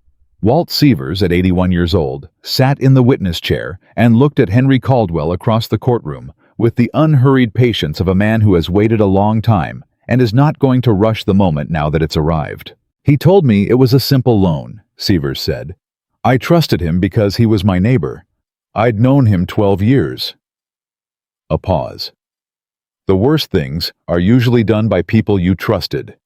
Walt Severs, at 81 years old, sat in the witness chair and looked at Henry Caldwell across the courtroom with the unhurried patience of a man who has waited a long time and is not going to rush the moment now that it's arrived. "He told me it was a simple loan," Severs said. "I trusted him because he was my neighbor. I'd known him 12 years. A pause. "The worst things are usually done by people you trusted."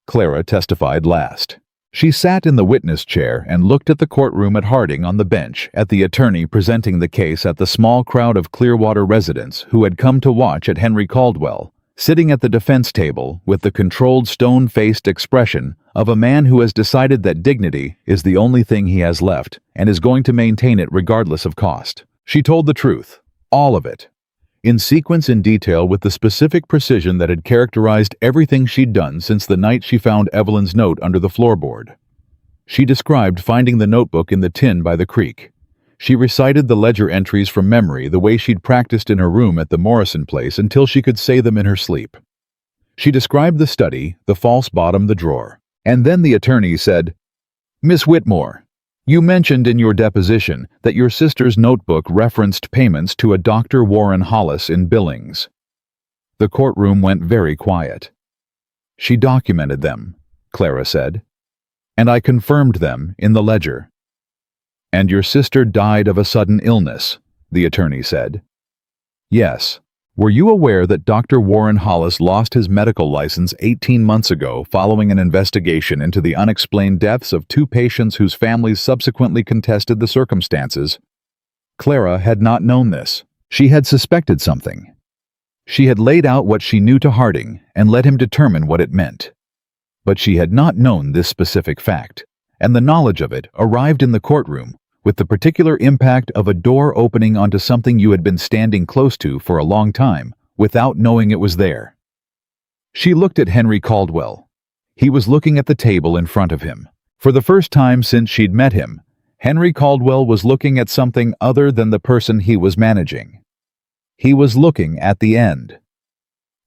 Clara testified last. She sat in the witness chair and looked at the courtroom at Harding on the bench at the attorney presenting the case at the small crowd of Clearwater residents who had come to watch at Henry Caldwell, sitting at the defense table with the controlled stone-faced expression of a man who has decided that dignity is the only thing he has left and is going to maintain it regardless of cost. She told the truth, all of it, in sequence and detail with the specific precision that had characterized everything she'd done since the night she found Evelyn's note under the floorboard. She described finding the notebook in the tin by the creek. She recited the ledger entries from memory the way she'd practiced in her room at the Morrison place until she could say them in her sleep. She described the study, the false bottom, the drawer. And then the attorney said, "Miss Whitmore, you mentioned in your deposition that your sister's notebook referenced payments to a Dr. Warren Hollis in Billings." The courtroom went very quiet. "She documented them," Clara said, "and I confirmed them in the ledger." "And your sister died of a sudden illness," the attorney said. "Yes. Were you aware that Dr. Warren Hollis lost his medical license 18 months ago following an investigation into the unexplained deaths of two patients whose families subsequently contested the circumstances?" Clara had not known this. She had suspected something. She had laid out what she knew to Harding and let him determine what it meant. But she had not known this specific fact, and the knowledge of it arrived in the courtroom with the particular impact of a door opening onto something you had been standing close to for a long time without knowing it was there. She looked at Henry Caldwell. He was looking at the table in front of him. For the first time since she'd met him, Henry Caldwell was looking at something other than the person he was managing. He was looking at the end.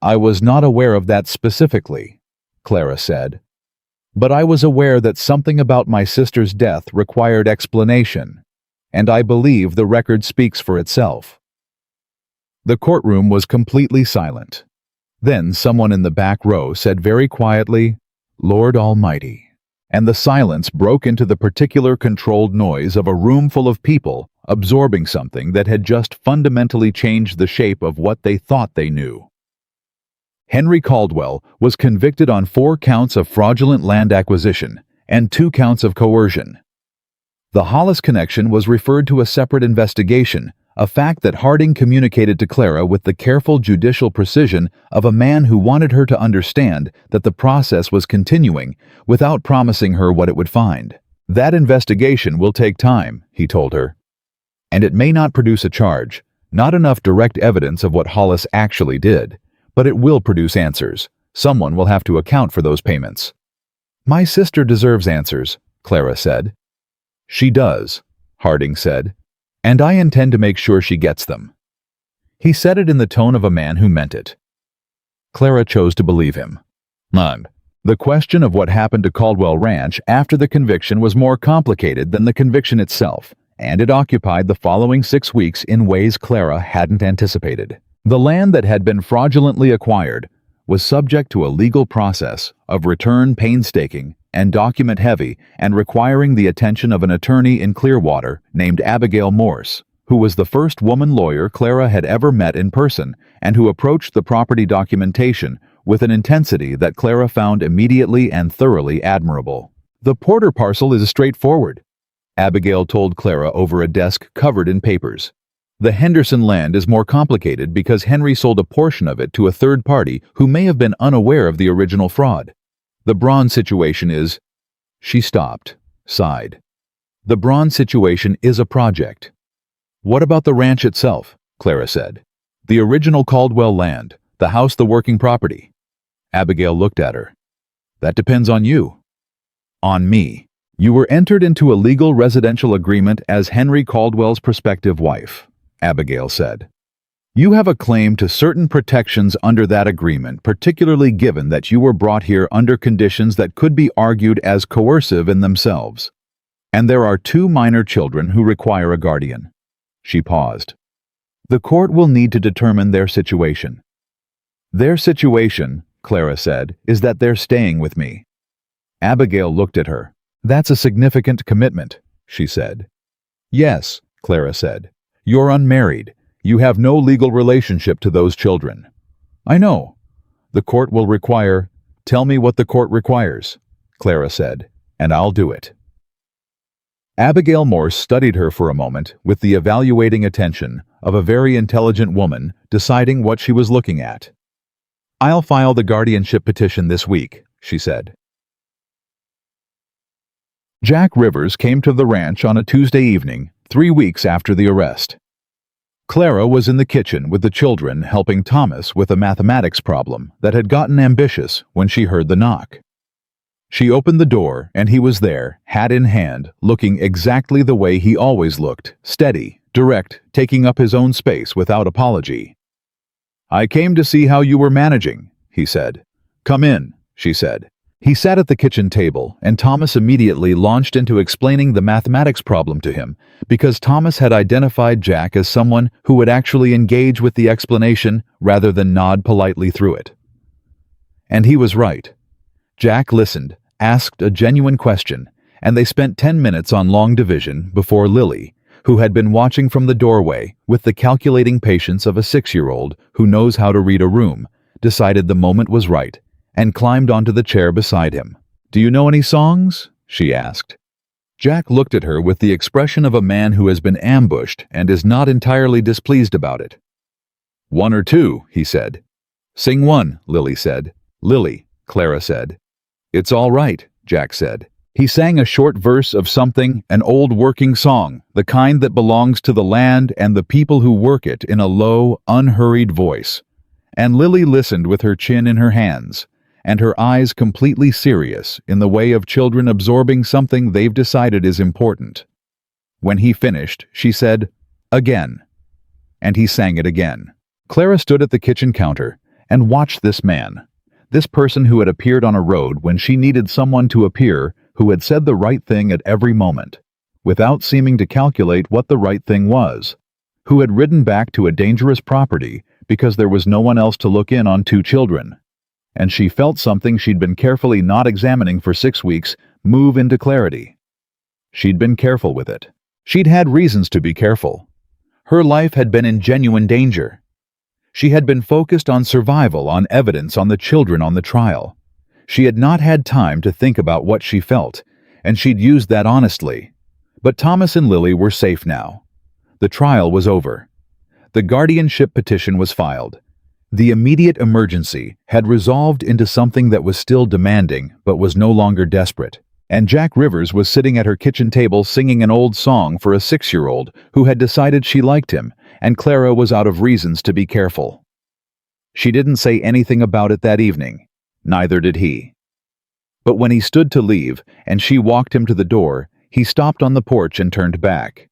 "I was not aware of that specifically," Clara said. "But I was aware that something about my sister's death required explanation, and I believe the record speaks for itself." The courtroom was completely silent. Then someone in the back row said very quietly, "Lord Almighty," and the silence broke into the particular controlled noise of a room full of people absorbing something that had just fundamentally changed the shape of what they thought they knew. Henry Caldwell was convicted on 4 counts of fraudulent land acquisition and 2 counts of coercion. The Hollis connection was referred to a separate investigation, a fact that Harding communicated to Clara with the careful judicial precision of a man who wanted her to understand that the process was continuing without promising her what it would find. "That investigation will take time," he told her. "And it may not produce a charge, not enough direct evidence of what Hollis actually did. But it will produce answers. Someone will have to account for those payments." "My sister deserves answers," Clara said. "She does," Harding said, "and I intend to make sure she gets them." He said it in the tone of a man who meant it. Clara chose to believe him. None. The question of what happened to Caldwell Ranch after the conviction was more complicated than the conviction itself, and it occupied the following 6 weeks in ways Clara hadn't anticipated. The land that had been fraudulently acquired was subject to a legal process of return painstaking and document-heavy and requiring the attention of an attorney in Clearwater named Abigail Morse, who was the first woman lawyer Clara had ever met in person and who approached the property documentation with an intensity that Clara found immediately and thoroughly admirable. "The Porter parcel is straightforward," Abigail told Clara over a desk covered in papers. "The Henderson land is more complicated because Henry sold a portion of it to a third party who may have been unaware of the original fraud. The Braun situation is—" She stopped, sighed. "The Braun situation is a project." "What about the ranch itself?" Clara said. "The original Caldwell land, the house, the working property." Abigail looked at her. "That depends on you." "On me. You were entered into a legal residential agreement as Henry Caldwell's prospective wife," Abigail said. "You have a claim to certain protections under that agreement, particularly given that you were brought here under conditions that could be argued as coercive in themselves. And there are 2 minor children who require a guardian." She paused. "The court will need to determine their situation." "Their situation," Clara said, "is that they're staying with me." Abigail looked at her. "That's a significant commitment," she said. "Yes," Clara said. "You're unmarried. You have no legal relationship to those children." "I know. The court will require—" "Tell me what the court requires," Clara said, and I'll do it." Abigail Morse studied her for a moment with the evaluating attention of a very intelligent woman deciding what she was looking at. "I'll file the guardianship petition this week," she said. Jack Rivers came to the ranch on a Tuesday evening, 3 weeks after the arrest. Clara was in the kitchen with the children helping Thomas with a mathematics problem that had gotten ambitious when she heard the knock. She opened the door and he was there, hat in hand, looking exactly the way he always looked, steady, direct, taking up his own space without apology. "I came to see how you were managing," he said. "Come in," she said. He sat at the kitchen table, and Thomas immediately launched into explaining the mathematics problem to him, because Thomas had identified Jack as someone who would actually engage with the explanation rather than nod politely through it. And he was right. Jack listened, asked a genuine question, and they spent 10 minutes on long division before Lily, who had been watching from the doorway with the calculating patience of a 6-year-old who knows how to read a room, decided the moment was right, and climbed onto the chair beside him. "Do you know any songs?" she asked. Jack looked at her with the expression of a man who has been ambushed and is not entirely displeased about it. "1 or 2, he said. "Sing one," Lily said. "Lily," Clara said. "It's all right," Jack said. He sang a short verse of something, an old working song, the kind that belongs to the land and the people who work it, in a low, unhurried voice. And Lily listened with her chin in her hands, and her eyes completely serious in the way of children absorbing something they've decided is important. When he finished, she said, "Again," and he sang it again. Clara stood at the kitchen counter and watched this man, this person who had appeared on a road when she needed someone to appear, who had said the right thing at every moment, without seeming to calculate what the right thing was, who had ridden back to a dangerous property because there was no one else to look in on 2 children. And she felt something she'd been carefully not examining for 6 weeks move into clarity. She'd been careful with it. She'd had reasons to be careful. Her life had been in genuine danger. She had been focused on survival, on evidence, on the children, on the trial. She had not had time to think about what she felt, and she'd used that honestly. But Thomas and Lily were safe now. The trial was over. The guardianship petition was filed. The immediate emergency had resolved into something that was still demanding but was no longer desperate. And Jack Rivers was sitting at her kitchen table singing an old song for a 6-year-old who had decided she liked him, and Clara was out of reasons to be careful. She didn't say anything about it that evening. Neither did he. But when he stood to leave and she walked him to the door, he stopped on the porch and turned back.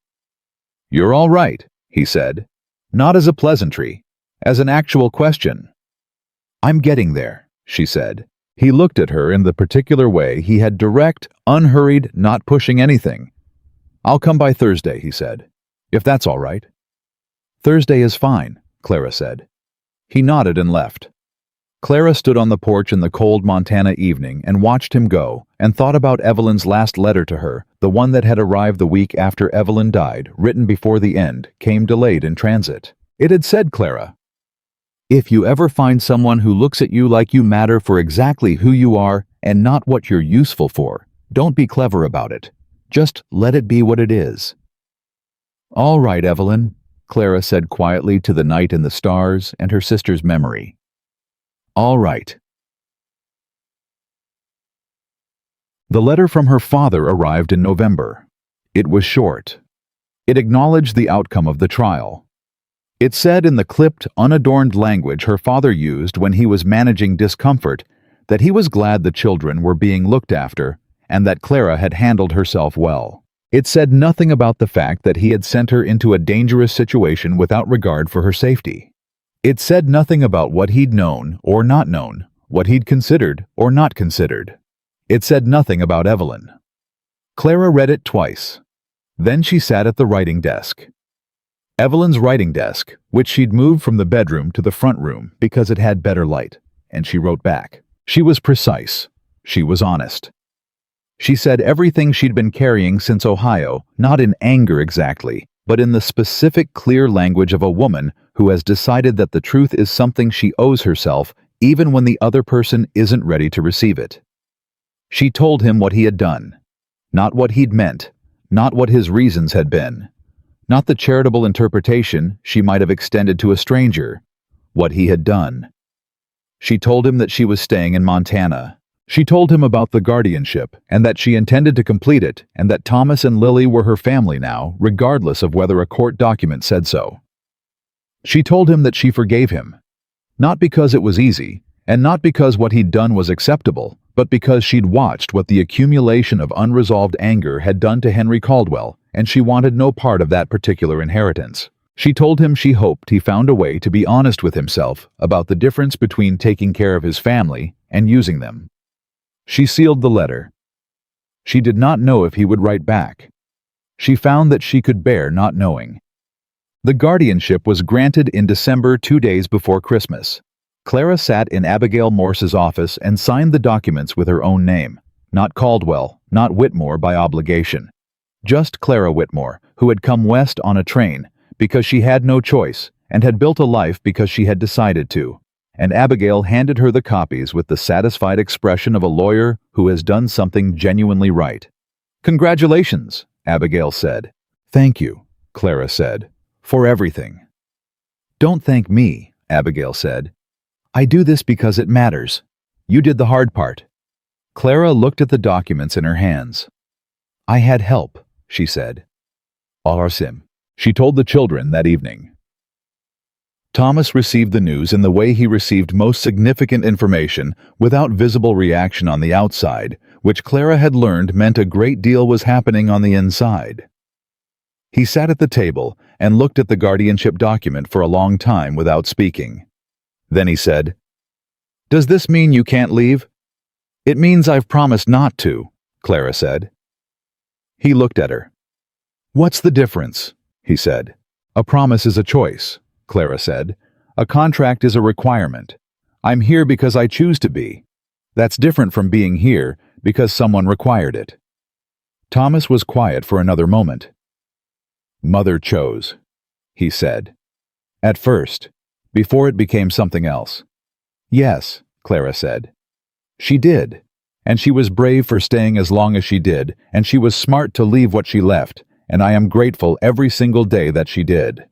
"You're all right," he said, not as a pleasantry, as an actual question. "I'm getting there," she said. He looked at her in the particular way he had, direct, unhurried, not pushing anything. "I'll come by Thursday," he said, "if that's all right." "Thursday is fine," Clara said. He nodded and left. Clara stood on the porch in the cold Montana evening and watched him go, and thought about Evelyn's last letter to her, the one that had arrived the week after Evelyn died, written before the end, came delayed in transit. It had said, "Clara, if you ever find someone who looks at you like you matter for exactly who you are and not what you're useful for, don't be clever about it. Just let it be what it is." "All right, Evelyn," Clara said quietly to the night and the stars and her sister's memory. "All right." The letter from her father arrived in November. It was short. It acknowledged the outcome of the trial. It said in the clipped, unadorned language her father used when he was managing discomfort that he was glad the children were being looked after and that Clara had handled herself well. It said nothing about the fact that he had sent her into a dangerous situation without regard for her safety. It said nothing about what he'd known or not known, what he'd considered or not considered. It said nothing about Evelyn. Clara read it twice. Then she sat at the writing desk. Evelyn's writing desk, which she'd moved from the bedroom to the front room because it had better light, and she wrote back. She was precise. She was honest. She said everything she'd been carrying since Ohio, not in anger exactly, but in the specific, clear language of a woman who has decided that the truth is something she owes herself even when the other person isn't ready to receive it. She told him what he had done, Not what he'd meant, not what his reasons had been, not the charitable interpretation she might have extended to a stranger, what he had done. She told him that she was staying in Montana. She told him about the guardianship and that she intended to complete it and that Thomas and Lily were her family now, regardless of whether a court document said so. She told him that she forgave him, not because it was easy, and not because what he'd done was acceptable, but because she'd watched what the accumulation of unresolved anger had done to Henry Caldwell, and she wanted no part of that particular inheritance. She told him she hoped he found a way to be honest with himself about the difference between taking care of his family and using them. She sealed the letter. She did not know if he would write back. She found that she could bear not knowing. The guardianship was granted in December, 2 days before Christmas. Clara sat in Abigail Morse's office and signed the documents with her own name, not Caldwell, not Whitmore by obligation. Just Clara Whitmore, who had come west on a train because she had no choice and had built a life because she had decided to. And Abigail handed her the copies with the satisfied expression of a lawyer who has done something genuinely right. "Congratulations," Abigail said. "Thank you," Clara said, "for everything." "Don't thank me," Abigail said. "I do this because it matters. You did the hard part." Clara looked at the documents in her hands. "I had help," she said. "Arsim," she told the children that evening. Thomas received the news in the way he received most significant information, without visible reaction on the outside, which Clara had learned meant a great deal was happening on the inside. He sat at the table and looked at the guardianship document for a long time without speaking. Then he said, "Does this mean you can't leave?" "It means I've promised not to," Clara said. He looked at her. "What's the difference?" he said. "A promise is a choice," Clara said. "A contract is a requirement. I'm here because I choose to be. That's different from being here because someone required it." Thomas was quiet for another moment. "Mother chose," he said. "At first, before it became something else." "Yes," Clara said. "She did. And she was brave for staying as long as she did, and she was smart to leave what she left, and I am grateful every single day that she did."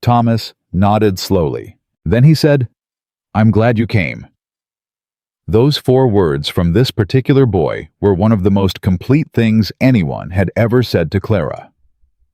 Thomas nodded slowly. Then he said, "I'm glad you came." Those 4 words from this particular boy were one of the most complete things anyone had ever said to Clara.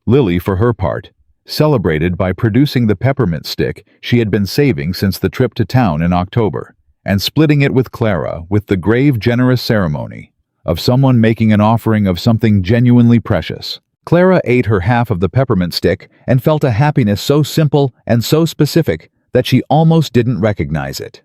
Lily, for her part, celebrated by producing the peppermint stick she had been saving since the trip to town in October, and splitting it with Clara with the grave, generous ceremony of someone making an offering of something genuinely precious. Clara ate her half of the peppermint stick and felt a happiness so simple and so specific that she almost didn't recognize it.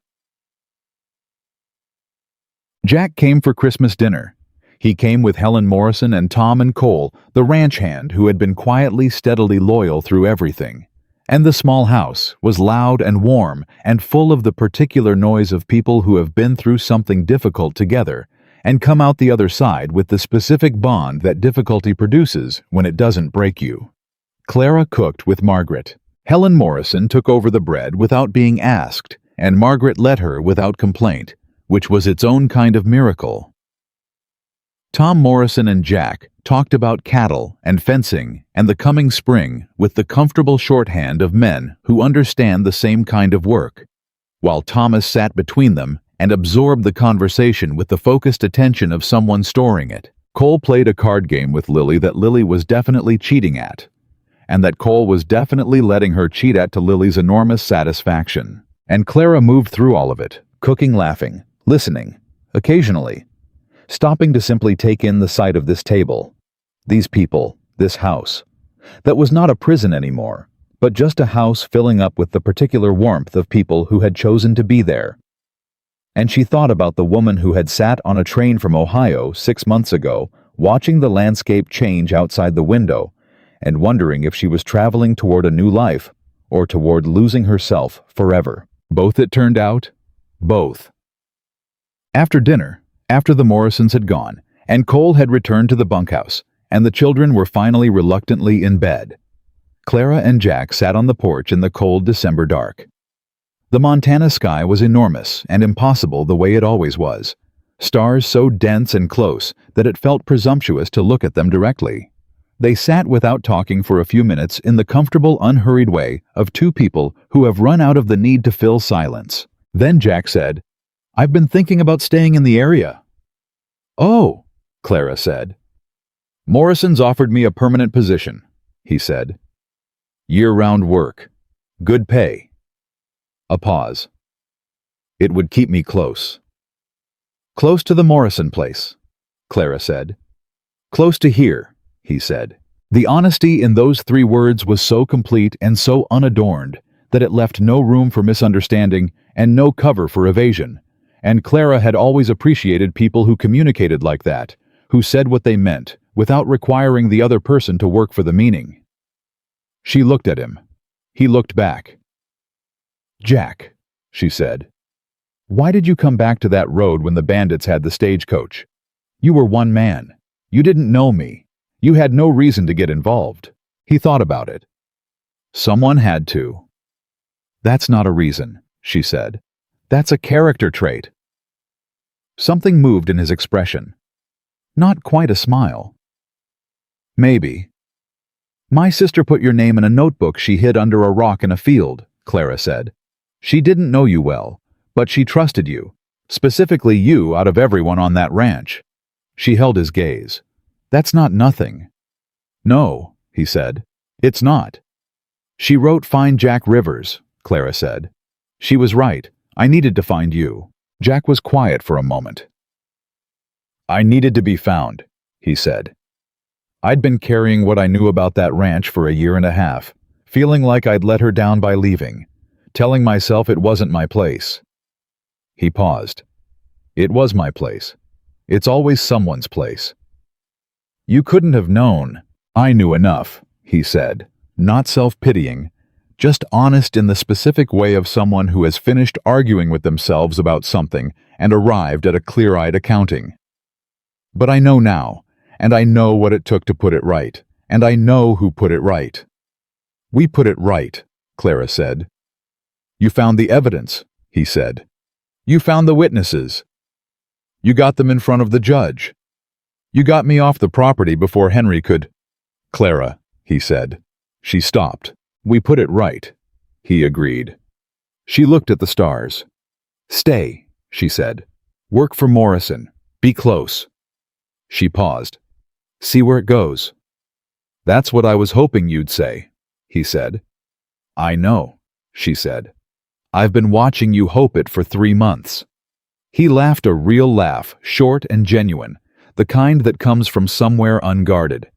Jack came for Christmas dinner. He came with Helen Morrison and Tom and Cole, the ranch hand who had been quietly, steadily loyal through everything. And the small house was loud and warm and full of the particular noise of people who have been through something difficult together and come out the other side with the specific bond that difficulty produces when it doesn't break you. Clara cooked with Margaret. Helen Morrison took over the bread without being asked, and Margaret let her without complaint, which was its own kind of miracle. Tom Morrison and Jack talked about cattle and fencing and the coming spring with the comfortable shorthand of men who understand the same kind of work, while Thomas sat between them and absorbed the conversation with the focused attention of someone storing it. Cole played a card game with Lily that Lily was definitely cheating at, and that Cole was definitely letting her cheat at to Lily's enormous satisfaction. And Clara moved through all of it, cooking, laughing, listening, occasionally, stopping to simply take in the sight of this table, these people, this house, that was not a prison anymore, but just a house filling up with the particular warmth of people who had chosen to be there. And she thought about the woman who had sat on a train from Ohio 6 months ago, watching the landscape change outside the window, and wondering if she was traveling toward a new life, or toward losing herself forever. Both, it turned out. Both. After dinner, after the Morrisons had gone, and Cole had returned to the bunkhouse, and the children were finally reluctantly in bed, Clara and Jack sat on the porch in the cold December dark. The Montana sky was enormous and impossible the way it always was, stars so dense and close that it felt presumptuous to look at them directly. They sat without talking for a few minutes in the comfortable, unhurried way of two people who have run out of the need to fill silence. Then Jack said, "I've been thinking about staying in the area." "Oh," Clara said. "Morrison's offered me a permanent position," he said. "Year-round work. Good pay." A pause. "It would keep me close." "Close to the Morrison place," Clara said. "Close to here," he said. The honesty in those 3 words was so complete and so unadorned that it left no room for misunderstanding and no cover for evasion. And Clara had always appreciated people who communicated like that, who said what they meant, without requiring the other person to work for the meaning. She looked at him. He looked back. "Jack," she said, "why did you come back to that road when the bandits had the stagecoach? You were one man. You didn't know me. You had no reason to get involved." He thought about it. "Someone had to." "That's not a reason," she said. "That's a character trait." Something moved in his expression. Not quite a smile. "Maybe." "My sister put your name in a notebook she hid under a rock in a field," Clara said. "She didn't know you well, but she trusted you, specifically you out of everyone on that ranch." She held his gaze. "That's not nothing." "No," he said. "It's not." "She wrote Find Jack Rivers," Clara said. "She was right. I needed to find you." Jack was quiet for a moment. "I needed to be found," he said. "I'd been carrying what I knew about that ranch for a year and a half, feeling like I'd let her down by leaving, telling myself it wasn't my place." He paused. "It was my place. It's always someone's place." "You couldn't have known." "I knew enough," he said, not self-pitying, just honest in the specific way of someone who has finished arguing with themselves about something and arrived at a clear-eyed accounting. "But I know now, and I know what it took to put it right, and I know who put it right." "We put it right," Clara said. "You found the evidence," he said. "You found the witnesses. You got them in front of the judge. You got me off the property before Henry could—" "Clara," he said. She stopped. "We put it right," he agreed. She looked at the stars. "Stay," she said. "Work for Morrison. Be close." She paused. "See where it goes." "That's what I was hoping you'd say," he said. "I know," she said. "I've been watching you hope it for 3 months." He laughed a real laugh, short and genuine, the kind that comes from somewhere unguarded.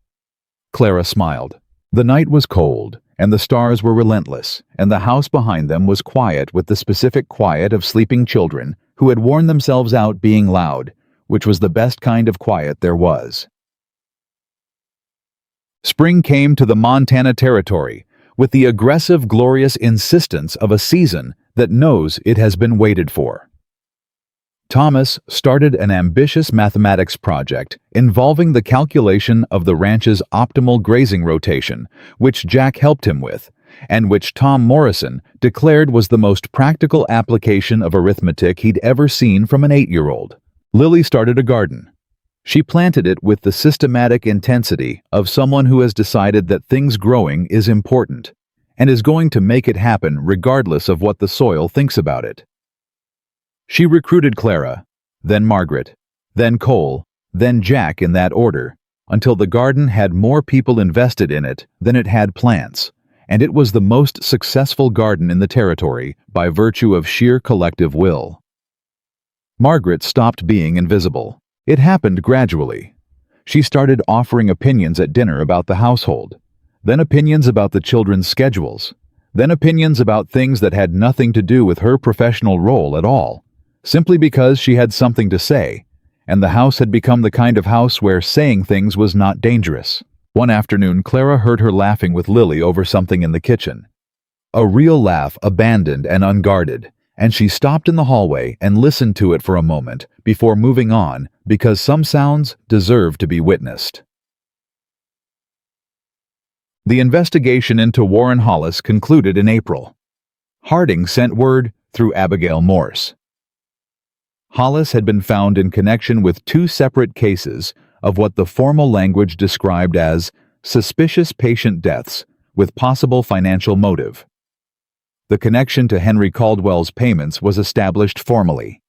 Clara smiled. The night was cold, and the stars were relentless, and the house behind them was quiet with the specific quiet of sleeping children who had worn themselves out being loud, which was the best kind of quiet there was. Spring came to the Montana Territory with the aggressive, glorious insistence of a season that knows it has been waited for. Thomas started an ambitious mathematics project involving the calculation of the ranch's optimal grazing rotation, which Jack helped him with, and which Tom Morrison declared was the most practical application of arithmetic he'd ever seen from an 8-year-old. Lily started a garden. She planted it with the systematic intensity of someone who has decided that things growing is important and is going to make it happen regardless of what the soil thinks about it. She recruited Clara, then Margaret, then Cole, then Jack in that order, until the garden had more people invested in it than it had plants, and it was the most successful garden in the territory by virtue of sheer collective will. Margaret stopped being invisible. It happened gradually. She started offering opinions at dinner about the household, then opinions about the children's schedules, then opinions about things that had nothing to do with her professional role at all, simply because she had something to say, and the house had become the kind of house where saying things was not dangerous. One afternoon, Clara heard her laughing with Lily over something in the kitchen. A real laugh, abandoned and unguarded, and she stopped in the hallway and listened to it for a moment before moving on because some sounds deserve to be witnessed. The investigation into Warren Hollis concluded in April. Harding sent word through Abigail Morse. Hollis had been found in connection with 2 separate cases of what the formal language described as suspicious patient deaths with possible financial motive. The connection to Henry Caldwell's payments was established formally.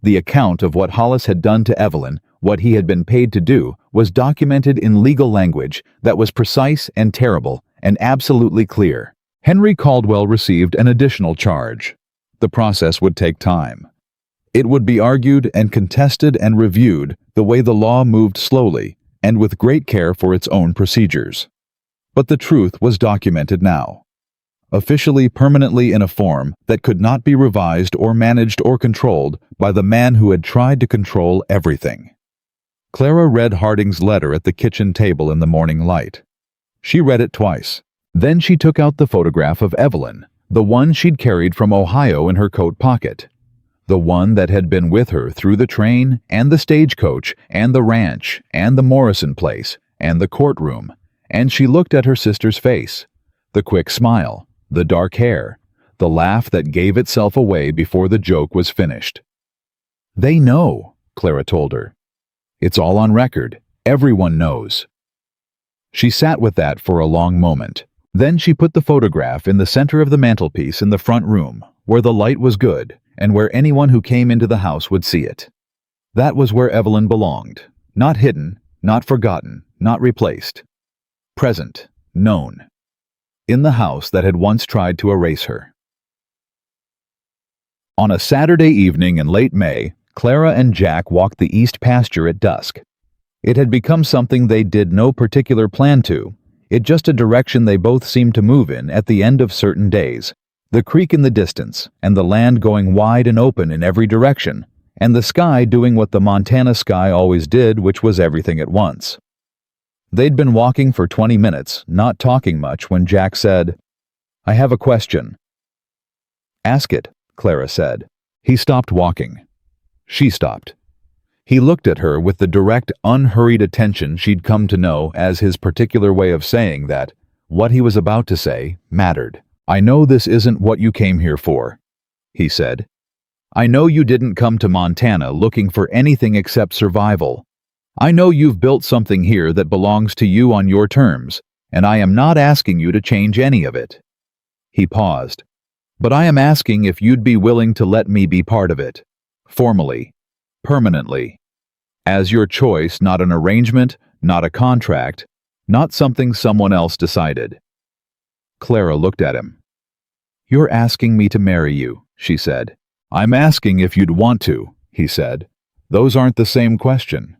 The account of what Hollis had done to Evelyn, what he had been paid to do, was documented in legal language that was precise and terrible and absolutely clear. Henry Caldwell received an additional charge. The process would take time. It would be argued and contested and reviewed the way the law moved slowly and with great care for its own procedures. But the truth was documented now, officially permanently in a form that could not be revised or managed or controlled by the man who had tried to control everything. Clara read Harding's letter at the kitchen table in the morning light. She read it twice. Then she took out the photograph of Evelyn, the one she'd carried from Ohio in her coat pocket, the one that had been with her through the train and the stagecoach and the ranch and the Morrison place and the courtroom, and she looked at her sister's face, the quick smile, the dark hair, the laugh that gave itself away before the joke was finished. "They know," Clara told her. "It's all on record. Everyone knows." She sat with that for a long moment. Then she put the photograph in the center of the mantelpiece in the front room, where the light was good and where anyone who came into the house would see it. That was where Evelyn belonged, not hidden, not forgotten, not replaced. Present, known. In the house that had once tried to erase her. On a Saturday evening in late May, Clara and Jack walked the east pasture at dusk. It had become something they did no particular plan to, it just a direction they both seemed to move in at the end of certain days, the creek in the distance, and the land going wide and open in every direction, and the sky doing what the Montana sky always did, which was everything at once. They'd been walking for 20 minutes, not talking much, when Jack said, "I have a question." "Ask it," Clara said. He stopped walking. She stopped. He looked at her with the direct, unhurried attention she'd come to know as his particular way of saying that what he was about to say mattered. "I know this isn't what you came here for," he said. "I know you didn't come to Montana looking for anything except survival. I know you've built something here that belongs to you on your terms, and I am not asking you to change any of it." He paused. "But I am asking if you'd be willing to let me be part of it. Formally. Permanently. As your choice, not an arrangement, not a contract, not something someone else decided." Clara looked at him. "You're asking me to marry you," she said. "I'm asking if you'd want to," he said. "Those aren't the same question."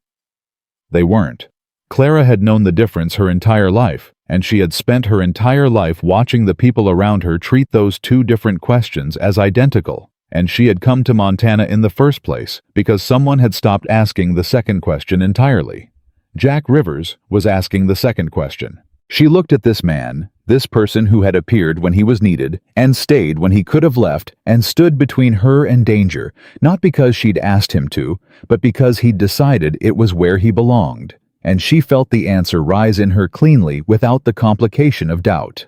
They weren't. Clara had known the difference her entire life, and she had spent her entire life watching the people around her treat those 2 different questions as identical, and she had come to Montana in the first place because someone had stopped asking the second question entirely. Jack Rivers was asking the second question. She looked at this man, this person who had appeared when he was needed, and stayed when he could have left, and stood between her and danger, not because she'd asked him to, but because he'd decided it was where he belonged, and she felt the answer rise in her cleanly without the complication of doubt.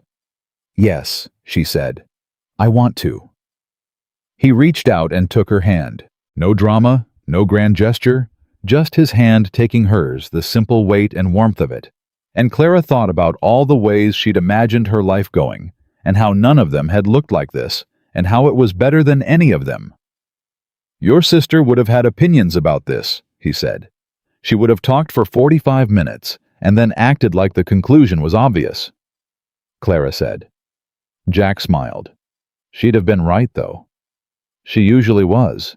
"Yes," she said. "I want to." He reached out and took her hand. No drama, no grand gesture, just his hand taking hers, the simple weight and warmth of it. And Clara thought about all the ways she'd imagined her life going, and how none of them had looked like this, and how it was better than any of them. "Your sister would have had opinions about this," he said. "She would have talked for 45 minutes, and then acted like the conclusion was obvious," Clara said. Jack smiled. "She'd have been right, though." "She usually was,"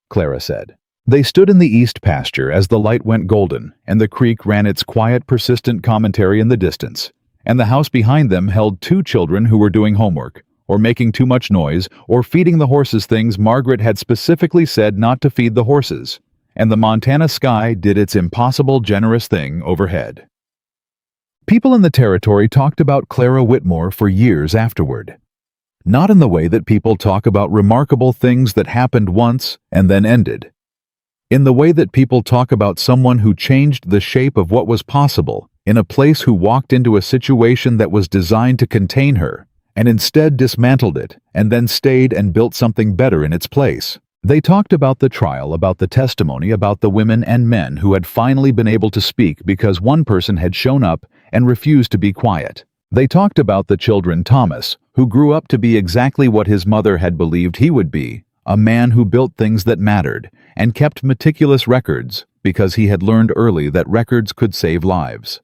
Clara said. They stood in the east pasture as the light went golden, and the creek ran its quiet, persistent commentary in the distance, and the house behind them held 2 children who were doing homework, or making too much noise, or feeding the horses things Margaret had specifically said not to feed the horses, and the Montana sky did its impossible generous thing overhead. People in the territory talked about Clara Whitmore for years afterward. Not in the way that people talk about remarkable things that happened once and then ended. In the way that people talk about someone who changed the shape of what was possible in a place, who walked into a situation that was designed to contain her, and instead dismantled it, and then stayed and built something better in its place. They talked about the trial, about the testimony, about the women and men who had finally been able to speak because one person had shown up and refused to be quiet. They talked about the children, Thomas, who grew up to be exactly what his mother had believed he would be, a man who built things that mattered and kept meticulous records because he had learned early that records could save lives.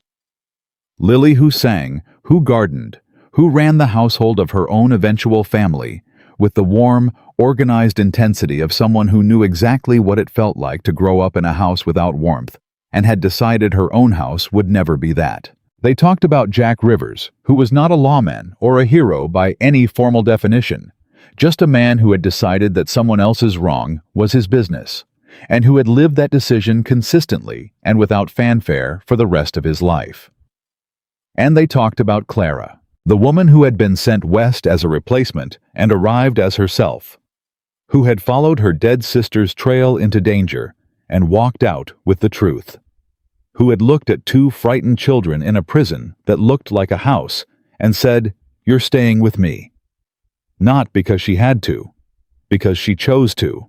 Lily, who sang, who gardened, who ran the household of her own eventual family, with the warm, organized intensity of someone who knew exactly what it felt like to grow up in a house without warmth, and had decided her own house would never be that. They talked about Jack Rivers, who was not a lawman or a hero by any formal definition, just a man who had decided that someone else's wrong was his business, and who had lived that decision consistently and without fanfare for the rest of his life. And they talked about Clara, the woman who had been sent west as a replacement and arrived as herself, who had followed her dead sister's trail into danger and walked out with the truth, who had looked at two frightened children in a prison that looked like a house and said, "You're staying with me." Not because she had to, because she chose to,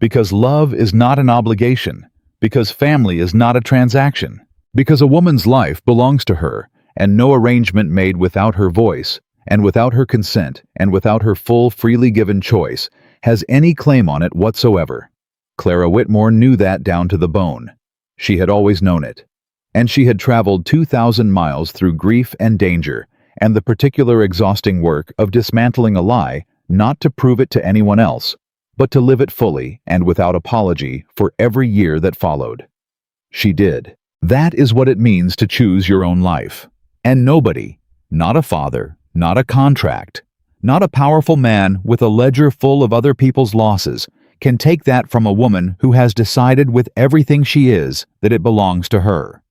because love is not an obligation, because family is not a transaction, because a woman's life belongs to her, and no arrangement made without her voice, and without her consent, and without her full, freely given choice, has any claim on it whatsoever. Clara Whitmore knew that down to the bone. She had always known it. And she had traveled 2,000 miles through grief and danger, and the particular exhausting work of dismantling a lie, not to prove it to anyone else, but to live it fully and without apology for every year that followed. She did. That is what it means to choose your own life. And nobody, not a father, not a contract, not a powerful man with a ledger full of other people's losses, can take that from a woman who has decided with everything she is that it belongs to her.